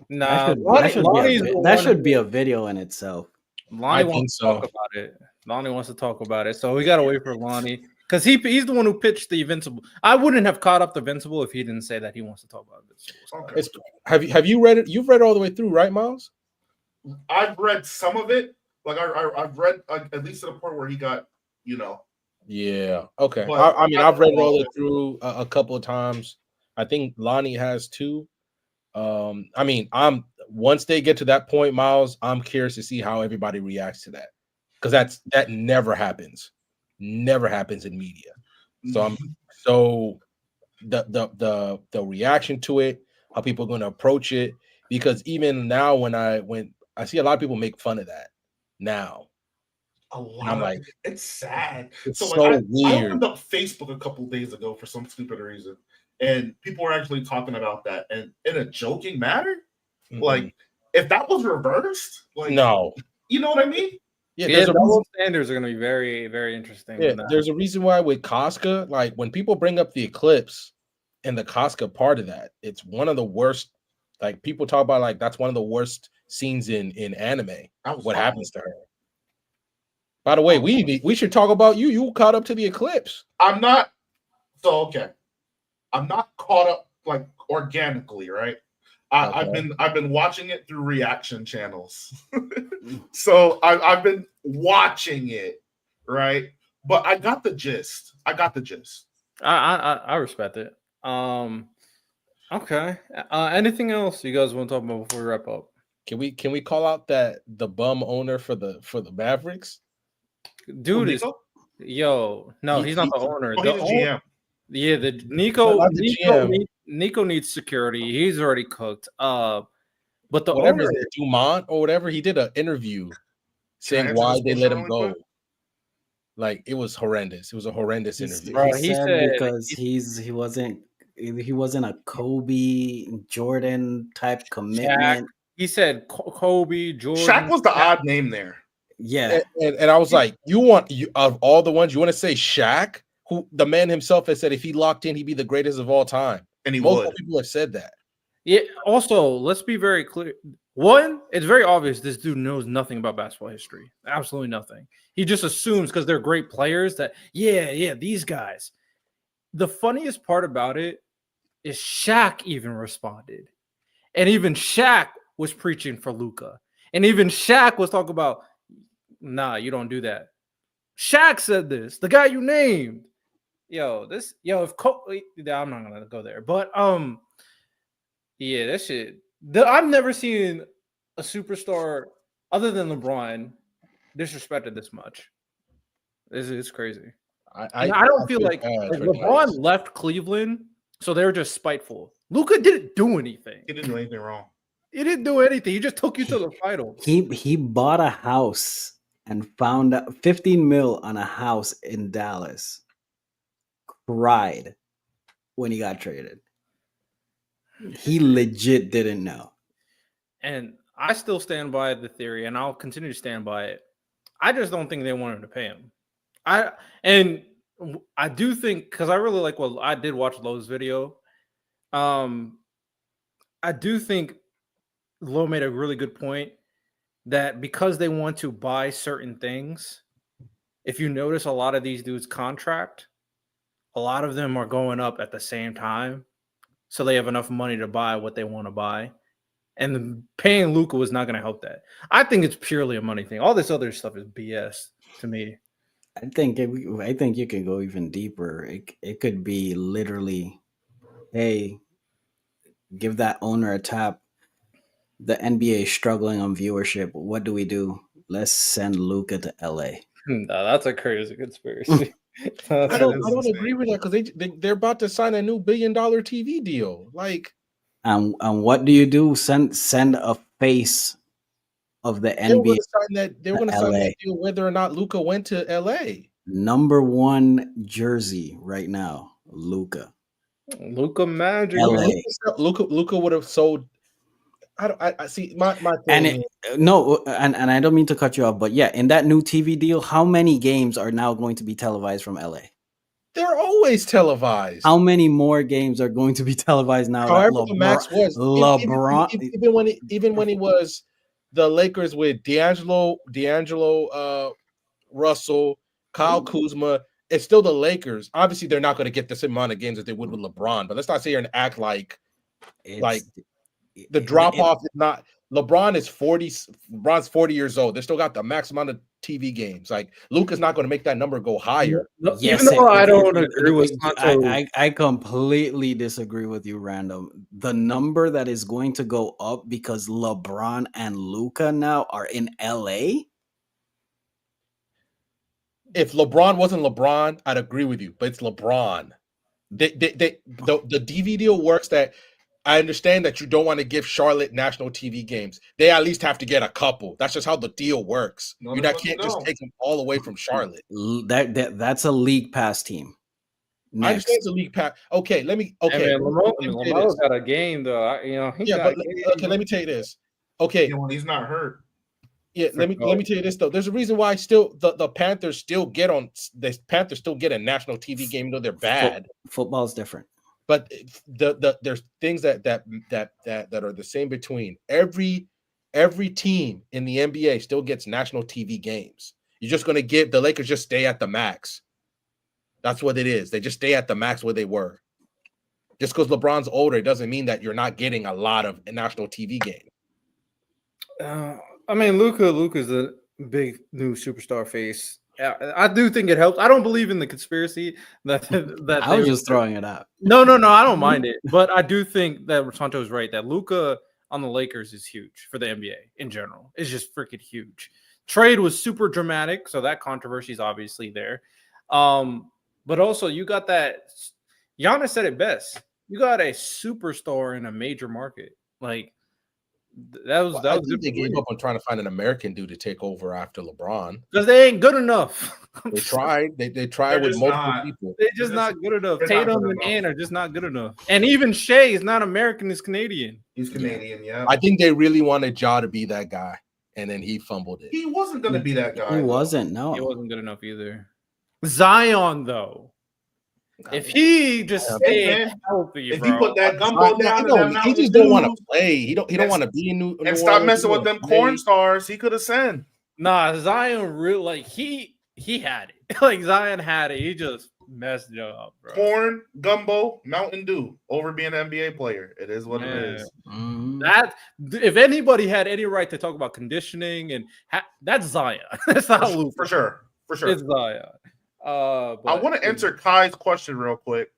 Speaker 3: that
Speaker 1: Lonnie's
Speaker 3: should be a video in itself.
Speaker 1: Lonnie
Speaker 2: I think
Speaker 1: wants to
Speaker 2: so.
Speaker 1: talk about it. Lonnie wants to talk about it, so we gotta wait for Lonnie because he's the one who pitched the Invincible. I wouldn't have caught up the Invincible if he didn't say that he wants to talk about Invincible.
Speaker 4: Okay.
Speaker 2: Have you read it? You've read it all the way through, right, Miles?
Speaker 4: I've read some of it. Like I've read at least to the point where he got,
Speaker 2: Yeah. Okay.
Speaker 4: But
Speaker 2: I mean, I've read it all the way through a couple of times. I think Lonnie has too. I mean, once they get to that point, Miles, I'm curious to see how everybody reacts to that because that never happens in media. So the reaction to it, how people are going to approach it, because even now when I see a lot of people make fun of that now.
Speaker 4: a lot.
Speaker 2: And I'm like,
Speaker 4: it's sad.
Speaker 2: it's
Speaker 4: So,
Speaker 2: so
Speaker 4: like, I
Speaker 2: weird.
Speaker 4: opened up Facebook a couple days ago for some stupid reason, and people were actually talking about that, and in a joking manner. Like, if that was reversed, like,
Speaker 2: no,
Speaker 4: you know what I mean?
Speaker 2: yeah,
Speaker 1: Yeah,
Speaker 2: there's a reason,
Speaker 1: double standards are going to be very, very interesting.
Speaker 2: yeah,
Speaker 1: in that.
Speaker 2: there's a reason why with Casca, like when people bring up the eclipse and the Casca part of that, it's one of the worst. Like people talk about, like that's one of the worst scenes in anime.
Speaker 4: That was
Speaker 2: What
Speaker 4: wild.
Speaker 2: happens to her? By the way, we should talk about you. You caught up to the eclipse.
Speaker 4: I'm not. So okay, I'm not caught up like organically, right?
Speaker 2: Okay.
Speaker 4: I've been watching it through reaction channels. So I've been watching it, right? But I got the gist.
Speaker 1: I respect it. Okay. Anything else you guys want to talk about before we wrap up?
Speaker 2: Can we call out that the bum owner for the Mavericks?
Speaker 1: Dude is
Speaker 4: Nico?
Speaker 1: no, he's not the owner.
Speaker 4: Oh,
Speaker 1: The
Speaker 4: he's a GM.
Speaker 1: Yeah, the
Speaker 2: Well, not the GM.
Speaker 1: Nico needs security. He's already cooked. But the
Speaker 2: Whatever
Speaker 1: owner,
Speaker 2: is it, Dumont or whatever, he did an interview saying
Speaker 4: answer
Speaker 2: why
Speaker 4: this
Speaker 2: they let
Speaker 4: question
Speaker 2: him
Speaker 4: really
Speaker 2: go.
Speaker 4: quick?
Speaker 2: Like it was horrendous. It was a horrendous interview.
Speaker 1: Bro,
Speaker 3: He
Speaker 1: he
Speaker 3: said
Speaker 1: said-
Speaker 3: because he wasn't a Kobe Jordan type commitment.
Speaker 1: he said Kobe, Jordan.
Speaker 4: Shaq was the odd name there.
Speaker 3: Yeah,
Speaker 2: And I was like, of all the ones, you want to say Shaq, who the man himself has said if he locked in, he'd be the greatest of all time.
Speaker 4: And he
Speaker 2: Multiple
Speaker 4: would.
Speaker 2: people have said that.
Speaker 1: Yeah. Also, let's be very clear. One, it's very obvious this dude knows nothing about basketball history. Absolutely nothing. He just assumes because they're great players that these guys. The funniest part about it is Shaq even responded, and even Shaq was preaching for Luka, and even Shaq was talking about, nah, you don't do that. Shaq said this. The guy you named. I'm not gonna go there, but yeah, that shit. I've never seen a superstar other than LeBron disrespected this much. It's crazy. I don't feel like LeBron left Cleveland, so they were just spiteful. Luka didn't do anything.
Speaker 4: He didn't do anything wrong.
Speaker 1: He didn't do anything. He just took you to the finals.
Speaker 3: he bought a house and found out 15 mil on a house in Dallas. Cried when he got traded. He legit didn't know.
Speaker 1: And I still stand by the theory, and I'll continue to stand by it. I just don't think they wanted to pay him. And I do think because I really like what I did watch Lowe's video. I do think Lowe made a really good point that because they want to buy certain things, if you notice a lot of these dudes' contract, a lot of them are going up at the same time. So they have enough money to buy what they want to buy. And paying Luka was not going to help that. I think it's purely a money thing. All this other stuff is BS to me.
Speaker 3: I think you can go even deeper. It could be literally, hey, give that owner a tap. The NBA is struggling on viewership. What do? Let's send Luka to LA.
Speaker 1: No, that's a crazy conspiracy.
Speaker 2: I don't agree with that because they're about to sign a new $1 billion TV deal. Like,
Speaker 3: and what do? Send a face of the
Speaker 2: they were
Speaker 3: NBA.
Speaker 2: They were going to sign that deal whether or not Luka went to LA.
Speaker 3: Number 1 jersey right now, Luka.
Speaker 1: Luka Magic.
Speaker 3: LA.
Speaker 2: Luka would have sold. I see my thing.
Speaker 3: And and I don't mean to cut you off, but yeah, in that new TV deal, how many games are now going to be televised from LA?
Speaker 2: They're always televised.
Speaker 3: How many more games are going to be televised now?
Speaker 2: However, the max was
Speaker 3: LeBron.
Speaker 2: Even when he was the Lakers with D'Angelo Russell, Kyle Kuzma, it's still the Lakers. Obviously, they're not going to get the same amount of games as they would with LeBron. But let's not sit here and act like the drop off is not. LeBron is 40. LeBron's 40 years old. They still got the max amount of TV games. Like Luka's not going to make that number go higher.
Speaker 3: Yes,
Speaker 1: even though I don't agree with
Speaker 3: I completely disagree with you, Random. The number that is going to go up because LeBron and Luka now are in LA.
Speaker 2: If LeBron wasn't LeBron, I'd agree with you. But it's LeBron. The DV deal works that. I understand that you don't want to give Charlotte national TV games. They at least have to get a couple. That's just how the deal works. You can't just take them all away from Charlotte.
Speaker 3: That's a league pass team.
Speaker 2: Next. I understand it's a league pass. Okay, let me. Okay,
Speaker 1: hey man, Lamelo's got a game though.
Speaker 2: Let me tell you this. Okay,
Speaker 4: when he's not hurt.
Speaker 2: Yeah, let me tell you this though. There's a reason why still the Panthers still get a national TV game though they're bad.
Speaker 3: Football's different.
Speaker 2: But there's things that are the same between every team in the NBA still gets national TV games. You're just going to give the Lakers just stay at the max. That's what it is. They just stay at the max where they were. Just because LeBron's older, it doesn't mean that you're not getting a lot of national TV games.
Speaker 1: I mean, Luka's a big new superstar face. I do think it helps. I don't believe in the conspiracy that
Speaker 3: I was just throwing it out.
Speaker 1: No, I don't mind it, but I do think that Santo is right that Luka on the Lakers is huge for the NBA in general. It's just freaking huge. Trade was super dramatic, so that controversy is obviously there. But also you got that. Giannis said it best. You got a superstar in a major market, like. That was
Speaker 2: they gave up on trying to find an American dude to take over after LeBron
Speaker 1: because they ain't good enough.
Speaker 2: They tried. They tried with multiple people.
Speaker 1: They're just not good enough. Tatum and Ant are just not good enough. And even Shea is not American; he's Canadian.
Speaker 4: He's Canadian. Yeah.
Speaker 2: I think they really wanted Ja to be that guy, and then he fumbled it.
Speaker 4: He wasn't going to be that guy.
Speaker 3: He wasn't. No,
Speaker 1: he wasn't good enough either. Zion though. If he just stayed healthy,
Speaker 4: if you put that gumbo down,
Speaker 2: he just don't want to play. He don't want to be in New
Speaker 4: and stop messing with them corn stars. He could have sent.
Speaker 1: Nah, Zion really he had it. Like Zion had it. He just messed it up, bro.
Speaker 4: Corn, gumbo, Mountain Dew over being an NBA player. It is what it is.
Speaker 1: That if anybody had any right to talk about conditioning and that's Zion. That's not Luka.
Speaker 4: For sure.
Speaker 1: It's Zion.
Speaker 4: I want to answer Kai's question real quick.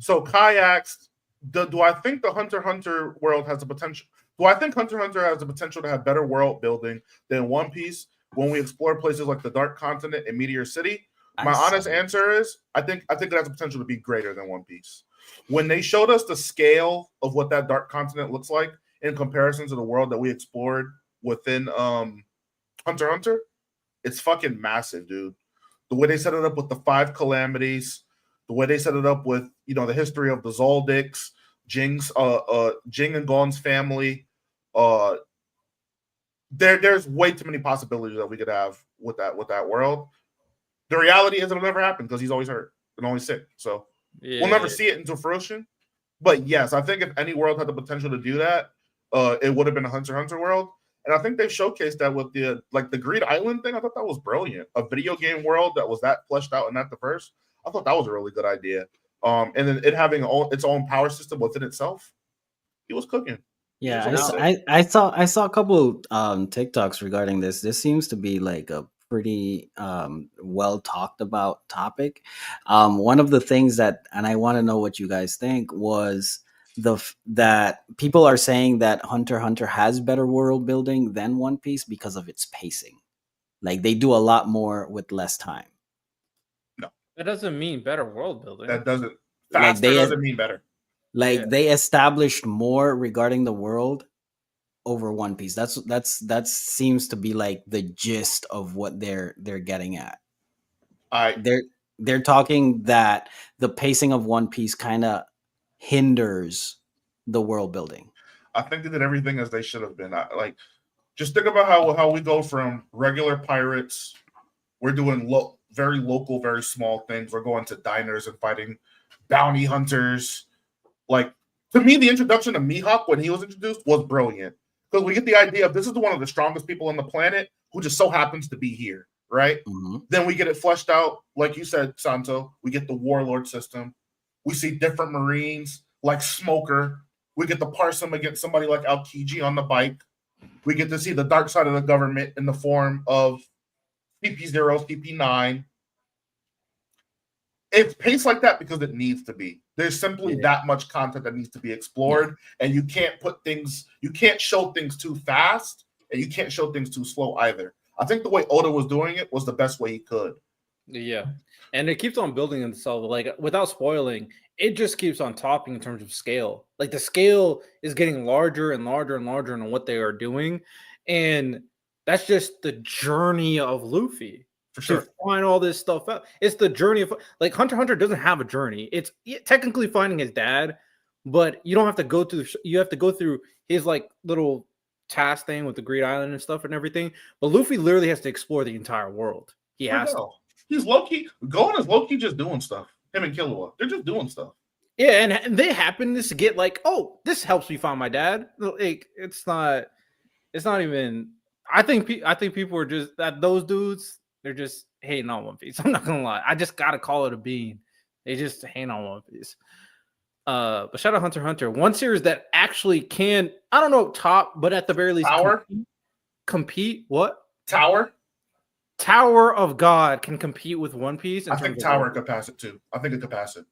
Speaker 4: So Kai asked, do I think the Hunter x Hunter world has the potential? Do I think Hunter x Hunter has the potential to have better world building than One Piece when we explore places like the Dark Continent and Meteor City? My honest answer is I think it has the potential to be greater than One Piece. When they showed us the scale of what that Dark Continent looks like in comparison to the world that we explored within Hunter x Hunter, it's fucking massive, dude. The way they set it up with the 5 calamities, the way they set it up with, the history of the Zoldycks, Jing and Gon's family. There's way too many possibilities that we could have with that world. The reality is it'll never happen because he's always hurt. and only 6. So
Speaker 1: Yeah.
Speaker 4: we'll never see it into fruition. But yes, I think if any world had the potential to do that, it would have been a Hunter x Hunter world. And I think they've showcased that with the Greed Island thing. I thought that was brilliant. A video game world that was that fleshed out and that diverse. I thought that was a really good idea. And then it having its own power system within itself. He was cooking.
Speaker 3: Yeah,
Speaker 4: He was
Speaker 3: I saw a couple TikToks regarding this. This seems to be like a pretty well talked about topic. One of the things that, and I want to know what you guys think, was that people are saying that Hunter x Hunter has better world building than One Piece because of its pacing. Like they do a lot more with less time.
Speaker 1: That doesn't mean better world building.
Speaker 4: That doesn't
Speaker 3: Like
Speaker 4: faster
Speaker 3: they-
Speaker 4: doesn't mean better.
Speaker 3: Like
Speaker 1: Yeah.
Speaker 3: they established more regarding the world over One Piece. That seems to be like the gist of what they're getting at. They're talking that the pacing of One Piece kind of hinders the world building.
Speaker 4: I think they did everything as they should have been. Like, just think about how we go from regular pirates. We're doing very local, very small things. We're going to diners and fighting bounty hunters. Like, to me, the introduction of Mihawk when he was introduced was brilliant. Because we get the idea of this is one of the strongest people on the planet who just so happens to be here, right?
Speaker 3: Mm-hmm.
Speaker 4: Then we get it fleshed out, like you said, Santo. We get the warlord system. We see different Marines like Smoker. We get to parse him against somebody like Aokiji on the bike. We get to see the dark side of the government in the form of PP0s, PP9. It's paced like that because it needs to be. There's simply that much content that needs to be explored, and you can't show things too fast, and you can't show things too slow either. I think the way Oda was doing it was the best way he could.
Speaker 1: Yeah, and it keeps on building itself. Like without spoiling, it just keeps on topping in terms of scale. Like the scale is getting larger and larger and larger in what they are doing, and that's just the journey of Luffy.
Speaker 4: For sure.
Speaker 1: To find all this stuff out. It's the journey of like Hunter x Hunter doesn't have a journey. It's technically finding his dad, but you don't have to go through. You have to go through his like little task thing with the Great Island and stuff and everything. But Luffy literally has to explore the entire world. He has to.
Speaker 4: He's low-key. Gohan is low-key just doing stuff. Him and Killua. They're just doing stuff.
Speaker 1: Yeah, and they happen to get like, oh, this helps me find my dad. Like it's not even. I think people are just that those dudes. They're just hating on One Piece. I'm not gonna lie. I just gotta call it a bean. They just hate on One Piece. But shout out Hunter x Hunter. One series that actually can, I don't know, top, but at the very least compete. What?
Speaker 4: Tower
Speaker 1: of God can compete with One Piece.
Speaker 4: I think Tower could pass it too. I think it could pass it.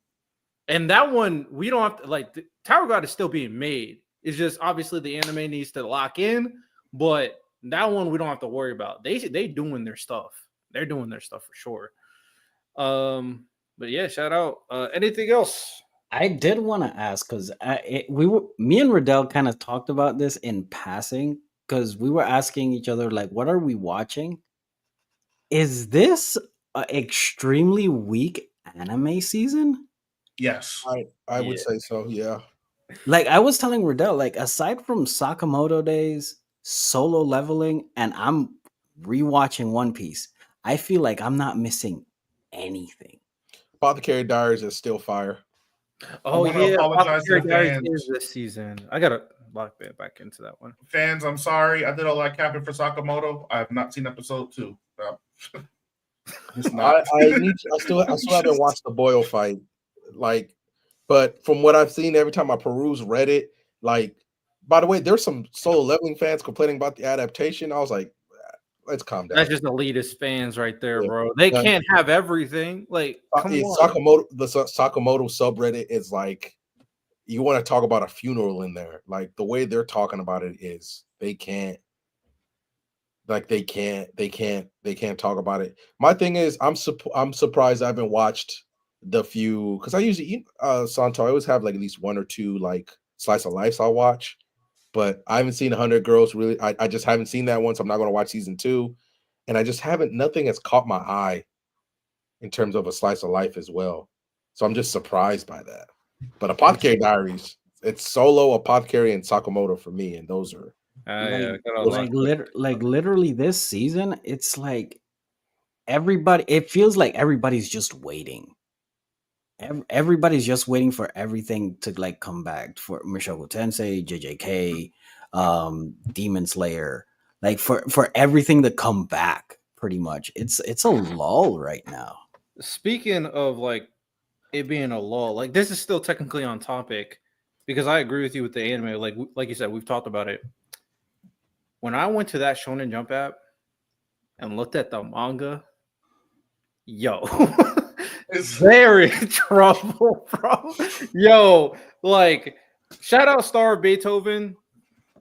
Speaker 1: And that one, we don't have to like the Tower of God is still being made. It's just obviously the anime needs to lock in, but that one we don't have to worry about. They doing their stuff. They're doing their stuff for sure. But yeah, shout out. Anything else?
Speaker 3: I did want to ask because me and Riddell kind of talked about this in passing because we were asking each other like, what are we watching? Is this an extremely weak anime season?
Speaker 4: Yes,
Speaker 2: I would say so. Yeah.
Speaker 3: Like I was telling Riddell, like aside from Sakamoto Days, Solo Leveling, and I'm rewatching One Piece, I feel like I'm not missing anything.
Speaker 2: Apothecary Diaries is still fire.
Speaker 1: Oh yeah,
Speaker 4: apologize to the fans.
Speaker 1: is this season. I gotta lock that back into that one.
Speaker 4: Fans, I'm sorry. I did all that capping for Sakamoto. I have not seen episode 2.
Speaker 2: I still haven't watched the Boyle fight. Like, but from what I've seen, every time I peruse Reddit, like, by the way, there's some Solo Leveling fans complaining about the adaptation. I was like, let's calm down.
Speaker 1: That's just elitist fans right there, bro. They can't have everything. Like, come on.
Speaker 2: The Sakamoto subreddit is like, you want to talk about a funeral in there. Like the way they're talking about it is they can't talk about it. My thing is, I'm surprised I haven't watched the few because I usually Santo. I always have like at least one or two like slice of life I'll watch, but I haven't seen 100 Girls really. I just haven't seen that one, so I'm not going to watch season 2, and I just haven't. Nothing has caught my eye in terms of a slice of life as well. So I'm just surprised by that. But Apothecary Diaries, it's Solo, Apothecary, and Sakamoto for me, and those are
Speaker 3: literally this season. It's like everybody. It feels like everybody's just waiting. everybody's just waiting for everything to like come back for Mushoku Tensei, JJK, Demon Slayer, like for everything to come back. Pretty much, it's a lull right now.
Speaker 1: Speaking of like it being a lull, like this is still technically on topic because I agree with you with the anime. Like you said, we've talked about it. When I went to that Shonen Jump app and looked at the manga, yo, they're in trouble, bro. Yo, like, shout out Star of Beethoven.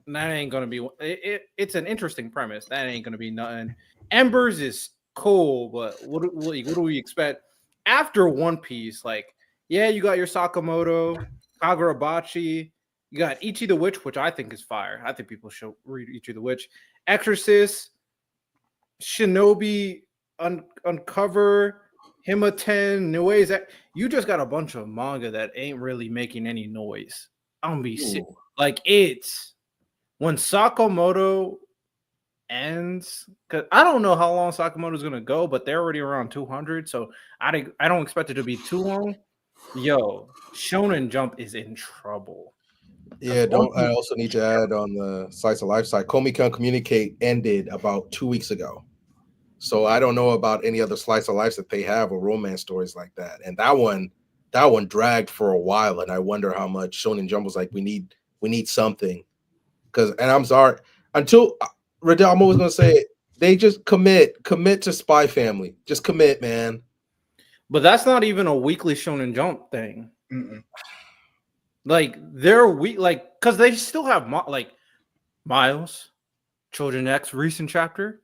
Speaker 1: That ain't gonna be. It's an interesting premise. That ain't gonna be nothing. Embers is cool, but what do we expect after One Piece? Like, yeah, you got your Sakamoto, Kagurabachi. You got Ichi the Witch, which I think is fire. I think people should read Ichi the Witch. Exorcist, Shinobi, Uncover, Himaten, Noise. You just got a bunch of manga that ain't really making any noise. I'm gonna be sick. Like it's when Sakamoto ends, because I don't know how long Sakamoto's gonna go, but they're already around 200, so I don't expect it to be too long. Yo, Shonen Jump is in trouble.
Speaker 2: Yeah, I also need to add on the slice of life side. Komi-Con Communicate ended about 2 weeks ago. So I don't know about any other slice of life that they have or romance stories like that. And that one dragged for a while. And I wonder how much Shonen Jump was like, we need something. And I'm sorry, until Riddell, I'm always gonna say it, they just commit to Spy Family. Just commit, man.
Speaker 1: But that's not even a weekly Shonen Jump thing.
Speaker 4: Mm-mm.
Speaker 1: Like they're because they still have like Miles, Children X recent chapter.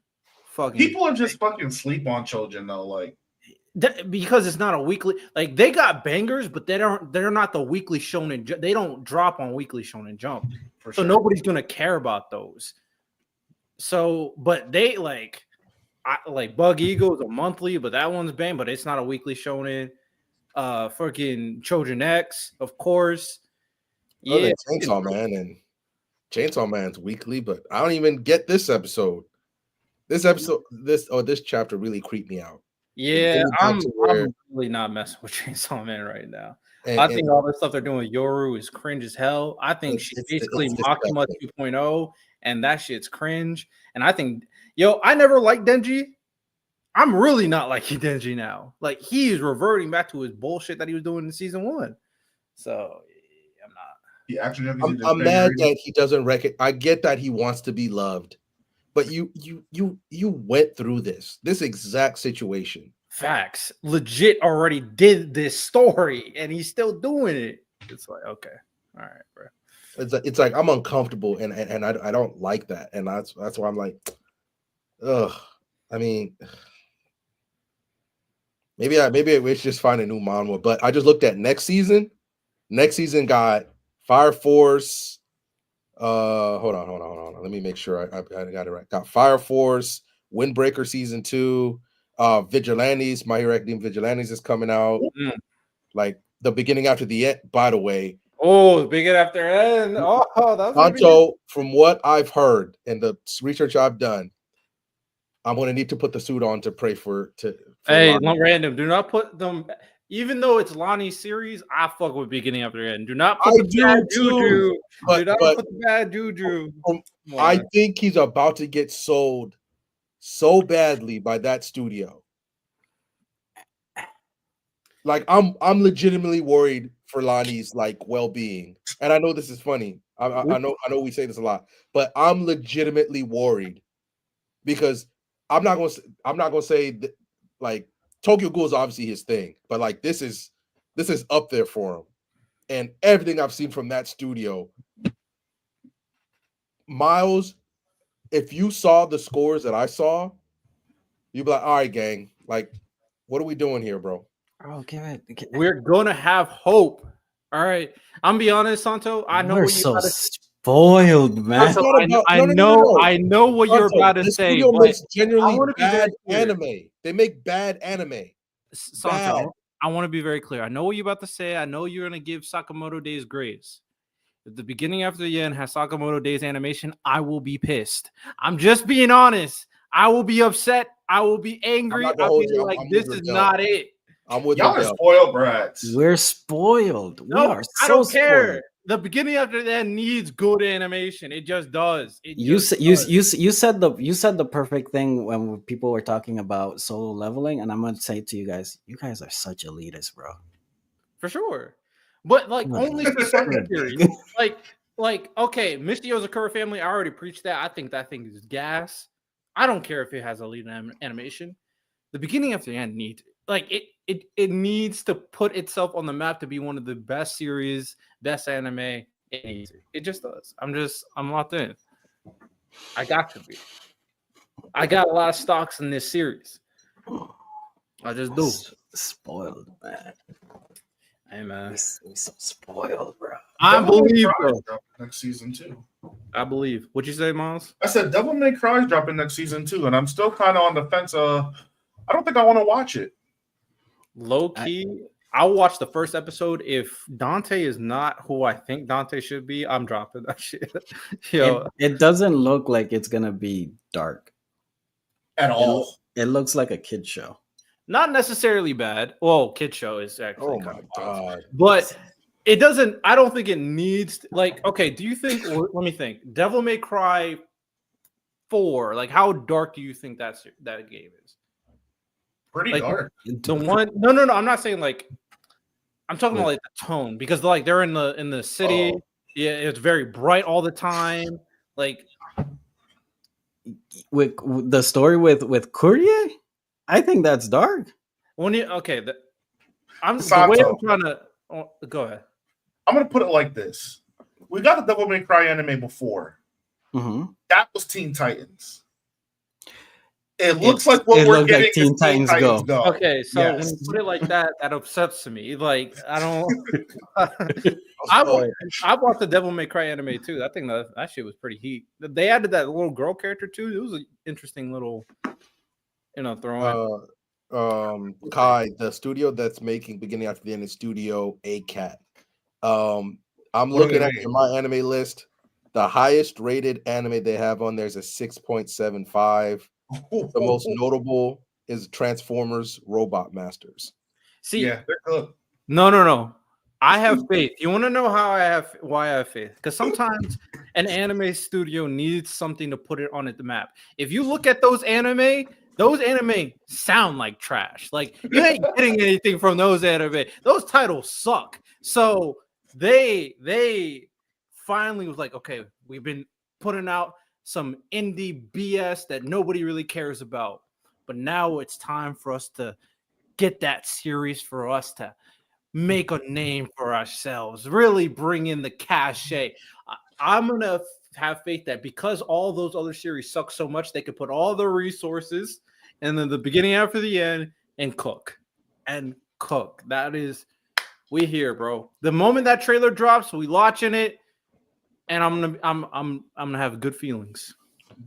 Speaker 1: Fucking
Speaker 4: People are just fucking sleep on children though, like
Speaker 1: because it's not a weekly. Like they got bangers, but they're not the weekly Shonen. They don't drop on weekly Shonen Jump, so nobody's gonna care about those. So, but they like Bug Eagle is a monthly, but that one's banned, but it's not a weekly Shonen. Fucking Children X, of course.
Speaker 2: Yeah, Chainsaw Man, and Chainsaw Man's weekly, but I don't even get this episode. This chapter really creeped me out.
Speaker 1: Yeah, I'm really not messing with Chainsaw Man right now. I think all the stuff they're doing with Yoru is cringe as hell. I think she's basically Makima 2.0, and that shit's cringe. And I think, I never liked Denji. I'm really not liking Denji now. Like he is reverting back to his bullshit that he was doing in season 1. So I'm not.
Speaker 4: He actually
Speaker 2: I'm mad that he doesn't I get that he wants to be loved, but you went through this exact situation.
Speaker 1: Facts. Legit already did this story, and he's still doing it. It's like, okay, all right, bro.
Speaker 2: It's like I'm uncomfortable, and I don't like that, and that's why I'm like, ugh. I mean, maybe we should just find a new manga. But I just looked at next season. Next season got Fire Force. Hold on. Let me make sure I got it right. Got Fire Force, Windbreaker season 2, Vigilantes, My Hero Academia Vigilantes is coming out. Like the beginning after the end. By the way,
Speaker 1: the beginning after end. Oh, that's
Speaker 2: Anto, from what I've heard and the research I've done, I'm gonna need to put the suit on to pray for.
Speaker 1: Hey, not random. Do not put them. Even though it's Lonnie's series, I fuck with beginning after end. Do not put the bad juju. Do not put the bad juju.
Speaker 2: I think he's about to get sold so badly by that studio. Like I'm legitimately worried for Lonnie's like well-being. And I know this is funny. I know we say this a lot, but I'm legitimately worried because I'm not gonna say that, like Tokyo Ghoul is obviously his thing, but like this is up there for him. And everything I've seen from that studio, Miles, if you saw the scores that I saw, you'd be like, all right, gang, like, what are we doing here, bro?
Speaker 3: Oh, okay.
Speaker 1: We're gonna have hope. All right. I'm gonna be honest, Santo. I know
Speaker 3: what you're spoiled, man.
Speaker 1: I know what you're about to say.
Speaker 2: Studio makes generally bad anime. They make bad anime.
Speaker 1: Santo, I want to be very clear. I know what you're about to say. I know you're gonna give Sakamoto Days grace. If the beginning after the end has Sakamoto Days animation, I will be pissed. I'm just being honest. I will be upset. I will be angry. I'll be like, this is not it.
Speaker 2: I'm with
Speaker 4: Y'all are
Speaker 2: Miguel.
Speaker 4: spoiled brats.
Speaker 3: We're spoiled. We
Speaker 1: No,
Speaker 3: are so
Speaker 1: I don't care.
Speaker 3: spoiled.
Speaker 1: The beginning after that needs good animation. It just does. It
Speaker 3: You
Speaker 1: just
Speaker 3: said you said the perfect thing when people were talking about solo leveling, and I'm gonna say to you guys are such elitists, bro.
Speaker 1: for sure. But like
Speaker 3: Good.
Speaker 1: only for some
Speaker 3: Good.
Speaker 1: series. Like okay, Misty Ozakura Family. I already preached that. I think that thing is gas. I don't care if it has a lead animation. The beginning after the end needs like it needs to put itself on the map to be one of the best series, best anime. It needs it. It just does. I'm locked in. I got to be. I got a lot of stocks in this series. I just do.
Speaker 3: Spoiled, man.
Speaker 1: Hey man,
Speaker 3: We so spoiled, bro.
Speaker 1: I
Speaker 4: Devil May
Speaker 1: believe,
Speaker 4: Cry
Speaker 1: bro.
Speaker 4: is dropping next season too.
Speaker 1: I believe. What you say, Miles?
Speaker 4: I said Devil May Cry is dropping next season too, and I'm still kind of on the fence. I don't think I want to watch it.
Speaker 1: Low key, I'll watch the first episode. If Dante is not who I think Dante should be, I'm dropping that shit. Yo,
Speaker 3: It doesn't look like it's gonna be dark
Speaker 4: At all.
Speaker 3: It looks like a kid show.
Speaker 1: not necessarily bad. Well, kid show is actually
Speaker 2: Oh
Speaker 1: kind
Speaker 2: my
Speaker 1: of wild.
Speaker 2: god.
Speaker 1: But it doesn't. I don't think it needs. Like, okay, do you think? Let me think. Devil May Cry 4. Like, how dark do you think that game is?
Speaker 4: Pretty
Speaker 1: Like,
Speaker 4: dark.
Speaker 1: The one. No. I'm not saying like. I'm talking about like the tone because like they're in the city.
Speaker 4: Oh.
Speaker 1: Yeah, it's very bright all the time. Like
Speaker 3: With the story with Courier, I think that's dark.
Speaker 1: when you okay, I'm the
Speaker 4: Sato.
Speaker 1: way I'm trying to go ahead.
Speaker 4: I'm gonna put it like this: we got the Devil May Cry anime before.
Speaker 3: Mm-hmm.
Speaker 4: That was Teen Titans. It looks like what
Speaker 3: it
Speaker 4: we're
Speaker 3: looked
Speaker 4: getting
Speaker 3: like Teen
Speaker 4: is
Speaker 3: Titans Go.
Speaker 1: Okay, so when
Speaker 4: Yes.
Speaker 1: you put it like that, that upsets me. Like I don't. I watched the Devil May Cry anime too. I think that shit was pretty heat. They added that little girl character too. It was an interesting little, throw in.
Speaker 2: Kai, the studio that's making beginning after the end is Studio A Cat. I'm
Speaker 4: What
Speaker 2: looking
Speaker 4: are
Speaker 2: at
Speaker 4: they?
Speaker 2: my anime list. The highest rated anime they have on there is a 6.75. The most notable is Transformers Robot Masters.
Speaker 1: See,
Speaker 4: Yeah, they're good.
Speaker 1: no. I have faith. You want to know why I have faith? Because sometimes an anime studio needs something to put it on the map. If you look at those anime sound like trash. Like you ain't getting anything from those anime. Those titles suck. So they finally was like, okay, we've been putting out some indie BS that nobody really cares about. But now it's time for us to get that series for us to make a name for ourselves, really bring in the cachet. I'm going to have faith that because all those other series suck so much, they could put all the resources and then the beginning after the end and cook. That is, we here, bro. The moment that trailer drops, we watching it, and I'm gonna have good feelings.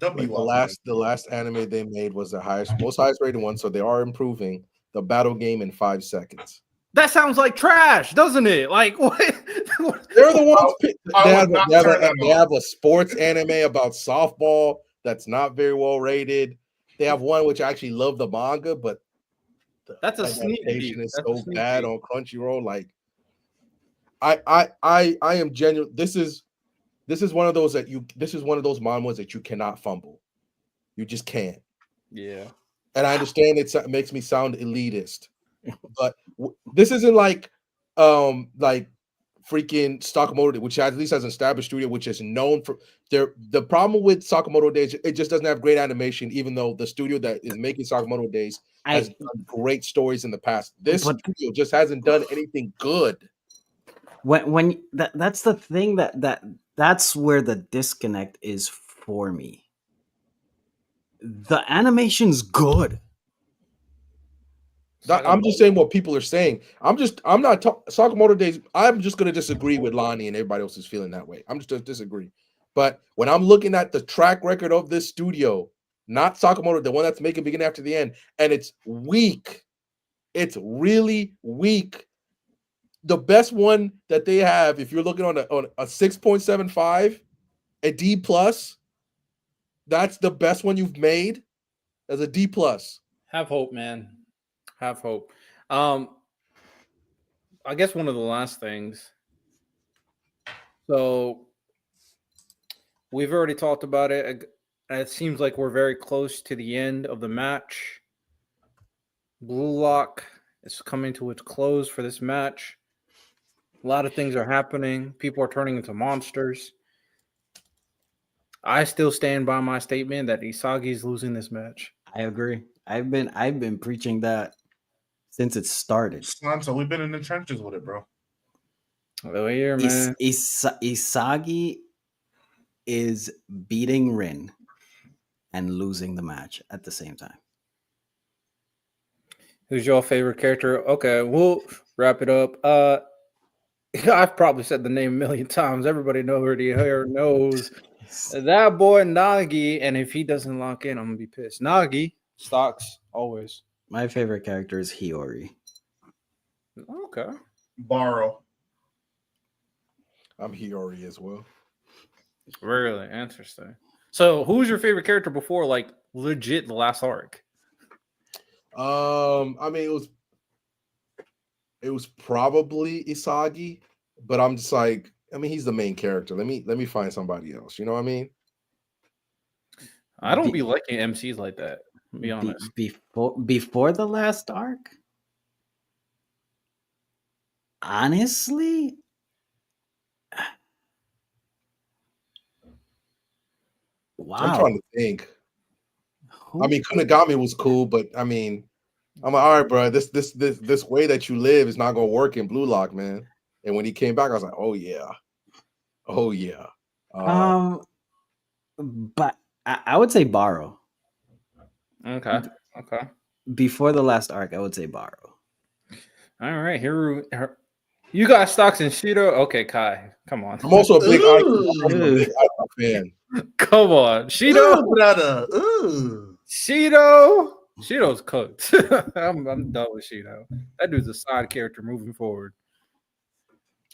Speaker 2: Like the last anime they made was the most highest rated one, so they are improving the battle game in 5 seconds.
Speaker 1: That sounds like trash, doesn't it? Like what?
Speaker 2: They're the ones.
Speaker 4: I
Speaker 2: They have a sports anime about softball that's not very well rated. They have one which I actually love the manga, but
Speaker 1: That's a sneak peek.
Speaker 2: is
Speaker 1: That's
Speaker 2: so
Speaker 1: a sneak
Speaker 2: bad
Speaker 1: peek.
Speaker 2: on Crunchyroll. Like, I am genuine. This is one of those This is one of those manhwas that you cannot fumble. You just can't.
Speaker 1: Yeah.
Speaker 2: And I understand it makes me sound elitist, but this isn't like freaking Sakamoto, which at least has an established studio, which is known for the problem with Sakamoto Days, it just doesn't have great animation, even though the studio that is making Sakamoto Days has done great stories in the past. This studio just hasn't done anything good.
Speaker 3: That's the thing that's where the disconnect is for me. The animation's good.
Speaker 2: I'm just saying what people are saying. I'm not Sakamoto Days. I'm just going to disagree with Lonnie and everybody else is feeling that way. I'm just going to disagree. But when I'm looking at the track record of this studio, not Sakamoto, the one that's making beginning after the end, and it's weak. It's really weak. The best one that they have, if you're looking on a 6.75, a D plus, that's the best one you've made as a D plus.
Speaker 1: Have hope, man. Have hope. I guess one of the last things. So we've already talked about it. It seems like we're very close to the end of the match. Blue Lock is coming to its close for this match. A lot of things are happening. People are turning into monsters. I still stand by my statement that Isagi's losing this match.
Speaker 3: I agree. I've been preaching that since it started.
Speaker 4: So we've been in the trenches with it, bro.
Speaker 1: Oh, here, man.
Speaker 3: Isagi is beating Rin and losing the match at the same time.
Speaker 1: Who's your favorite character? Okay, we'll wrap it up. I've probably said the name a million times. Everybody already here knows that boy Nagi. And if he doesn't lock in, I'm gonna be pissed. Nagi stocks always.
Speaker 3: My favorite character is Hiyori.
Speaker 1: Okay.
Speaker 4: Borrow.
Speaker 2: I'm Hiyori as well.
Speaker 1: Really interesting. So, who's your favorite character before, like, legit the last arc?
Speaker 2: I mean, it was probably Isagi, but I'm just like, I mean, he's the main character. Let me find somebody else. You know what I mean?
Speaker 1: I don't be liking MCs like that. To be honest.
Speaker 3: Before the last arc, honestly, wow.
Speaker 2: I'm trying to think. I mean, Kunigami was cool, but I mean, I'm like, all right, bro. This way that you live is not gonna work in Blue Lock, man. And when he came back, I was like, oh yeah.
Speaker 3: But I would say Borrow.
Speaker 1: Okay.
Speaker 3: Before the last arc, I would say Borrow.
Speaker 1: All right, here you got stocks in Shido. Okay, Kai, come on.
Speaker 2: I'm also a big Ico fan.
Speaker 1: Come on, Shido,
Speaker 4: brother.
Speaker 1: Shido's cooked. I'm done with Shido. That dude's a side character moving forward.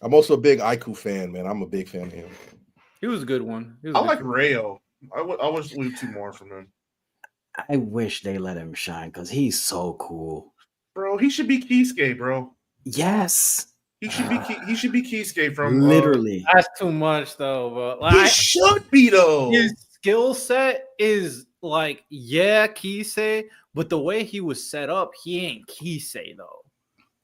Speaker 2: I'm also a big Iku fan, man. I'm a big fan of him.
Speaker 1: He was a good one.
Speaker 4: I like Rayo. I wish we see more from him.
Speaker 3: I wish they let him shine because he's so cool,
Speaker 4: bro. He should be Kisuke, bro.
Speaker 3: Yes,
Speaker 4: he should be. He should be Kisuke from.
Speaker 3: Literally,
Speaker 1: that's too much though. But like,
Speaker 4: he should be though.
Speaker 1: His skill set is like, yeah, Kisei, but the way he was set up, he ain't Kisei though.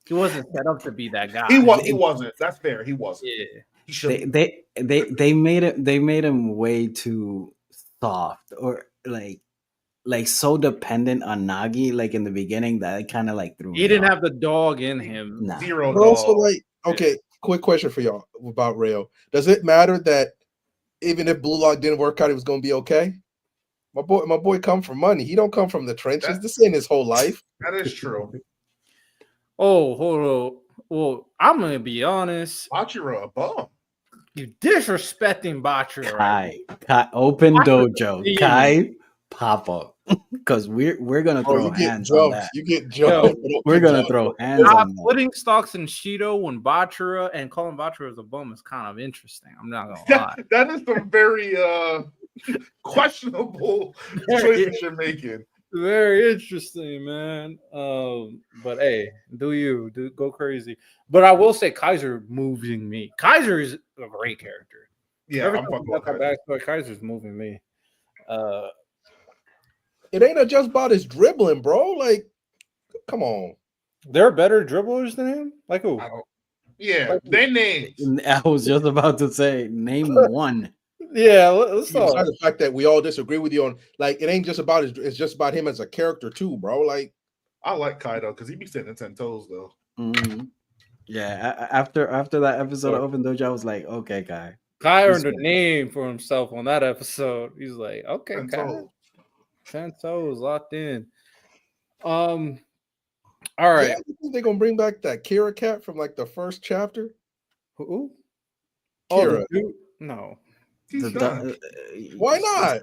Speaker 1: He wasn't set up to be that guy.
Speaker 4: He wasn't. That's fair. He wasn't.
Speaker 1: Yeah.
Speaker 4: He should.
Speaker 3: They made him way too soft or like so dependent on Nagi, like in the beginning that it kind of like threw.
Speaker 1: He didn't have the dog in him.
Speaker 3: Nah.
Speaker 4: Zero.
Speaker 2: But also, like, okay, quick question for y'all about Rayo. Does it matter that even if Blue Lock didn't work out, it was going to be okay? My boy come from money. He don't come from the trenches. This ain't his whole life.
Speaker 4: That is true.
Speaker 1: Oh, hold on. Well, I'm gonna be honest.
Speaker 4: Bachira a bum.
Speaker 1: You disrespecting Bachira.
Speaker 3: Kai, open dojo. Kai, pop up. Because we're gonna throw hands on that.
Speaker 2: You get jumped.
Speaker 3: We're gonna throw hands on that.
Speaker 1: Putting stocks in Shido when Bachira and calling Bachira as a bum is kind of interesting. I'm not gonna lie.
Speaker 4: That is some very questionable choices you're making.
Speaker 1: Very interesting, man. But hey, do go crazy. But I will say Kaiser moving me. Kaiser is a great character.
Speaker 4: Yeah,
Speaker 1: every
Speaker 4: I'm
Speaker 1: time
Speaker 4: fucking
Speaker 1: I back, Kaiser's moving me.
Speaker 2: It ain't just about his dribbling, bro. Like, come on.
Speaker 1: There are better dribblers than him? Like who?
Speaker 4: Yeah, their names.
Speaker 3: I was just about to say, name one.
Speaker 1: Yeah, let's talk.
Speaker 2: Besides the fact that we all disagree with you on, like, it ain't just about it's just about him as a character too, bro. Like,
Speaker 4: I like Kaido because he be sitting 10 toes though.
Speaker 3: Mm-hmm. Yeah, after that episode of Open Dojo, I was like, okay, Kai
Speaker 1: earned a name for himself on that episode. He's like, okay, 10 toes locked in. All right.
Speaker 2: Yeah, they're gonna bring back that Kira cat from like the first chapter.
Speaker 1: Who?
Speaker 2: Kira.
Speaker 1: No.
Speaker 2: Why not?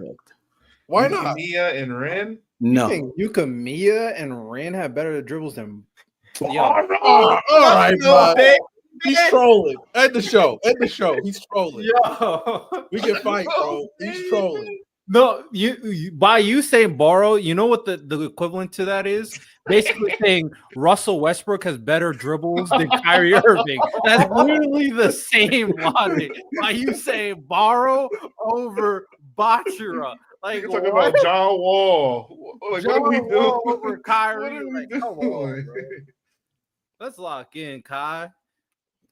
Speaker 2: Why not?
Speaker 4: Mia and Ren?
Speaker 3: No.
Speaker 1: You think Mia and Ren have better dribbles than
Speaker 2: all right, bud. He's trolling at the show. He's trolling.
Speaker 1: Yo.
Speaker 2: We can fight, bro. He's trolling.
Speaker 1: No, by you saying borrow, you know what the equivalent to that is? Basically saying Russell Westbrook has better dribbles than Kyrie Irving. That's literally the same logic. By you saying borrow over Bachira. Like
Speaker 4: You're talking
Speaker 1: what?
Speaker 4: about John Wall. Like,
Speaker 1: John
Speaker 4: what are we doing?
Speaker 1: Wall over
Speaker 4: What
Speaker 1: Kyrie.
Speaker 4: are we
Speaker 1: Like,
Speaker 4: doing?
Speaker 1: come on, bro. Let's lock in, Kai.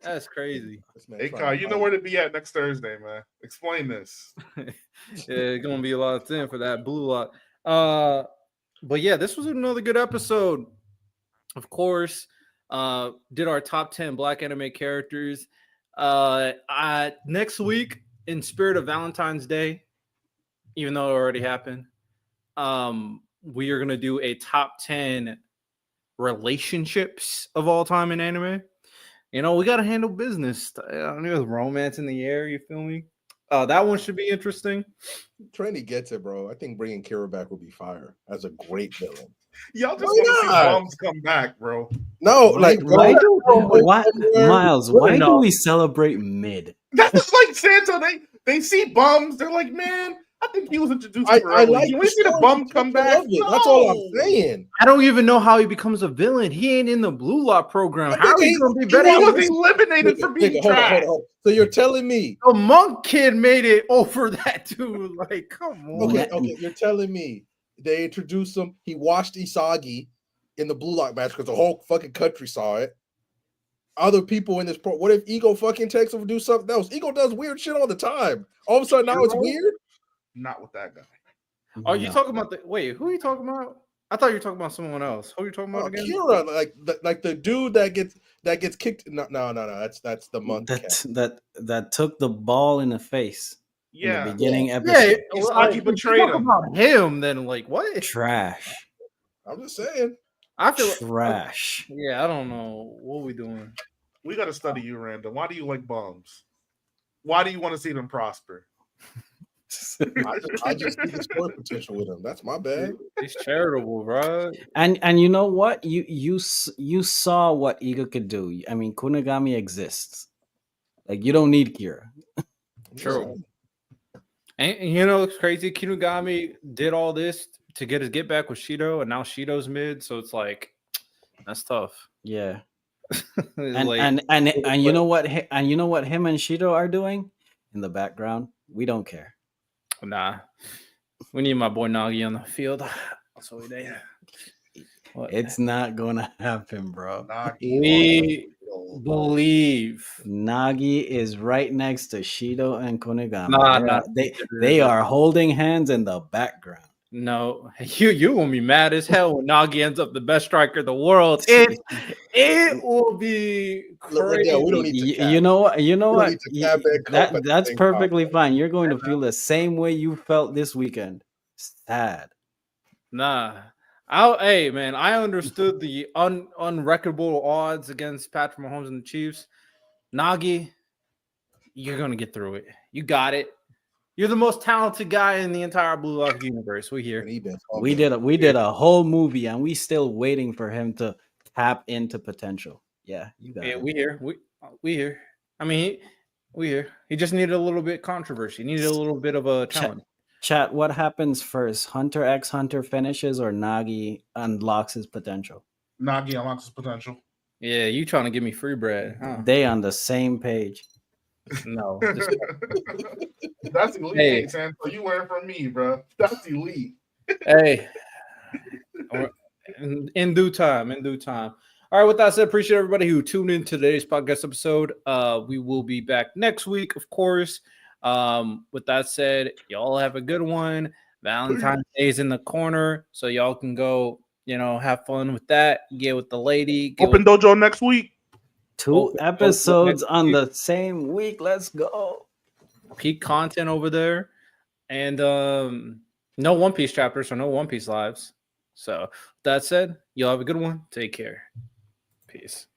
Speaker 1: That's crazy.
Speaker 2: This man
Speaker 4: Hey,
Speaker 2: trying
Speaker 4: Kai,
Speaker 2: to
Speaker 4: you know
Speaker 2: fight.
Speaker 4: where to be at next Thursday, man. Explain this.
Speaker 1: Yeah, it's gonna be a lot of time for that blue lock. But yeah, this was another good episode. Of course, did our top 10 black anime characters. Next week, in spirit of Valentine's Day, even though it already happened, we are gonna do a top 10 relationships of all time in anime. You know, we gotta handle business. There's romance in the air. You feel me? That one should be interesting.
Speaker 2: Trendy gets it, bro. I think bringing Kira back would be fire as a great villain.
Speaker 4: Y'all just
Speaker 2: Why
Speaker 4: want to see
Speaker 2: not?
Speaker 4: bombs come back, bro.
Speaker 2: No,
Speaker 3: Why,
Speaker 2: like
Speaker 3: why do why,
Speaker 2: somewhere.
Speaker 3: Miles? Why do
Speaker 1: No.
Speaker 3: we celebrate mid?
Speaker 4: That's just like Santa. They see bums. They're like, man, I think he was introduced
Speaker 2: I
Speaker 4: too early.
Speaker 2: like
Speaker 4: Can
Speaker 2: the
Speaker 4: we see the
Speaker 2: story
Speaker 4: bums come
Speaker 2: potential
Speaker 4: back?
Speaker 2: of it. That's all I'm saying.
Speaker 1: I don't even know how he becomes a villain. He ain't in the blue lock program.
Speaker 2: I
Speaker 1: How
Speaker 2: think
Speaker 1: he gonna be
Speaker 2: he
Speaker 1: better?
Speaker 4: He
Speaker 2: was-
Speaker 4: was eliminated for being trash.
Speaker 2: Hold on. So you're telling me?
Speaker 1: The monk kid made it over that dude. Like, come on.
Speaker 2: Okay. You're telling me they introduced him. He watched Isagi in the blue lock match because the whole fucking country saw it. Other people in this what if Ego fucking takes him to do something else? Ego does weird shit all the time. All of a sudden now it's weird.
Speaker 4: Not with that guy.
Speaker 1: Are you
Speaker 3: No.
Speaker 1: talking about the wait? Who are you talking about? I thought you were talking about someone else. Who are you talking about again?
Speaker 2: Kira, like the dude that gets kicked. No. That's the monk.
Speaker 3: that took the ball in the face in
Speaker 4: Yeah.
Speaker 3: the beginning
Speaker 1: Yeah,
Speaker 3: episode?
Speaker 4: Isagi
Speaker 1: if you
Speaker 4: betrayed
Speaker 1: talk
Speaker 4: him.
Speaker 1: about him, then like what?
Speaker 3: Trash,
Speaker 2: I'm just saying.
Speaker 1: I feel
Speaker 3: trash.
Speaker 1: yeah. I don't know what we doing.
Speaker 4: We got to study you, Random. Why do you like bums? Why do you want to see them prosper?
Speaker 2: I just see the story potential with him. That's my bad.
Speaker 1: He's charitable, bro.
Speaker 3: And you know what? You saw what Ego could do. I mean, Kunigami exists. Like you don't need Kira.
Speaker 1: True. And you know, it's crazy. Kinugami did all this to get back with Shido, and now Shido's mid. So it's like that's tough.
Speaker 3: Yeah.
Speaker 1: It's
Speaker 3: And
Speaker 1: like,
Speaker 3: and you know what? And you know what him and Shido are doing in the background? We don't care.
Speaker 1: nah, we need my boy Nagi on the field. That's what we need. What?
Speaker 3: It's not gonna happen, bro.
Speaker 1: We believe.
Speaker 3: Nagi is right next to Shido and Kunigami.
Speaker 1: Nah.
Speaker 3: They are holding hands in the background.
Speaker 1: No, you gonna be mad as hell when Nagi ends up the best striker in the world. It will be
Speaker 2: Look,
Speaker 1: crazy.
Speaker 2: Riddell, we don't need to cap.
Speaker 3: You know what?
Speaker 2: We don't need to cap and cope at the
Speaker 3: That's
Speaker 2: same
Speaker 3: perfectly
Speaker 2: time.
Speaker 3: fine. You're going to feel the same way you felt this weekend. Sad.
Speaker 1: Nah. Hey man, I understood the unrecognizable odds against Patrick Mahomes and the Chiefs. Nagi, you're gonna get through it. You got it. You're the most talented guy in the entire Blue Lock universe. We here.
Speaker 2: And he been
Speaker 3: We
Speaker 2: fucking-
Speaker 3: did a whole movie and we still waiting for him to tap into potential. Yeah, you got
Speaker 1: Yeah,
Speaker 3: it.
Speaker 1: we here. We here. I mean, we here. He just needed a little bit controversy. Needed a little bit of a challenge.
Speaker 3: Chat, what happens first? Hunter x Hunter finishes or Nagi unlocks his potential?
Speaker 4: Nagi unlocks his potential.
Speaker 1: Yeah, you trying to give me free bread? Huh?
Speaker 3: They on the same page.
Speaker 1: No.
Speaker 4: That's elite,
Speaker 1: Hey.
Speaker 4: Sam. So you learn from me, bro. That's elite.
Speaker 1: Hey, in due time. All right, with that said, appreciate everybody who tuned in to today's podcast episode. We will be back next week, of course. With that said, y'all have a good one. Valentine's Day is in the corner, so y'all can go, have fun with that. Get with the lady.
Speaker 4: Open dojo next week.
Speaker 3: 2
Speaker 1: Open-
Speaker 3: episodes
Speaker 1: open-
Speaker 3: on the same week. Let's go.
Speaker 1: peak content over there. And no One Piece chapters, so no One Piece lives. So, with that said, y'all have a good one. Take care. Peace.